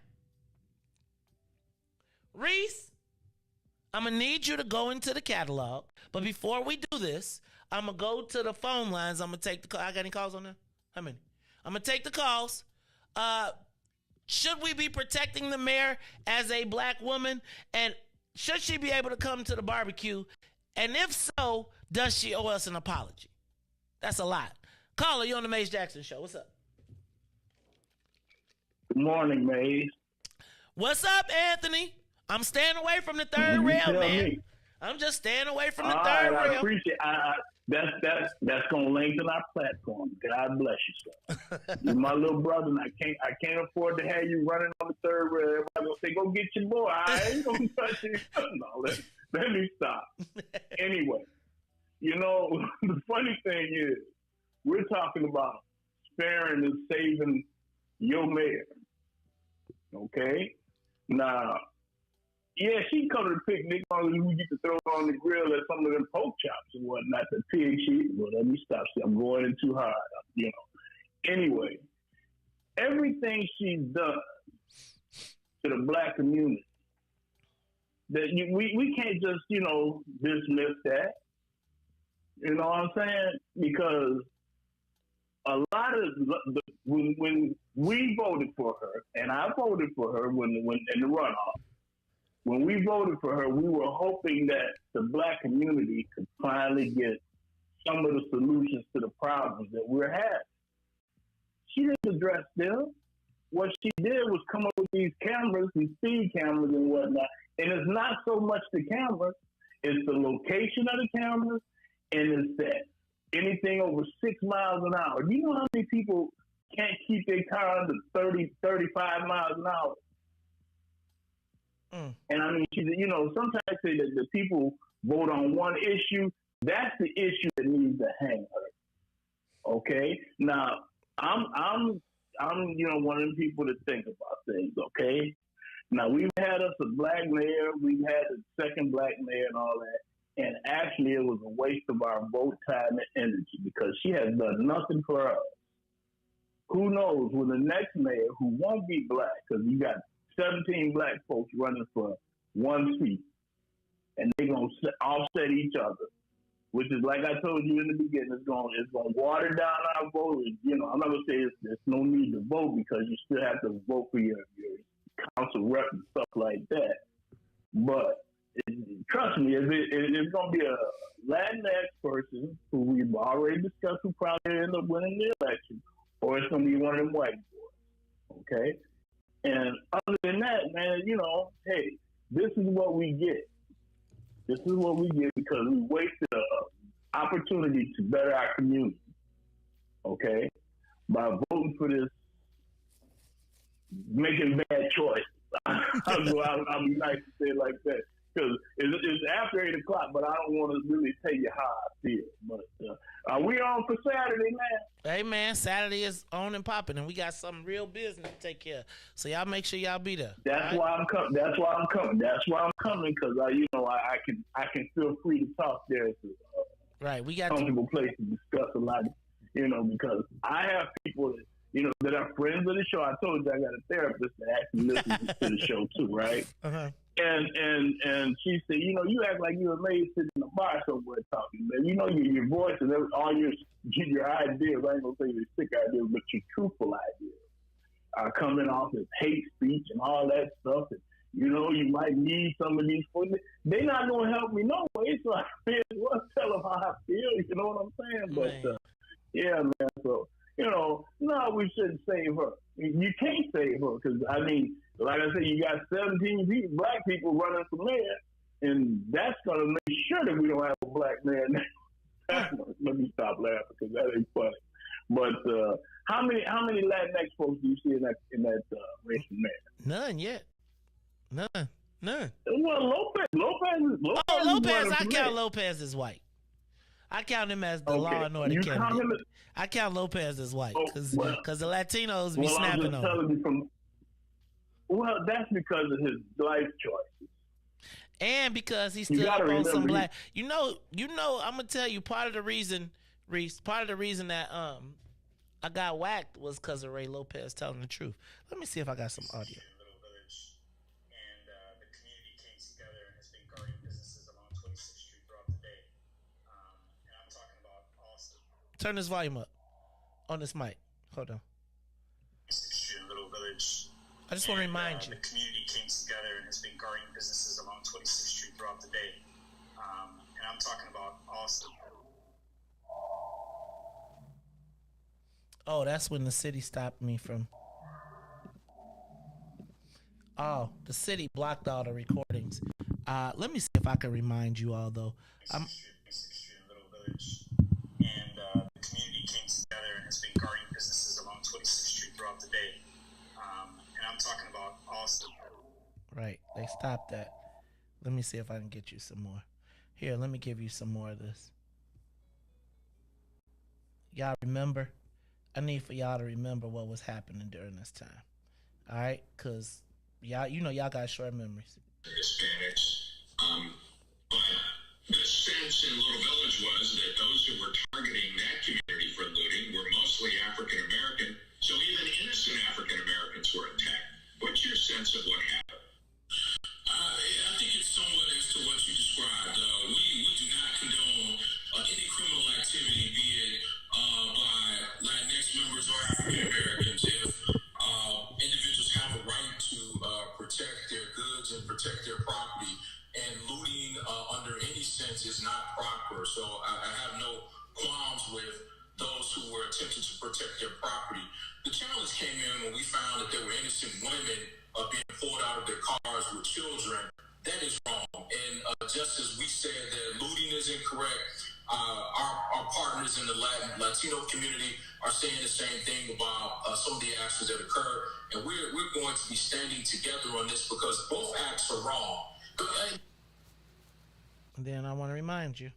Riis, I'm going to need you to go into the catalog. But before we do this, I'm going to go to the phone lines. I'm going to take the call. I got any calls on there? How many? I'm going to take the calls. Should we be protecting the mayor as a black woman? And should she be able to come to the barbecue? And if so, does she owe us an apology? That's a lot. Caller, you on the Maze Jackson Show. What's up? Good morning, Maze. What's up, Anthony? I'm staying away from the third rail, man. Me. I'm just staying away from the third rail. I appreciate it. That's gonna lengthen our platform. God bless you, sir. You're my little brother, and I can't afford to have you running on the third rail. Everybody gonna say, "Go get your boy." I ain't gonna touch you. No, let me stop. Anyway, the funny thing is, we're talking about sparing and saving your mayor. Okay, now. Yeah, she come to the picnic. We get to throw on the grill at some of them pork chops and whatnot, the pig shit. Well, let me stop. I'm going in too hard, Anyway, everything she's done to the black community, that we can't just, dismiss that. You know what I'm saying? Because a lot of when we voted for her, and I voted for her when in the runoff. When we voted for her, we were hoping that the black community could finally get some of the solutions to the problems that we're having. She didn't address them. What she did was come up with these cameras, these speed cameras and whatnot. And it's not so much the cameras, it's the location of the cameras, and it's that anything over 6 miles an hour. Do you know how many people can't keep their car under 30, 35 miles an hour? And I mean, sometimes say that the people vote on one issue. That's the issue that needs to hang her. Okay. Now, I'm one of the people that think about things. Okay. Now we've had us a black mayor, we've had a second black mayor, and all that. And actually, it was a waste of our vote time and energy because she has done nothing for us. Who knows when the next mayor, who won't be black, because you got 17 black folks running for one seat, and they're going to offset each other, which is, like I told you in the beginning, it's going to water down our vote. I'm not going to say there's no need to vote because you still have to vote for your council rep and stuff like that. But trust me, it's going to be a Latinx person who we've already discussed who probably end up winning the election, or it's going to be one of them white boys. Okay? And other than that, man, hey, this is what we get. This is what we get because we wasted an opportunity to better our community, okay, by voting for this, making bad choices. I'll be nice to say it like that because it's after 8 o'clock, but I don't want to really tell you how I feel. But are we on for Saturday, man? Hey, man, Saturday is on and popping, and we got some real business to take care of. So y'all make sure y'all be there. That's why I'm coming. That's why I'm coming because I can feel free to talk there. It's right, we got comfortable place to discuss a lot. Because I have people that are friends of the show. I told you I got a therapist that actually listens to the show too, right? Uh-huh. And she said, you act like you're amazed sitting in a bar somewhere talking, man. Your voice and all your ideas, I ain't gonna say your sick ideas, but your truthful ideas are coming off as hate speech and all that stuff. And, you might need some of these folks. They're not gonna help me no way, so I feel tell them how I feel, you know what I'm saying? But yeah, man, so no, we shouldn't save her. You can't save her because, like I said, you got 17 black people running for mayor, and that's going to make sure that we don't have a black mayor now. Let me stop laughing because that ain't funny. But how many Latinx folks do you see in that race for mayor? None yet. None. Well, Lopez. I count Lopez as white. I count him as the law and order candidate. I count Lopez as white because the Latinos be snapping on him. Well, that's because of his life choices. And because he stood up on some black. I'm gonna tell you part of the reason, Riis, that I got whacked was because of Ray Lopez telling the truth. Let me see if I got some audio. Turn this volume up on this mic. Hold on. Little village. I just want to remind you. The community came together and has been guarding businesses along 26th Street throughout the day. And I'm talking about Austin. Oh, that's when the city stopped me from. Oh, the city blocked all the recordings. Let me see if I can remind you all, though. Little village. And the community came together and has been guarding businesses along 26th Street throughout the day. And I'm talking about Austin. Right, they stopped that. Let me see if I can get you some more. Here, let me give you some more of this. Y'all remember? I need for y'all to remember what was happening during this time. All right? Because y'all, y'all got short memories. Hispanics. But the sense in Little Village was that those who were targeting that community for looting were mostly African American. So even innocent African Americans were attacked. What's your sense of what happened? I think it's somewhat as to what you described. We do not condone any criminal activity, be it by Latinx members or African Americans. If individuals have a right to protect their goods and protect their property, and looting under any sense is not proper. So I have no qualms with those who were attempting to protect their property. The challenge came in when we found that there were innocent women being pulled out of their cars with children. That is wrong. And just as we said that looting is incorrect, our partners in the Latino community are saying the same thing about some of the actions that occurred. And we're going to be standing together on this because both acts are wrong. And then I want to remind you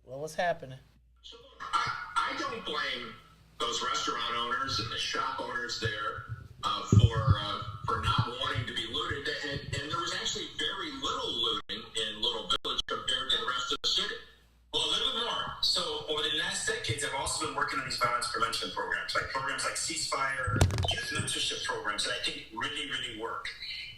what was happening. I don't blame those restaurant owners and the shop owners there for not wanting to be looted. And there was actually very little looting in Little Village compared to the rest of the city. Well, a little bit more. So over the last decades, I've also been working on these violence prevention programs like Ceasefire, youth mentorship programs that I think really, really work.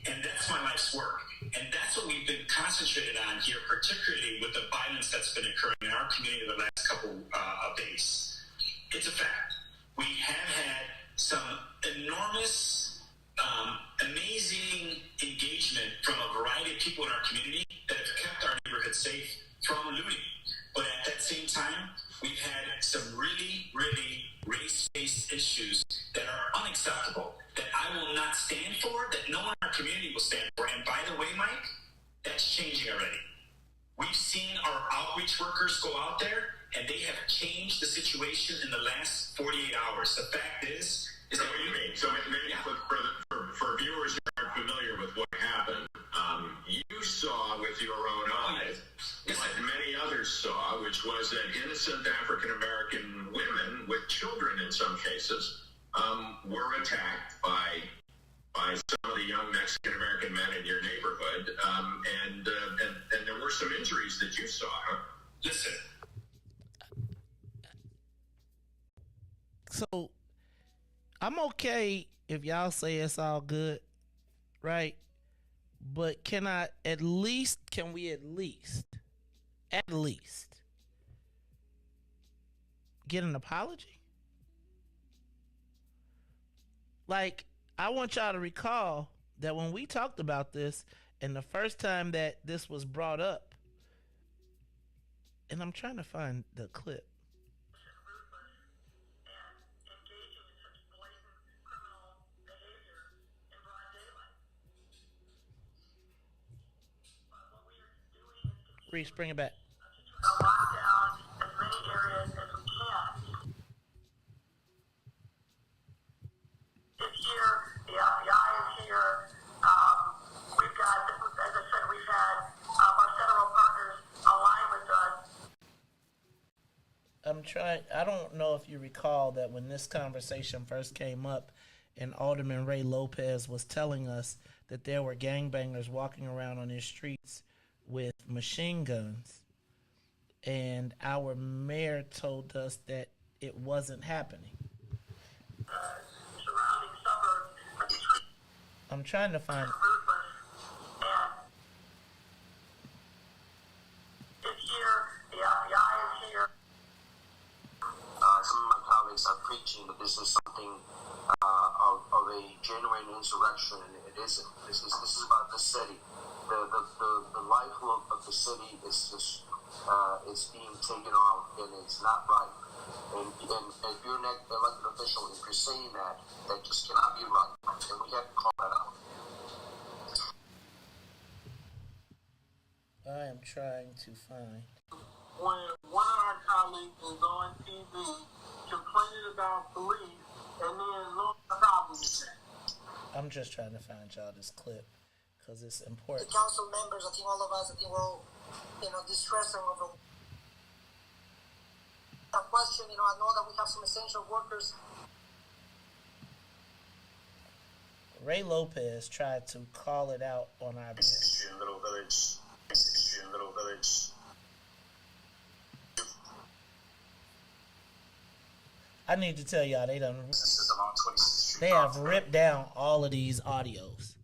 And that's my life's work. And that's what we've been concentrated on here, particularly with the violence that's been occurring in our community the last couple of days. It's a fact. We have had some enormous, amazing engagement from a variety of people in our community that have kept our neighborhood safe from looting. But at that same time, we've had some really, really race-based issues that are unacceptable, that I will not stand for, that no one in our community will stand for. And by the way, Mike, that's changing already. We've seen our outreach workers go out there, and they have changed the situation in the last 48 hours. The fact is that what you mean. So maybe for viewers who aren't familiar with what happened, you saw with your own eyes, what many others saw, which was that innocent African American women with children in some cases were attacked by some of the young Mexican American men in your neighborhood, and there were some injuries that you saw. Huh? Listen. So I'm okay if y'all say it's all good, right? But can we at least get an apology? Like, I want y'all to recall that when we talked about this and the first time that this was brought up, and I'm trying to find the clip. Riis, bring it back. Lock down as many areas as we can. It's here. The FBI is here. We've got, as I said, we've had our federal partners align with us. I don't know if you recall that when this conversation first came up and Alderman Ray Lopez was telling us that there were gangbangers walking around on his streets with machine guns, and our mayor told us that it wasn't happening. surrounding suburbs. I'm trying to find. It's here. The FBI is here. Some of my colleagues are preaching that this is something of a genuine insurrection, and it isn't. This is about the city. The lifeblood of the city is just is being taken off, and it's not right. And if you're an elected official, if you're saying that just cannot be right, and we have to call that out. I am trying to find. When one of our colleagues is on TV complaining about police, and then no problem with that. I'm just trying to find y'all this clip because it's important. The council members, I think all of us, I think we're all, distressing over that question. I know that we have some essential workers. Ray Lopez tried to call it out on our behalf. Extreme little village. Extreme little village. I need to tell y'all they have ripped down all of these audios.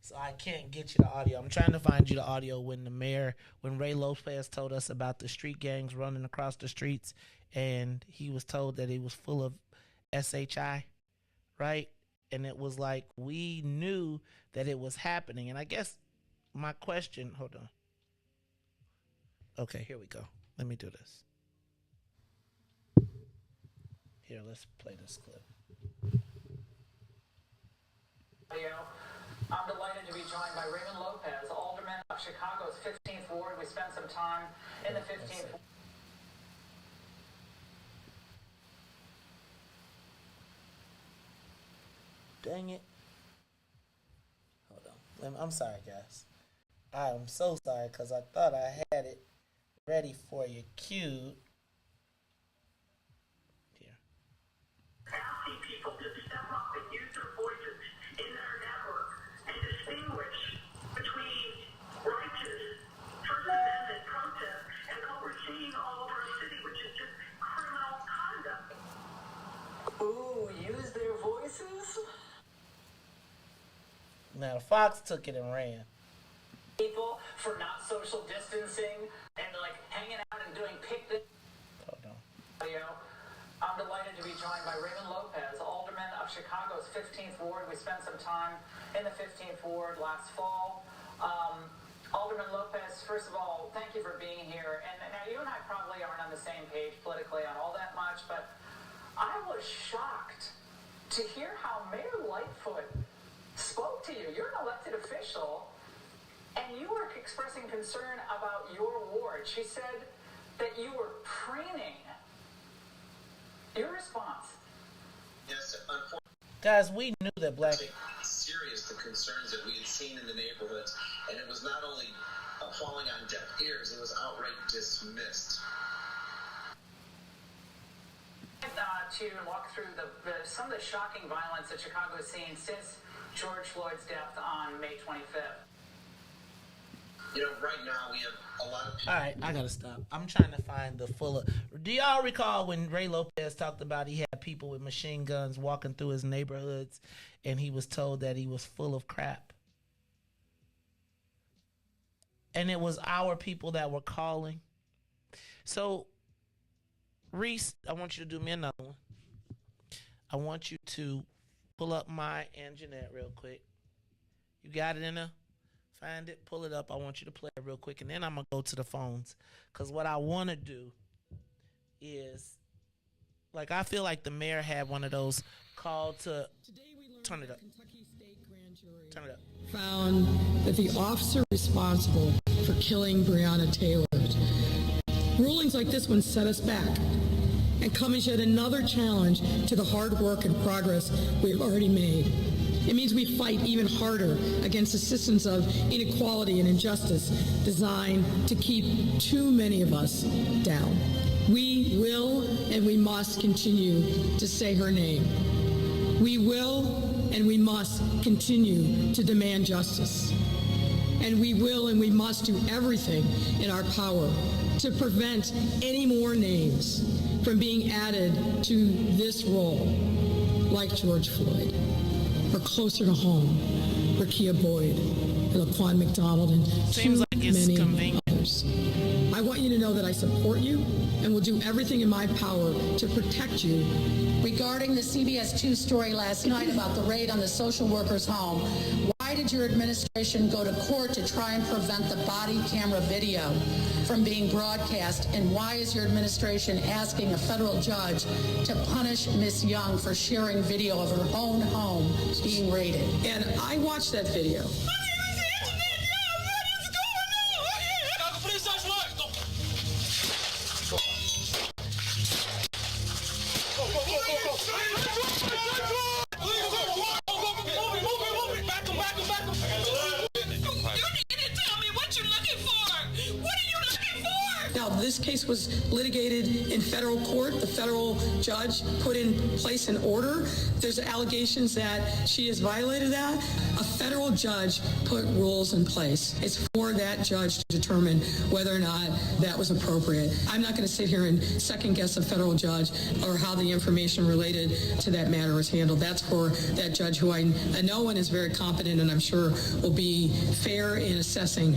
So I can't get you the audio. I'm trying to find you the audio when Ray Lopez told us about the street gangs running across the streets, and he was told that it was full of SHI, right? And it was like we knew that it was happening. And I guess my question, hold on. Okay, here we go. Let me do this. Here, let's play this clip. I'm delighted to be joined by Raymond Lopez, alderman of Chicago's 15th Ward. We spent some time in the 15th Ward. Dang it. Hold on. I'm sorry, guys. I am so sorry because I thought I had it ready for you. Cued. Asking people to step up and use their voices in their network and distinguish between righteous First Amendment protest and what we're seeing all over our city, which is just criminal conduct. Ooh, use their voices? Now, Fox took it and ran. People for not social distancing and hanging out and doing picnics. Hold on. I'm delighted to be joined by Raymond Lopez, alderman of Chicago's 15th Ward. We spent some time in the 15th Ward last fall. Alderman Lopez, first of all, thank you for being here. And now you and I probably aren't on the same page politically on all that much, but I was shocked to hear how Mayor Lightfoot spoke to you. You're an elected official, and you were expressing concern about your ward. She said that you were preening. Your response? Yes, unfortunately. Guys, we knew that black... Serious the concerns that we had seen in the neighborhoods, and it was not only falling on deaf ears, it was outright dismissed. To walk through some of the shocking violence that Chicago has seen since George Floyd's death on May 25th. Right now we have a lot of people. All right, I gotta stop. I'm trying to find the full. Do y'all recall when Ray Lopez talked about he had people with machine guns walking through his neighborhoods, and he was told that he was full of crap? And it was our people that were calling. So, Riis, I want you to do me another one. I want you to pull up my and Jeanette real quick. You got it in there? Find it, pull it up. I want you to play it real quick, and then I'm going to go to the phones. Because what I want to do is, I feel like the mayor had one of those call to... Turn it up. Turn it up. Found that the officer responsible for killing Breonna Taylor. Rulings like this one set us back and come as yet another challenge to the hard work and progress we've already made. It means we fight even harder against the systems of inequality and injustice designed to keep too many of us down. We will and we must continue to say her name. We will and we must continue to demand justice. And we will and we must do everything in our power to prevent any more names from being added to this roll. like George Floyd, or closer to home, Rekia Boyd, and Laquan McDonald, and Seems like it's many convenient. others. I want you to know that I support you and will do everything in my power to protect you. Regarding the CBS 2 story last night about the raid on the social worker's home, why did your administration go to court to try and prevent the body camera video from being broadcast? And why is your administration asking a federal judge to punish Miss Young for sharing video of her own home being raided? And I watched that video. This case was litigated in federal court. The federal judge put in place an order. There's allegations that she has violated that. A federal judge put rules in place. It's for that judge to determine whether or not that was appropriate. I'm not going to sit here and second guess a federal judge or how the information related to that matter is handled. That's for that judge who I know and is very competent and I'm sure will be fair in assessing.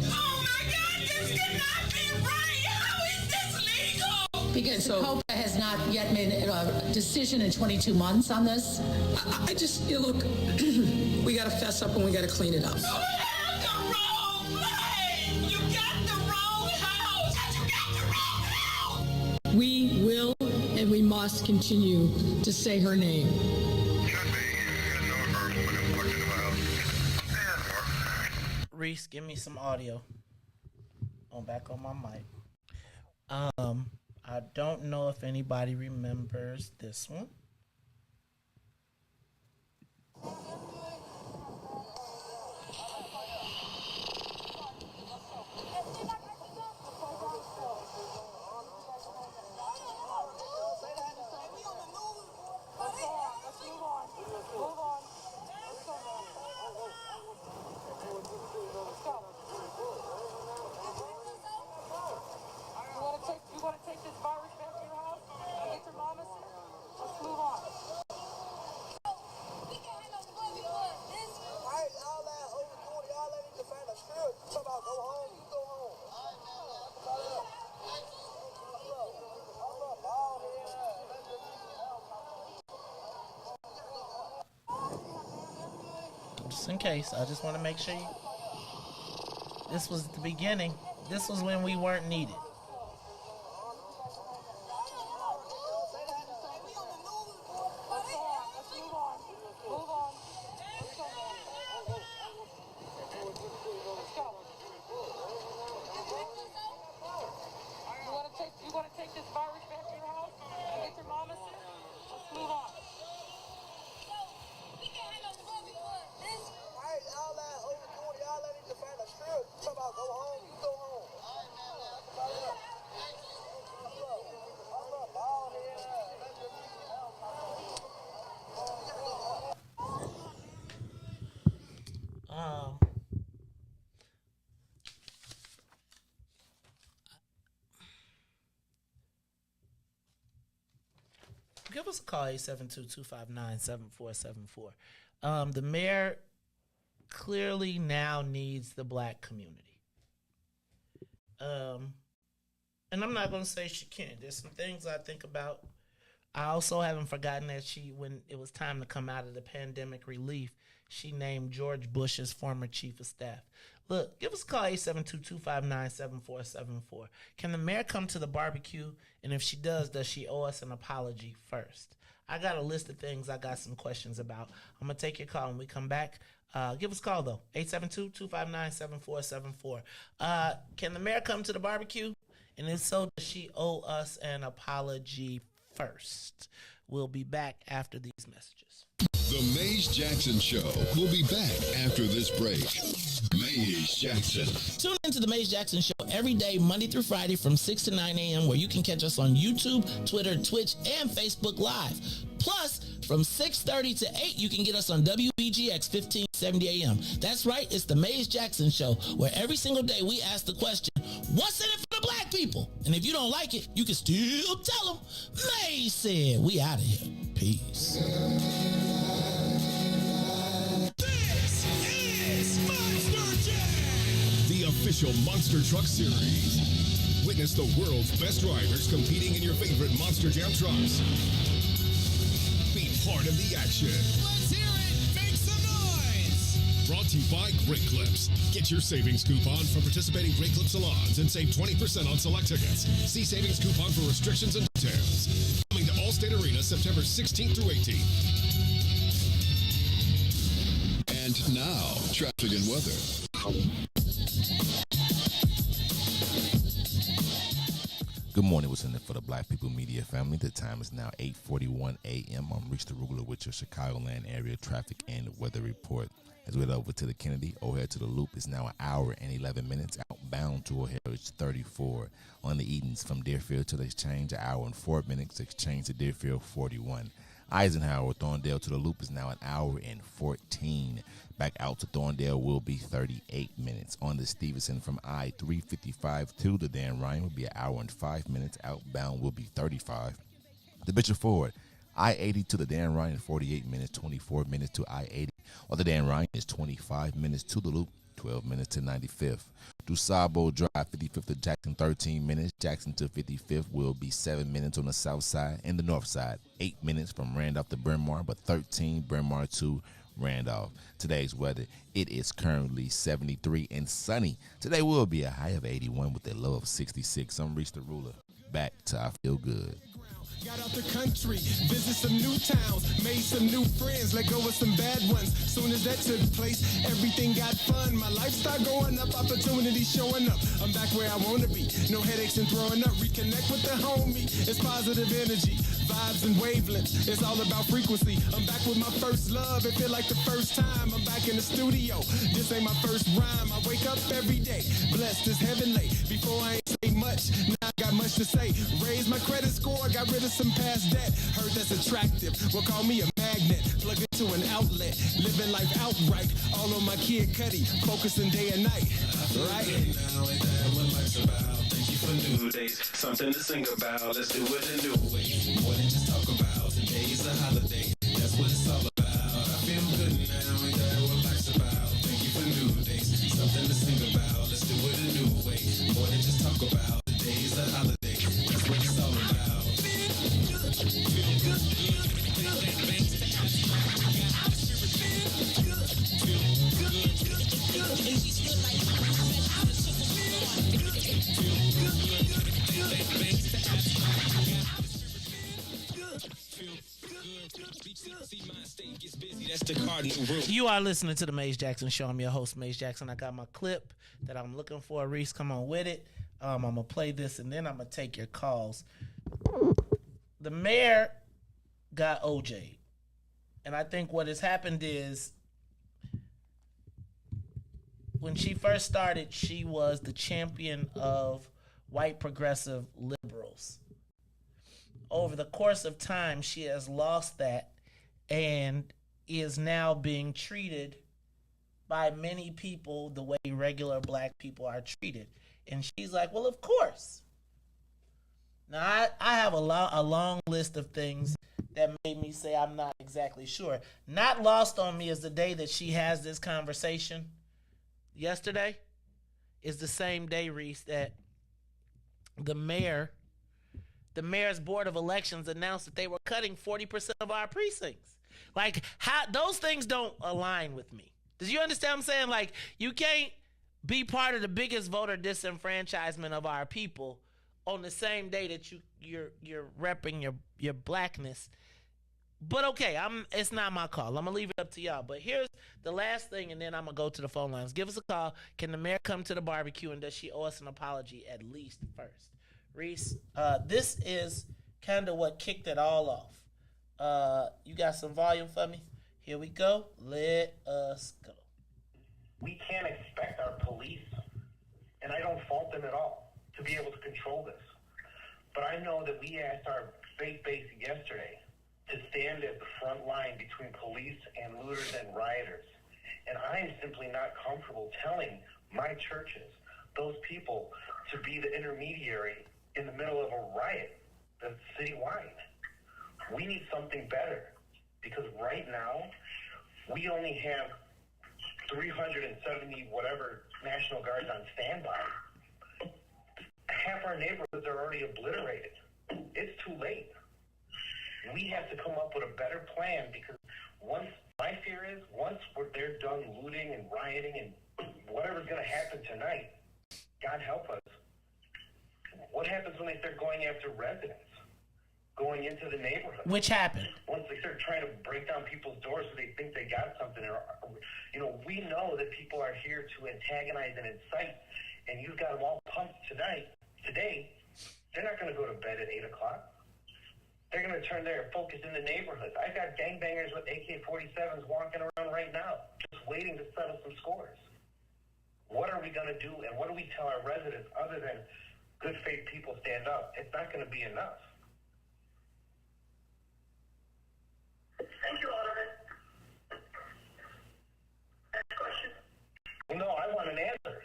Because COPA has not yet made a decision in 22 months on this. I just, look, we got to fess up and we got to clean it up. You have the wrong place! You got the wrong house! You got the wrong house! We will and we must continue to say her name. Riis, give me some audio. I'm back on my mic. I don't know if anybody remembers this one. Just in case, I just want to make sure you... This was the beginning. This was when we weren't needed. Give us a call, 872-259-7474. The mayor clearly now needs the black community. And I'm not going to say she can't. There's some things I think about. I also haven't forgotten that when it was time to come out of the pandemic relief, she named George Bush's former chief of staff. Look, give us a call, 872-259-7474. Can the mayor come to the barbecue? And if she does she owe us an apology first? I got a list of things I got some questions about. I'm going to take your call when we come back. Give us a call, though, 872-259-7474. Can the mayor come to the barbecue? And if so, does she owe us an apology first? We'll be back after these messages. The Maze Jackson Show will be back after this break. Maze Jackson. Tune into the Maze Jackson Show every day, Monday through Friday from 6 to 9 a.m., where you can catch us on YouTube, Twitter, Twitch, and Facebook Live. Plus, from 6:30 to 8, you can get us on WBGX 1570 a.m. That's right, it's the Maze Jackson Show, where every single day we ask the question, what's in it for the black people? And if you don't like it, you can still tell them, Maze said. We out of here. Peace. Peace. This is Monster Jam, the official Monster Truck Series. Witness the world's best drivers competing in your favorite Monster Jam trucks. Be part of the action. Let's hear it. Make some noise. Brought to you by Great Clips. Get your savings coupon from participating Great Clip salons and save 20% on select tickets. See savings coupon for restrictions and details. Coming to Allstate Arena September 16th through 18th. And now, traffic and weather. Good morning. What's in it for the Black People Media family? The time is now 8:41 a.m. I'm Riis the Ruler with your Chicagoland area traffic and weather report. As we head over to the Kennedy, O'Hare to the Loop is now an hour and 11 minutes. Outbound to O'Hare is 34. On the Edens from Deerfield to the Exchange, an hour and 4 minutes. Exchange to Deerfield, 41. Eisenhower, Thorndale to the Loop is now an hour and 14. Back out to Thorndale will be 38 minutes. On the Stevenson from I-355 to the Dan Ryan will be an hour and 5 minutes. Outbound will be 35. The Bishop Ford, I-80 to the Dan Ryan, 48 minutes, 24 minutes to I-80. Or the Dan Ryan is 25 minutes to the Loop, 12 minutes to 95th. DuSable Drive, 55th to Jackson, 13 minutes. Jackson to 55th will be 7 minutes on the south side. And the north side, 8 minutes from Randolph to Bryn Mawr, but 13 Bryn Mawr to Randolph. Today's weather, it is currently 73 and sunny. Today will be a high of 81 with a low of 66. I'm Riis the Ruler. Back to I Feel Good. Got out the country, visit some new towns, made some new friends, let go of some bad ones. Soon as that took place, everything got fun. My life started going up, opportunities showing up. I'm back where I want to be, no headaches and throwing up. Reconnect with the homie, it's positive energy, vibes and wavelengths. It's all about frequency. I'm back with my first love, it feel like the first time. I'm back in the studio, this ain't my first rhyme. I wake up every day, blessed as heavenly. Before I ain't say much, now I got much to say. Raise my credit score, got rid of some past debt. Heard that's attractive, well call me a magnet. Plug into an outlet, living life outright. All on my Kid Cudi, focusing day and night. Right? Now ain't that what life's about? Thank you for new days, something to sing about. Let's do it a new way, more than just talk about. Today's a holiday, that's what it's all about. I feel good now, ain't that what life's about? Thank you for new days, something to sing about. Let's do it a new way, more than just talk about. Today's a holiday, that's what it's all about. You are listening to the Maze Jackson Show. I'm your host, Maze Jackson. I got my clip that I'm looking for. Riis, come on with it. I'm going to play this, and then I'm going to take your calls. The mayor got OJ. And I think what has happened is when she first started, she was the champion of white progressive liberals. Over the course of time, she has lost that and is now being treated by many people the way regular black people are treated. And she's like, well, of course. Now, I have a long list of things that made me say I'm not exactly sure. Not lost on me is the day that she has this conversation. Yesterday is the same day, Riis, that the mayor's board of elections announced that they were cutting 40% of our precincts. Like, how those things don't align with me. Does you understand what I'm saying? Like, you can't be part of the biggest voter disenfranchisement of our people on the same day that you're repping your blackness. But okay, it's not my call. I'm gonna leave it up to y'all. But here's the last thing, and then I'm gonna go to the phone lines. Give us a call. Can the mayor come to the barbecue, and does she owe us an apology at least first? Riis, this is kind of what kicked it all off. You got some volume for me? Here we go. Let us go. We can't expect our police, and I don't fault them at all, to be able to control this. But I know that we asked our faith base yesterday to stand at the front line between police and looters and rioters. And I am simply not comfortable telling my churches, those people, to be the intermediary in the middle of a riot that's citywide. We need something better, because right now we only have 370 whatever National Guards on standby. Half our neighborhoods are already obliterated. It's too late. We have to come up with a better plan, because my fear is once they're done looting and rioting and whatever's going to happen tonight, God help us. What happens when they start going after residents, going into the neighborhood? Which happened. Once they start trying to break down people's doors so they think they got something, or, we know that people are here to antagonize and incite, and you've got them all pumped today, they're not going to go to bed at 8 o'clock. They're going to turn their focus in the neighborhoods. I've got gangbangers with AK-47s walking around right now, just waiting to settle some scores. What are we going to do, and what do we tell our residents other than good faith people stand up? It's not going to be enough. Thank you, Alderman. Next question. No, I want an answer.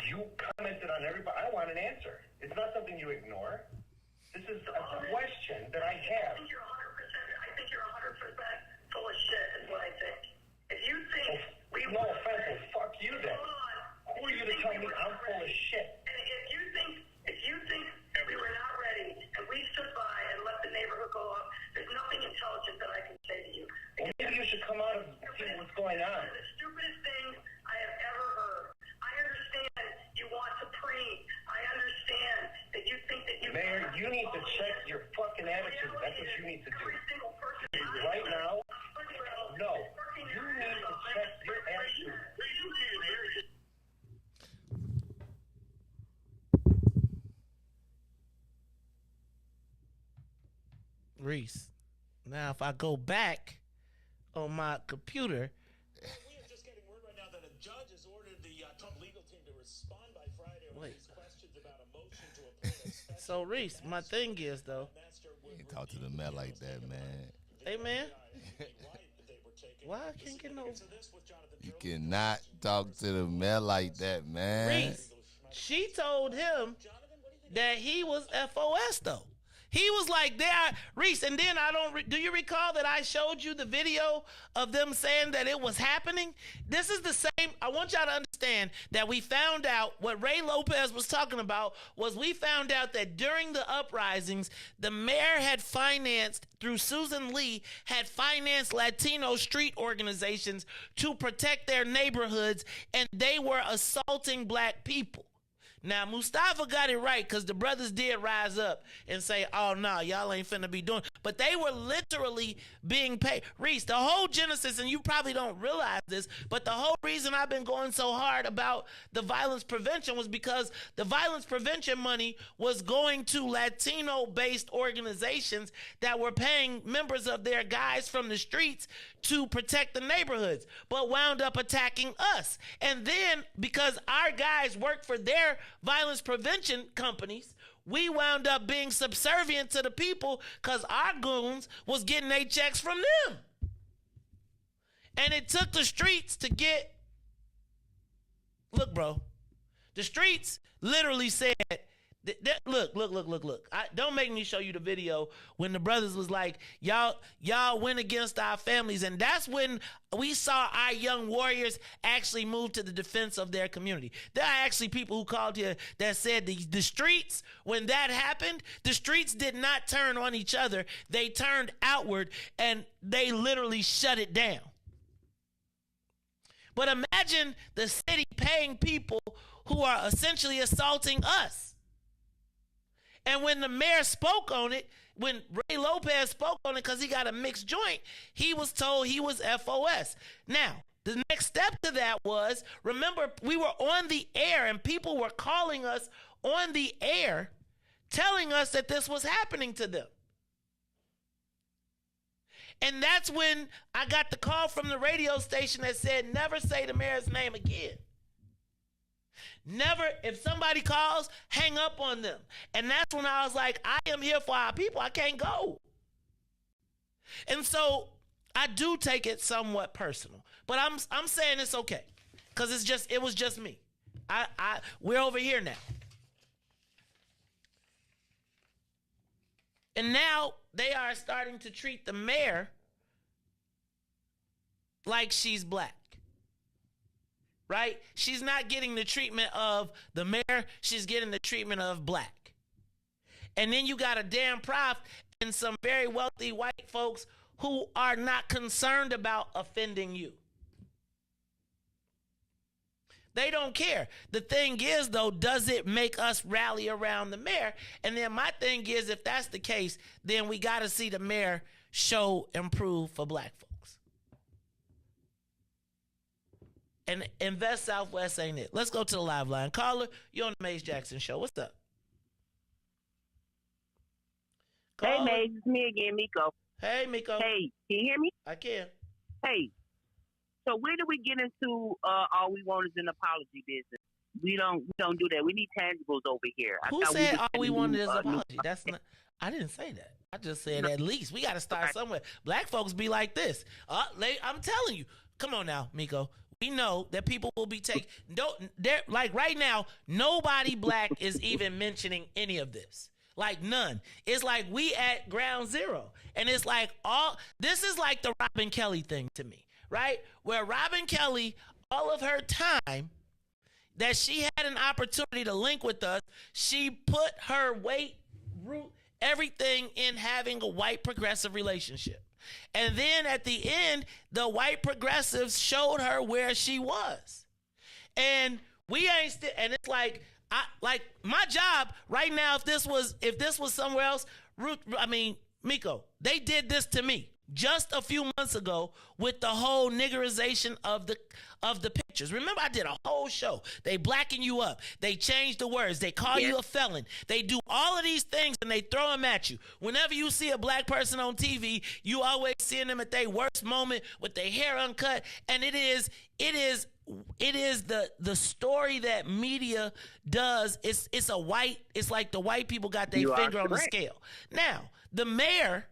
You commented on everybody. I want an answer. It's not something you ignore. This is a question that I have. I think you're 100% full of shit, is what I think. If you think no offense, fuck you then. Who are you to tell me I'm full of shit? And if you think we were not ready and we stood by and let the neighborhood go up, there's nothing intelligent that I can say to you. Well, maybe you should come out and see what's going on. One of the stupidest things I have ever heard. I understand you want supreme. I understand that you think that you... Mayor, you need to check your fucking attitude. That's what you need to do. Right now, no. You need to check your attitude. Riis. Now, if I go back on my computer... We are just getting word right now that a judge has ordered the top legal team to respond by Friday on these questions about a motion to appoint a special... So, Riis, my thing is, though... You can't talk to the mayor like that, man. Hey, man. Why I can't get no... You cannot talk to the mayor like that, man. Riis, she told him that he was FOS, though. He was like, Riis, and then do you recall that I showed you the video of them saying that it was happening? This is the same. I want y'all to understand that we found out what Ray Lopez was talking about was we found out that during the uprisings, the mayor had financed, through Susan Lee, had financed Latino street organizations to protect their neighborhoods, and they were assaulting black people. Now, Mustafa got it right, because the brothers did rise up and say, oh, no, y'all ain't finna be doing. But they were literally being paid. Riis, the whole genesis, and you probably don't realize this, but the whole reason I've been going so hard about the violence prevention was because the violence prevention money was going to Latino-based organizations that were paying members of their guys from the streets to protect the neighborhoods, but wound up attacking us. And then, because our guys work for their violence prevention companies, we wound up being subservient to the people because our goons was getting their checks from them. And it took the streets to get... Look, bro. The streets literally said... Look. Don't make me show you the video when the brothers was like, y'all went against our families. And that's when we saw our young warriors actually move to the defense of their community. There are actually people who called here that said the streets, when that happened, the streets did not turn on each other. They turned outward and they literally shut it down. But imagine the city paying people who are essentially assaulting us. And when the mayor spoke on it, when Ray Lopez spoke on it because he got a mixed joint, he was told he was FOS. Now, the next step to that was, remember, we were on the air and people were calling us on the air telling us that this was happening to them. And that's when I got the call from the radio station that said, never say the mayor's name again. Never, if somebody calls, hang up on them. And that's when I was like, I am here for our people. I can't go. And so I do take it somewhat personal. But I'm saying it's okay. Because it was just me. We're over here now. And now they are starting to treat the mayor like she's black. Right? She's not getting the treatment of the mayor. She's getting the treatment of black. And then you got a damn prof and some very wealthy white folks who are not concerned about offending you. They don't care. The thing is, though, does it make us rally around the mayor? And then my thing is, if that's the case, then we got to see the mayor show and prove for black folks. And Invest Southwest ain't it. Let's go to the live line. Caller, you're on the Maze Jackson Show. What's up? Caller? Hey, Maze, it's me again, Miko. Hey, Miko. Hey, can you hear me? I can. Hey, so when do we get into all we want is an apology business? We don't do that. We need tangibles over here. Who said all we wanted is an apology? That's not. I didn't say that. I just said at least we got to start somewhere. Black folks be like this. I'm telling you. Come on now, Miko. We know that people will be taking. Like right now, nobody black is even mentioning any of this. Like none. It's like we at ground zero, and it's like this is like the Robin Kelly thing to me, right? Where Robin Kelly, all of her time that she had an opportunity to link with us, she put her weight, root, everything in having a white progressive relationship. And then at the end, the white progressives showed her where she was. And we ain't still, and it's like, my job right now, if this was somewhere else, Miko, they did this to me just a few months ago with the whole niggerization of the pictures. Remember, I did a whole show. They blacken you up. They change the words. They call you a felon. They do all of these things and they throw them at you. Whenever you see a black person on TV, you always see them at their worst moment with their hair uncut. And it is the story that media does. It's like the white people got their finger on the scale. Now, the mayor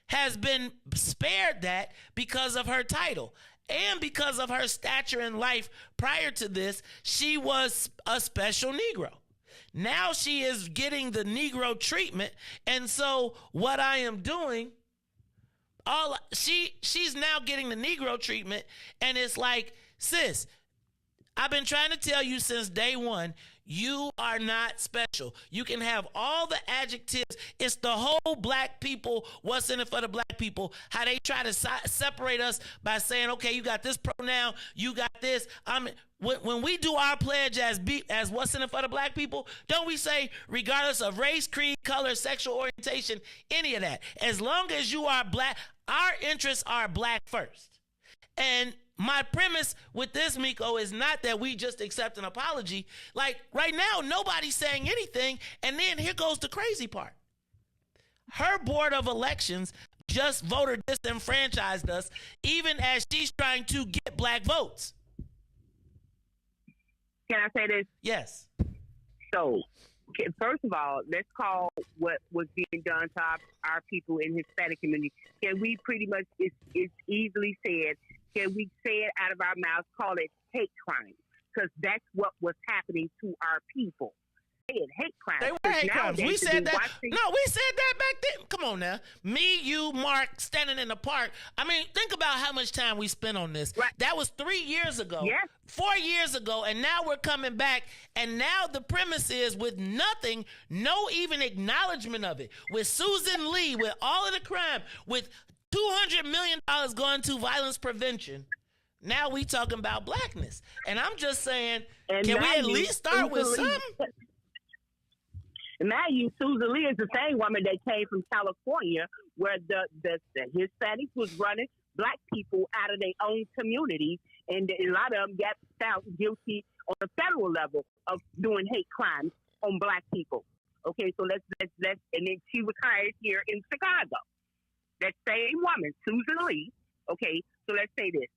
has been spared that because of her title and because of her stature in life. Prior to this, she was a special Negro. Now she is getting the Negro treatment. And so what I am doing, she's now getting the Negro treatment. And it's like, sis, I've been trying to tell you since day one, you are not special. You can have all the adjectives. It's the whole black people, what's in it for the black people, how they try to separate us by saying, okay, you got this pronoun, you got this. When we do our pledge as what's in it for the black people, don't we say, regardless of race, creed, color, sexual orientation, any of that, as long as you are black, our interests are black first. And my premise with this, Miko, is not that we just accept an apology. Like right now, nobody's saying anything. And then here goes the crazy part. Her board of elections just voter disenfranchised us, even as she's trying to get black votes. Can I say this? Yes. So, first of all, let's call what was being done to our people in Hispanic community. Can we pretty much, it's easily said, can we say it out of our mouths, call it hate crime? Because that's what was happening to our people. Hate crimes. They were hate crimes. We said that. No, we said that back then. Come on now. Me, you, Mark, standing in the park. I mean, think about how much time we spent on this. Right. That was 3 years ago. Yes. 4 years ago. And now we're coming back. And now the premise is with nothing, no even acknowledgement of it. With Susan Lee, with all of the crime, with $200 million going to violence prevention. Now we talking about blackness. And I'm just saying, can we at least start with something? And now Susan Lee is the same woman that came from California where the Hispanics was running black people out of their own community. And a lot of them got found guilty on the federal level of doing hate crimes on black people. Okay, so let's and then she was hired here in Chicago. That same woman, Susan Lee. Okay, so let's say this.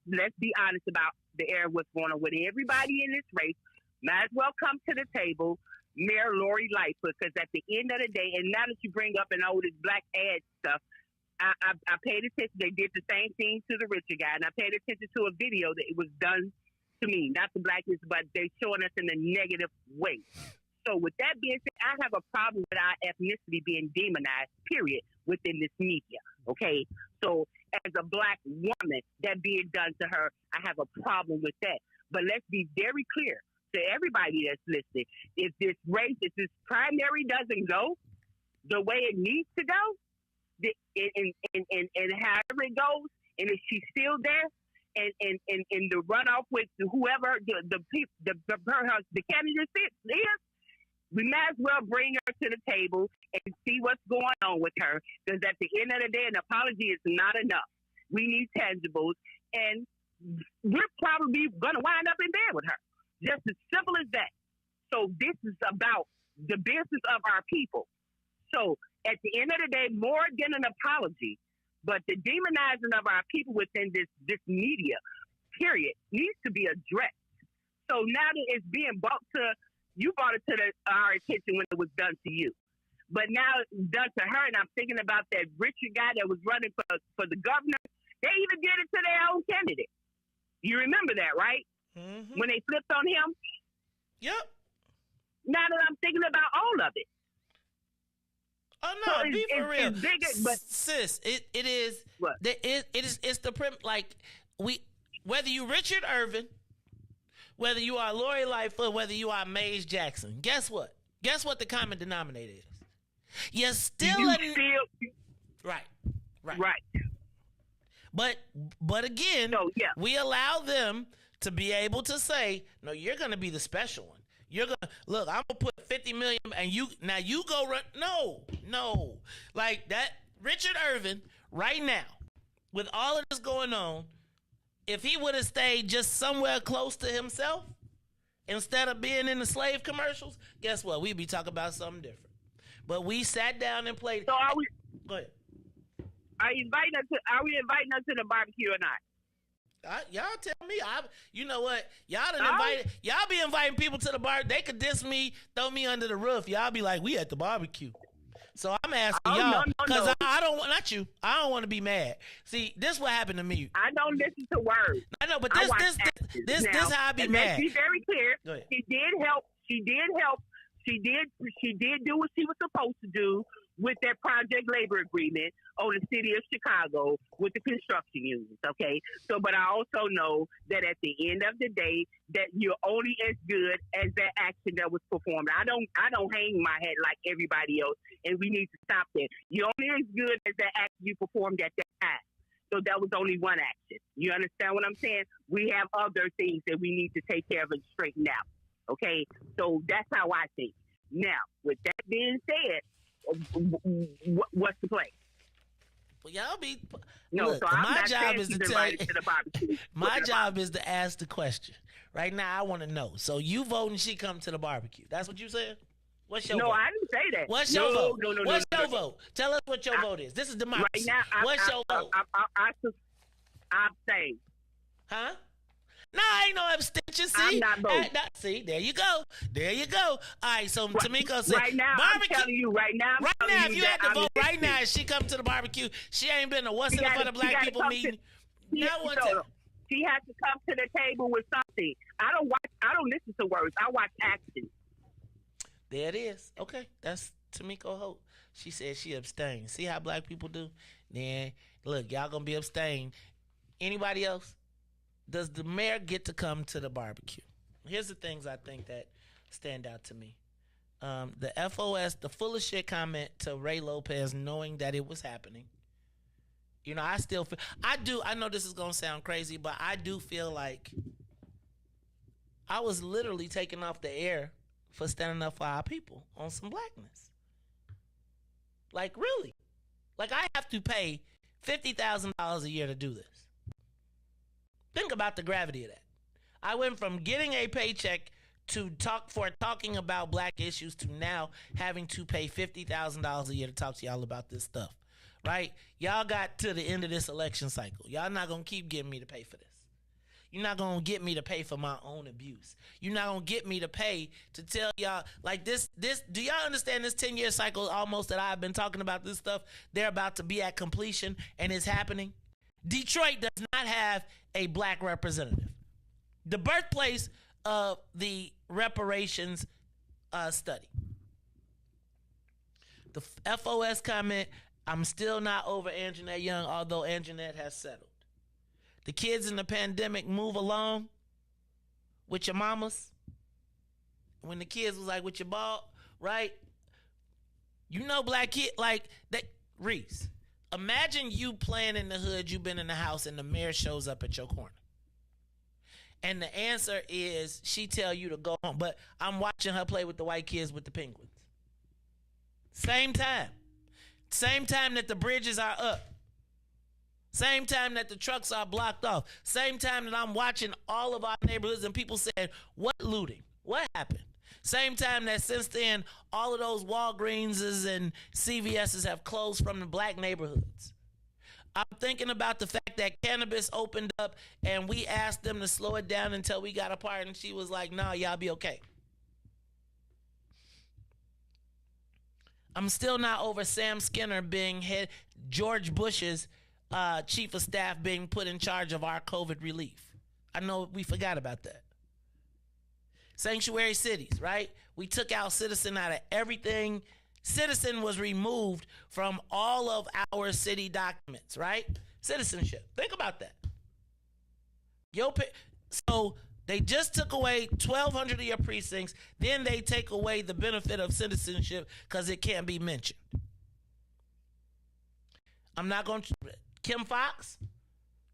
Let's be honest about the era what's going on with everybody in this race. Might as well come to the table, Mayor Lori Lightfoot, because at the end of the day, and now that you bring up all this black ad stuff, I paid attention. They did the same thing to the richer guy, and I paid attention to a video that it was done to me, not the blackness, but they're showing us in a negative way. So with that being said, I have a problem with our ethnicity being demonized, period, within this media. Okay? So as a black woman, that being done to her, I have a problem with that. But let's be very clear to everybody that's listening. If this primary doesn't go the way it needs to go, and however it goes, and if she's still there, and the runoff with whoever the candidate is, we might as well bring her to the table and see what's going on with her. Because at the end of the day, an apology is not enough. We need tangibles, and we're probably going to wind up in bed with her. Just as simple as that. So this is about the business of our people. So at the end of the day, more than an apology, but the demonizing of our people within this media, period, needs to be addressed. So now that it's being brought to, you brought it to our attention when it was done to you. But now it's done to her, and I'm thinking about that Richard guy that was running for the governor. They even did it to their own candidate. You remember that, right? Mm-hmm. When they flipped on him? Yep. Now that I'm thinking about all of it. Oh no, so be for real, it's bigger, but sis, it is. What? It's the like whether you Richard Irvin, whether you are Lori Lightfoot, whether you are Mays Jackson. Guess what? Guess what the common denominator is? You're still right. But again, we allow them to be able to say, no, you're going to be the special one. You're gonna look. I'm gonna put $50 million, and you go run. No, like that. Richard Irvin, right now, with all of this going on, if he would have stayed just somewhere close to himself instead of being in the slave commercials, guess what? We'd be talking about something different. But we sat down and played. So are we? Go ahead. Are we inviting us to the barbecue or not? Y'all tell me. You know what? Y'all be inviting people to the bar. They could diss me, throw me under the roof. Y'all be like, we at the barbecue. So I'm asking y'all because I don't want not you. I don't want to be mad. See, this what happened to me. I don't listen to words. I know, but this how I be mad. Let's be very clear. She did help. She did do what she was supposed to do with that project labor agreement on the city of Chicago with the construction unions, okay? So, but I also know that at the end of the day, that you're only as good as that action that was performed. I don't hang my head like everybody else, and we need to stop that. You're only as good as that action you performed at that time. So that was only one action. You understand what I'm saying? We have other things that we need to take care of and straighten out, okay? So that's how I think. Now, with that being said, what's the play? Well, y'all be no. Look, so my job is to tell you. To my job is to ask the question. Right now, I want to know. So you voting? She come to the barbecue? That's what you said. What's your vote? No, I didn't say that. What's your vote? What's your vote? Tell us what your vote is. This is democracy. Right now, what's your vote? I'm saying. Huh? No, ain't no abstention. See, I'm not voting. See, there you go. There you go. All right, so Tamiko said, right now, barbecue. I'm telling you, right now, if you had to vote right now, if she come to the barbecue, she ain't been to what's in it for the black people meeting. She has to come to the table with something. I don't listen to words. I watch action. There it is. Okay, that's Tamiko Holt. She said she abstained. See how black people do? Then look, y'all gonna be abstained. Anybody else? Does the mayor get to come to the barbecue? Here's the things I think that stand out to me. The FOS, the full of shit comment to Ray Lopez, knowing that it was happening. You know, I still feel, I know this is going to sound crazy, but I do feel like I was literally taken off the air for standing up for our people on some blackness. Like, really? Like, I have to pay $50,000 a year to do this. Think about the gravity of that. I went from getting a paycheck to talking about black issues to now having to pay $50,000 a year to talk to y'all about this stuff, right? Y'all got to the end of this election cycle. Y'all not going to keep getting me to pay for this. You're not going to get me to pay for my own abuse. You're not going to get me to pay to tell y'all, like this, do y'all understand this 10-year cycle almost that I've been talking about this stuff? They're about to be at completion and it's happening. Detroit does not have a black representative. The birthplace of the reparations study. The FOS comment, I'm still not over Anjanette Young, although Anjanette has settled. The kids in the pandemic move along with your mamas. When the kids was like, with your ball, right? You know, black kid, like, that. Riis, imagine you playing in the hood, you've been in the house, and the mayor shows up at your corner. And the answer is, she tell you to go home. But I'm watching her play with the white kids with the penguins. Same time. Same time that the bridges are up. Same time that the trucks are blocked off. Same time that I'm watching all of our neighborhoods and people saying, what looting? What happened? Same time that since then, all of those Walgreenses and CVSs have closed from the black neighborhoods. I'm thinking about the fact that cannabis opened up and we asked them to slow it down until we got apart, and she was like, nah, y'all be okay. I'm still not over Sam Skinner being George Bush's chief of staff being put in charge of our COVID relief. I know we forgot about that. Sanctuary cities, right? We took out Citizen out of everything. Citizen was removed from all of our city documents, right? Citizenship. Think about that. So they just took away 1,200 of your precincts. Then they take away the benefit of citizenship because it can't be mentioned. I'm not going to... Kim Fox?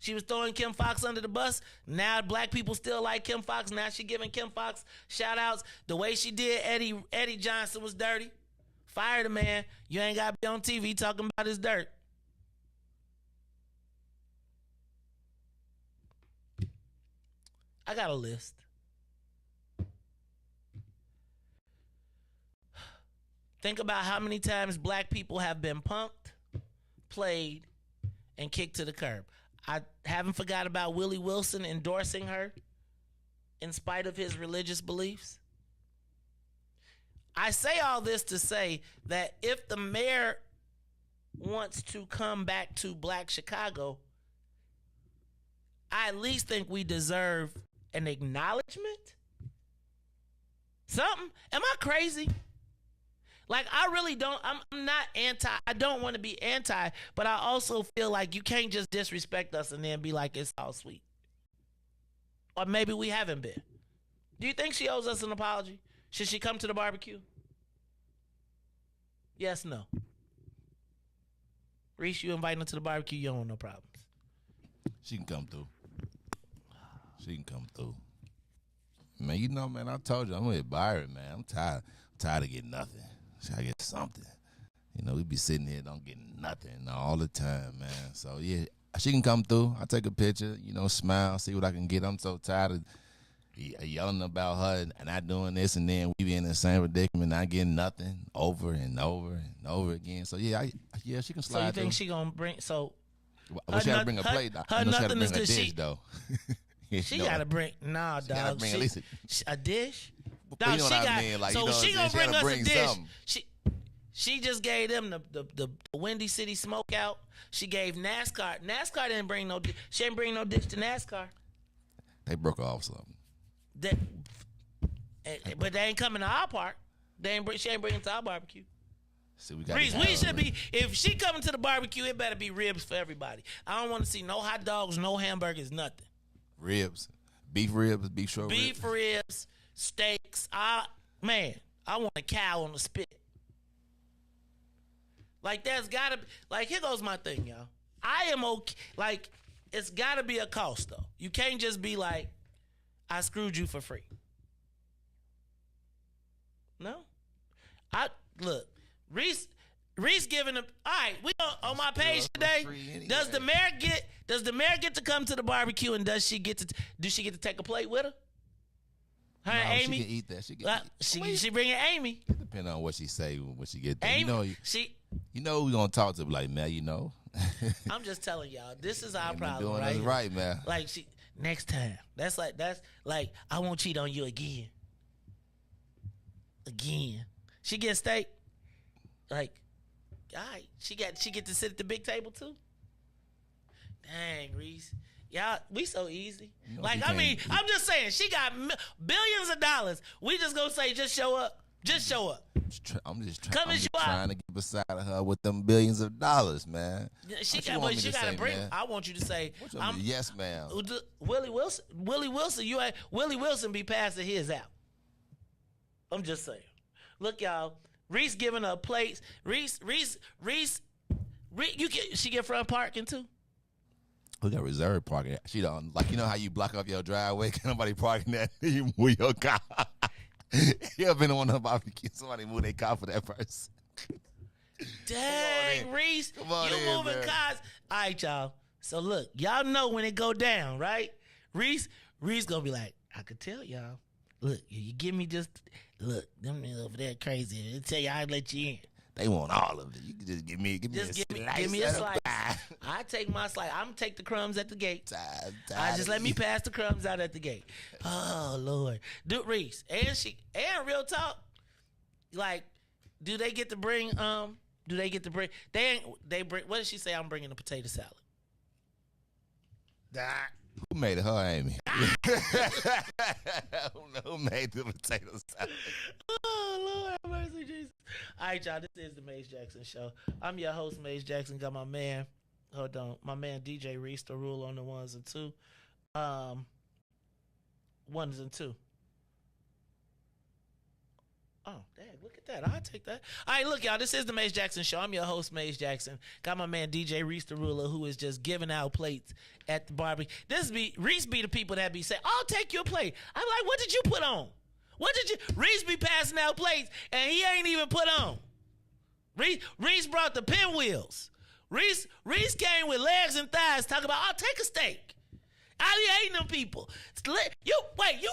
She was throwing Kim Fox under the bus. Now black people still like Kim Fox. Now she giving Kim Fox shout outs. The way she did Eddie Johnson was dirty. Fire the man. You ain't got to be on TV talking about his dirt. I got a list. Think about how many times black people have been punked, played, and kicked to the curb. I haven't forgot about Willie Wilson endorsing her in spite of his religious beliefs. I say all this to say that if the mayor wants to come back to Black Chicago, I at least think we deserve an acknowledgement. Something. Am I crazy? Like, I really don't, I'm not anti, I don't want to be anti, but I also feel like you can't just disrespect us and then be like, it's all sweet. Or maybe we haven't been. Do you think she owes us an apology? Should she come to the barbecue? Yes, no. Riis, you invite her to the barbecue, you don't want no problems. She can come through. She can come through. Man, you know, man, I told you, I'm with Byron, man. I'm tired of getting nothing. I get something. You know, we be sitting here, don't get nothing all the time, man. So, yeah, she can come through. I take a picture, you know, smile, see what I can get. I'm so tired of yelling about her and not doing this, and then we be in the same predicament, not getting nothing over and over and over again. So, yeah, she can slide. So, you think she going to bring, so. Well, she got to bring a plate. I know she got to bring a dish, though. She got to bring, nah, dog. Gotta bring at least a dish? But you know what I mean? Like, so you know, she gonna bring us a dish. Something. She just gave them the Windy City Smokeout. She gave NASCAR. NASCAR didn't bring no dish. She didn't bring no dish to NASCAR. They broke off something. But they ain't coming to our park. She ain't bringing to our barbecue. See, we should be. If she coming to the barbecue, it better be ribs for everybody. I don't want to see no hot dogs, no hamburgers, nothing. Ribs, beef short ribs. Beef ribs, steaks. I want a cow on the spit. Like, there's gotta be, like, here goes my thing, y'all. I am okay. Like, it's gotta be a cost, though. You can't just be like, I screwed you for free. No. Look, Riis giving them. All right, we on my page today. Anyway. Does the mayor get to come to the barbecue, and does she get to take a plate with her? Her and Amy. She can eat that. She bringing Amy. Depending on what she say when she get there. Amy, you know we gonna talk to her like, man, you know. I'm just telling y'all, this is our Amy problem, doing right? That's right, man. Like, next time. That's like I won't cheat on you again. Again. She get steak. Like, all right, she get to sit at the big table too. Dang, Riis. Y'all, we so easy. You know, like, I mean, I'm just saying, she got billions of dollars. We just gonna say, just show up. Just show up. I'm just Come and show up. trying to get beside of her with them billions of dollars, man. She got to bring. Man? I want you to say, yes, ma'am. Willie Wilson, Willie Wilson be passing his out. I'm just saying. Look, y'all. Riis giving her plates. Riis. She get front parking too. We got reserve parking. She don't like, you know how you block off your driveway? Can nobody parking that? You move your car. You ever been on a barbecue? Somebody move their car for that person. Dang, Riis, you moving man. cars. All right, y'all. So look, y'all know when it go down, right? Riis gonna be like, I could tell y'all. Look, you give me just look. Them over there crazy. They tell you I'll let you in. They want all of it. You can just give me a slice. I take my slice. I'm gonna take the crumbs at the gate. Just let me pass the crumbs out at the gate. Oh Lord, dude, Riis and real talk. Like, do they get to bring? They bring. What did she say? I'm bringing a potato salad. Who made it? Her, Amy. Who made the potato salad? Oh, Lord have mercy, Jesus. All right, y'all. This is the Maze Jackson Show. I'm your host, Maze Jackson. Got my man, my man DJ Riis to rule on the ones and two. Ones and two. Oh, dang, look at that. I'll take that. All right, look, y'all. This is the Maze Jackson Show. I'm your host, Maze Jackson. Got my man, DJ Riis the Ruler, who is just giving out plates at the barbecue. Riis be the people that be saying, I'll take your plate. I'm like, what did you put on? Riis be passing out plates, and he ain't even put on. Riis brought the pinwheels. Riis came with legs and thighs, talking about, I'll take a steak. I be hating them people. You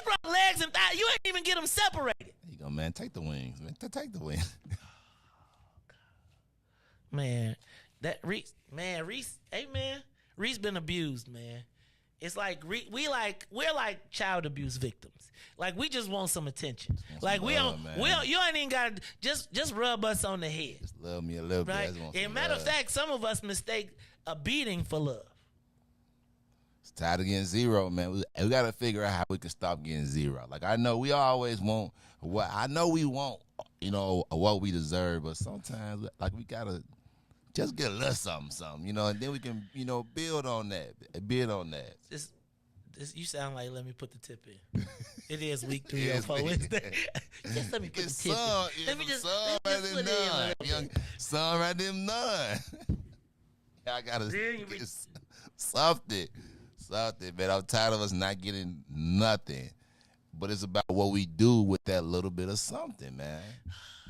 brought legs and thighs. You ain't even get them separated. There you go, man. Take the wings, man. Take the wings. Man, Riis, Riis been abused, man. It's like we're like child abuse victims. Like, we just want some attention. Like, you ain't even got to just rub us on the head. Just love me a little bit. Right? And matter of fact, some of us mistake a beating for love. It's tired of getting zero, man. We got to figure out how we can stop getting zero. Like, I know we always want what we want, what we deserve, but sometimes, like, we got to just get a little something, and then we can, build on that. You sound like, let me put the tip in. It is week 304. Just let me put the tip in. Let me just put it in. Son right them none. I got to get something, man. I'm tired of us not getting nothing. But it's about what we do with that little bit of something, man.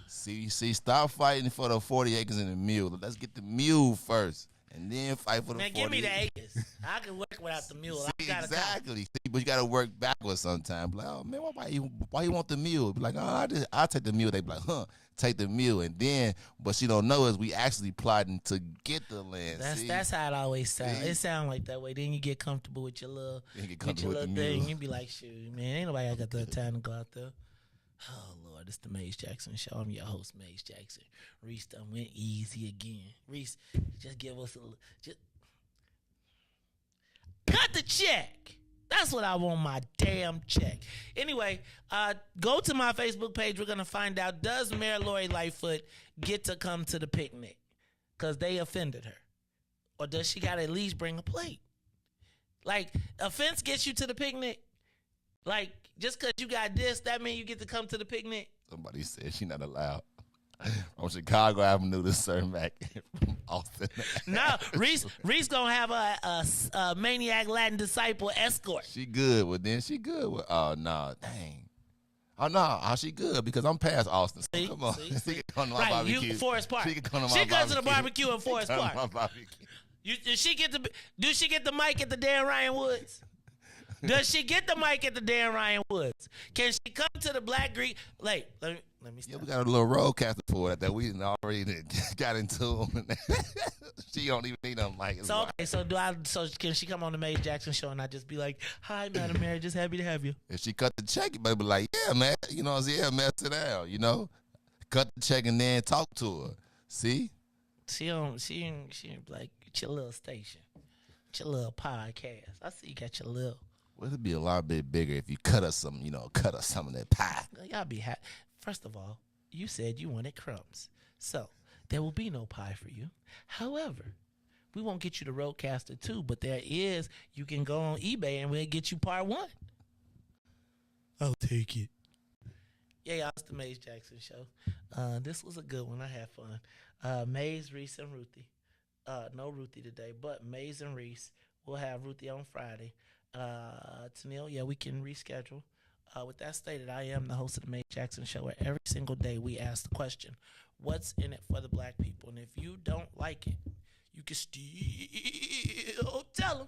See, stop fighting for the 40 acres and the mule. Let's get the mule first, and then fight for the 40 acres. Man, give me the acres. I can work without the mule. Exactly. See, but you got to work backwards sometimes. Like, oh, man, why you want the mule? Be like, oh, I'll take the mule. They be like, take the mule. And then, what she don't know is we actually plotting to get the land. That's how it always sounds. It sounds like that way. Then you get comfortable with your little, thing. You be like, shoot, man, ain't nobody got the time to go out there. Oh, Lord, it's the Maze Jackson Show. I'm your host, Maze Jackson. Riis done went easy again. Riis, just give us just cut the check. That's what I want, my damn check. Anyway, go to my Facebook page. We're going to find out, does Mayor Lori Lightfoot get to come to the picnic? Because they offended her. Or does she got to at least bring a plate? Like, offense gets you to the picnic? Like, just because you got this, that means you get to come to the picnic? Somebody said she's not allowed on Chicago Avenue to serve back from Austin. No, Riis gonna have a maniac Latin disciple escort. She good with then. She good with. Oh no, dang. Oh no, she good because I'm past Austin. So come on, she can come to my barbecue. Forest Park. She can come to my barbecue. She goes to the barbecue in Forest Park. My barbecue. Does she get the mic at the Dan Ryan Woods? Does she get the mic at the Dan Ryan Woods? Can she come to the Black Greek? Let me stop. Yeah, we got a little roadcaster for that we already got into. She don't even need no mic. So can she come on the Maze Jackson Show and I just be like, hi, Madam Mary, just happy to have you. If she cut the check, you better be like, yeah, man. Man, sit down, Cut the check and then talk to her. See? She ain't like, your little station. Your little podcast. I see you got your little. Well, it'd be a lot bit bigger if you cut us some, some of that pie. Y'all be happy. First of all, you said you wanted crumbs. So there will be no pie for you. However, we won't get you the Roadcaster 2, but you can go on eBay and we'll get you part 1. I'll take it. Yeah, y'all, it's the Maze Jackson Show. This was a good one. I had fun. Maze, Riis, and Ruthie. No Ruthie today, but Maze and Riis. We'll have Ruthie on Friday. Tennille, yeah, we can reschedule. With that stated, I am the host of the Maze Jackson Show, where every single day we ask the question, what's in it for the black people? And if you don't like it, you can still tell them.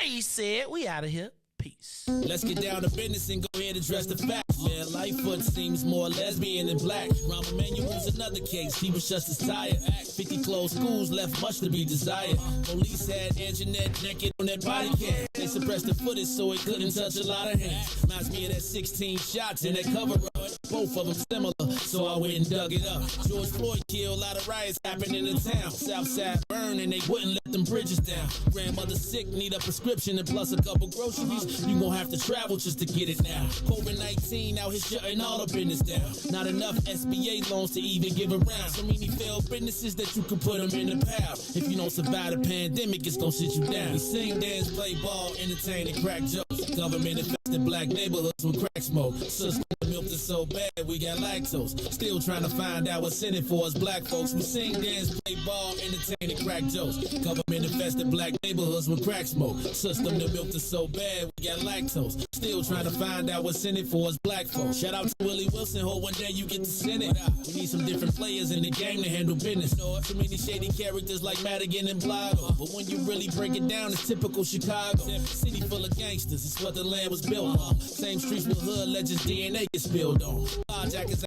Maze said, we out of here. Peace. Let's get down to business and go ahead and address the facts, man. Lightfoot seems more lesbian than black. Rahm Emanuel's another case. He was just as tired. 50 closed schools left much to be desired. Police had Anjanette naked on that body cam. They suppressed the footage so it couldn't touch a lot of hands. Reminds me of that 16 shots in that cover up. Both of them similar, so I went and dug it up. George Floyd killed, a lot of riots happened in the town. Southside burned and they wouldn't let them bridges down. Grandmother sick, need a prescription and plus a couple groceries. You gon' have to travel just to get it now. COVID-19 out here shutting all the business down. Not enough SBA loans to even give around. So many failed businesses that you can put them in the pile. If you don't survive the pandemic, it's gon' sit you down. We sing, dance, play ball, entertain, and crack jokes. Government infested black neighborhoods with crack smoke. System milk is so bad, we got lactose. Still trying to find out what's in it for us black folks. We sing, dance, play ball, entertain, and crack jokes. Government infested black neighborhoods with crack smoke. System the milk is so bad, we got lactose. Still trying to find out what's in it for us black folks. Shout out to Willie Wilson, hope one day you get to send it. We need some different players in the game to handle business. So many shady characters like Madigan and Blago. But when you really break it down, it's typical Chicago. City full of gangsters, it's what the land was built on. Same streets with hood legends DNA get spilled on. Jackets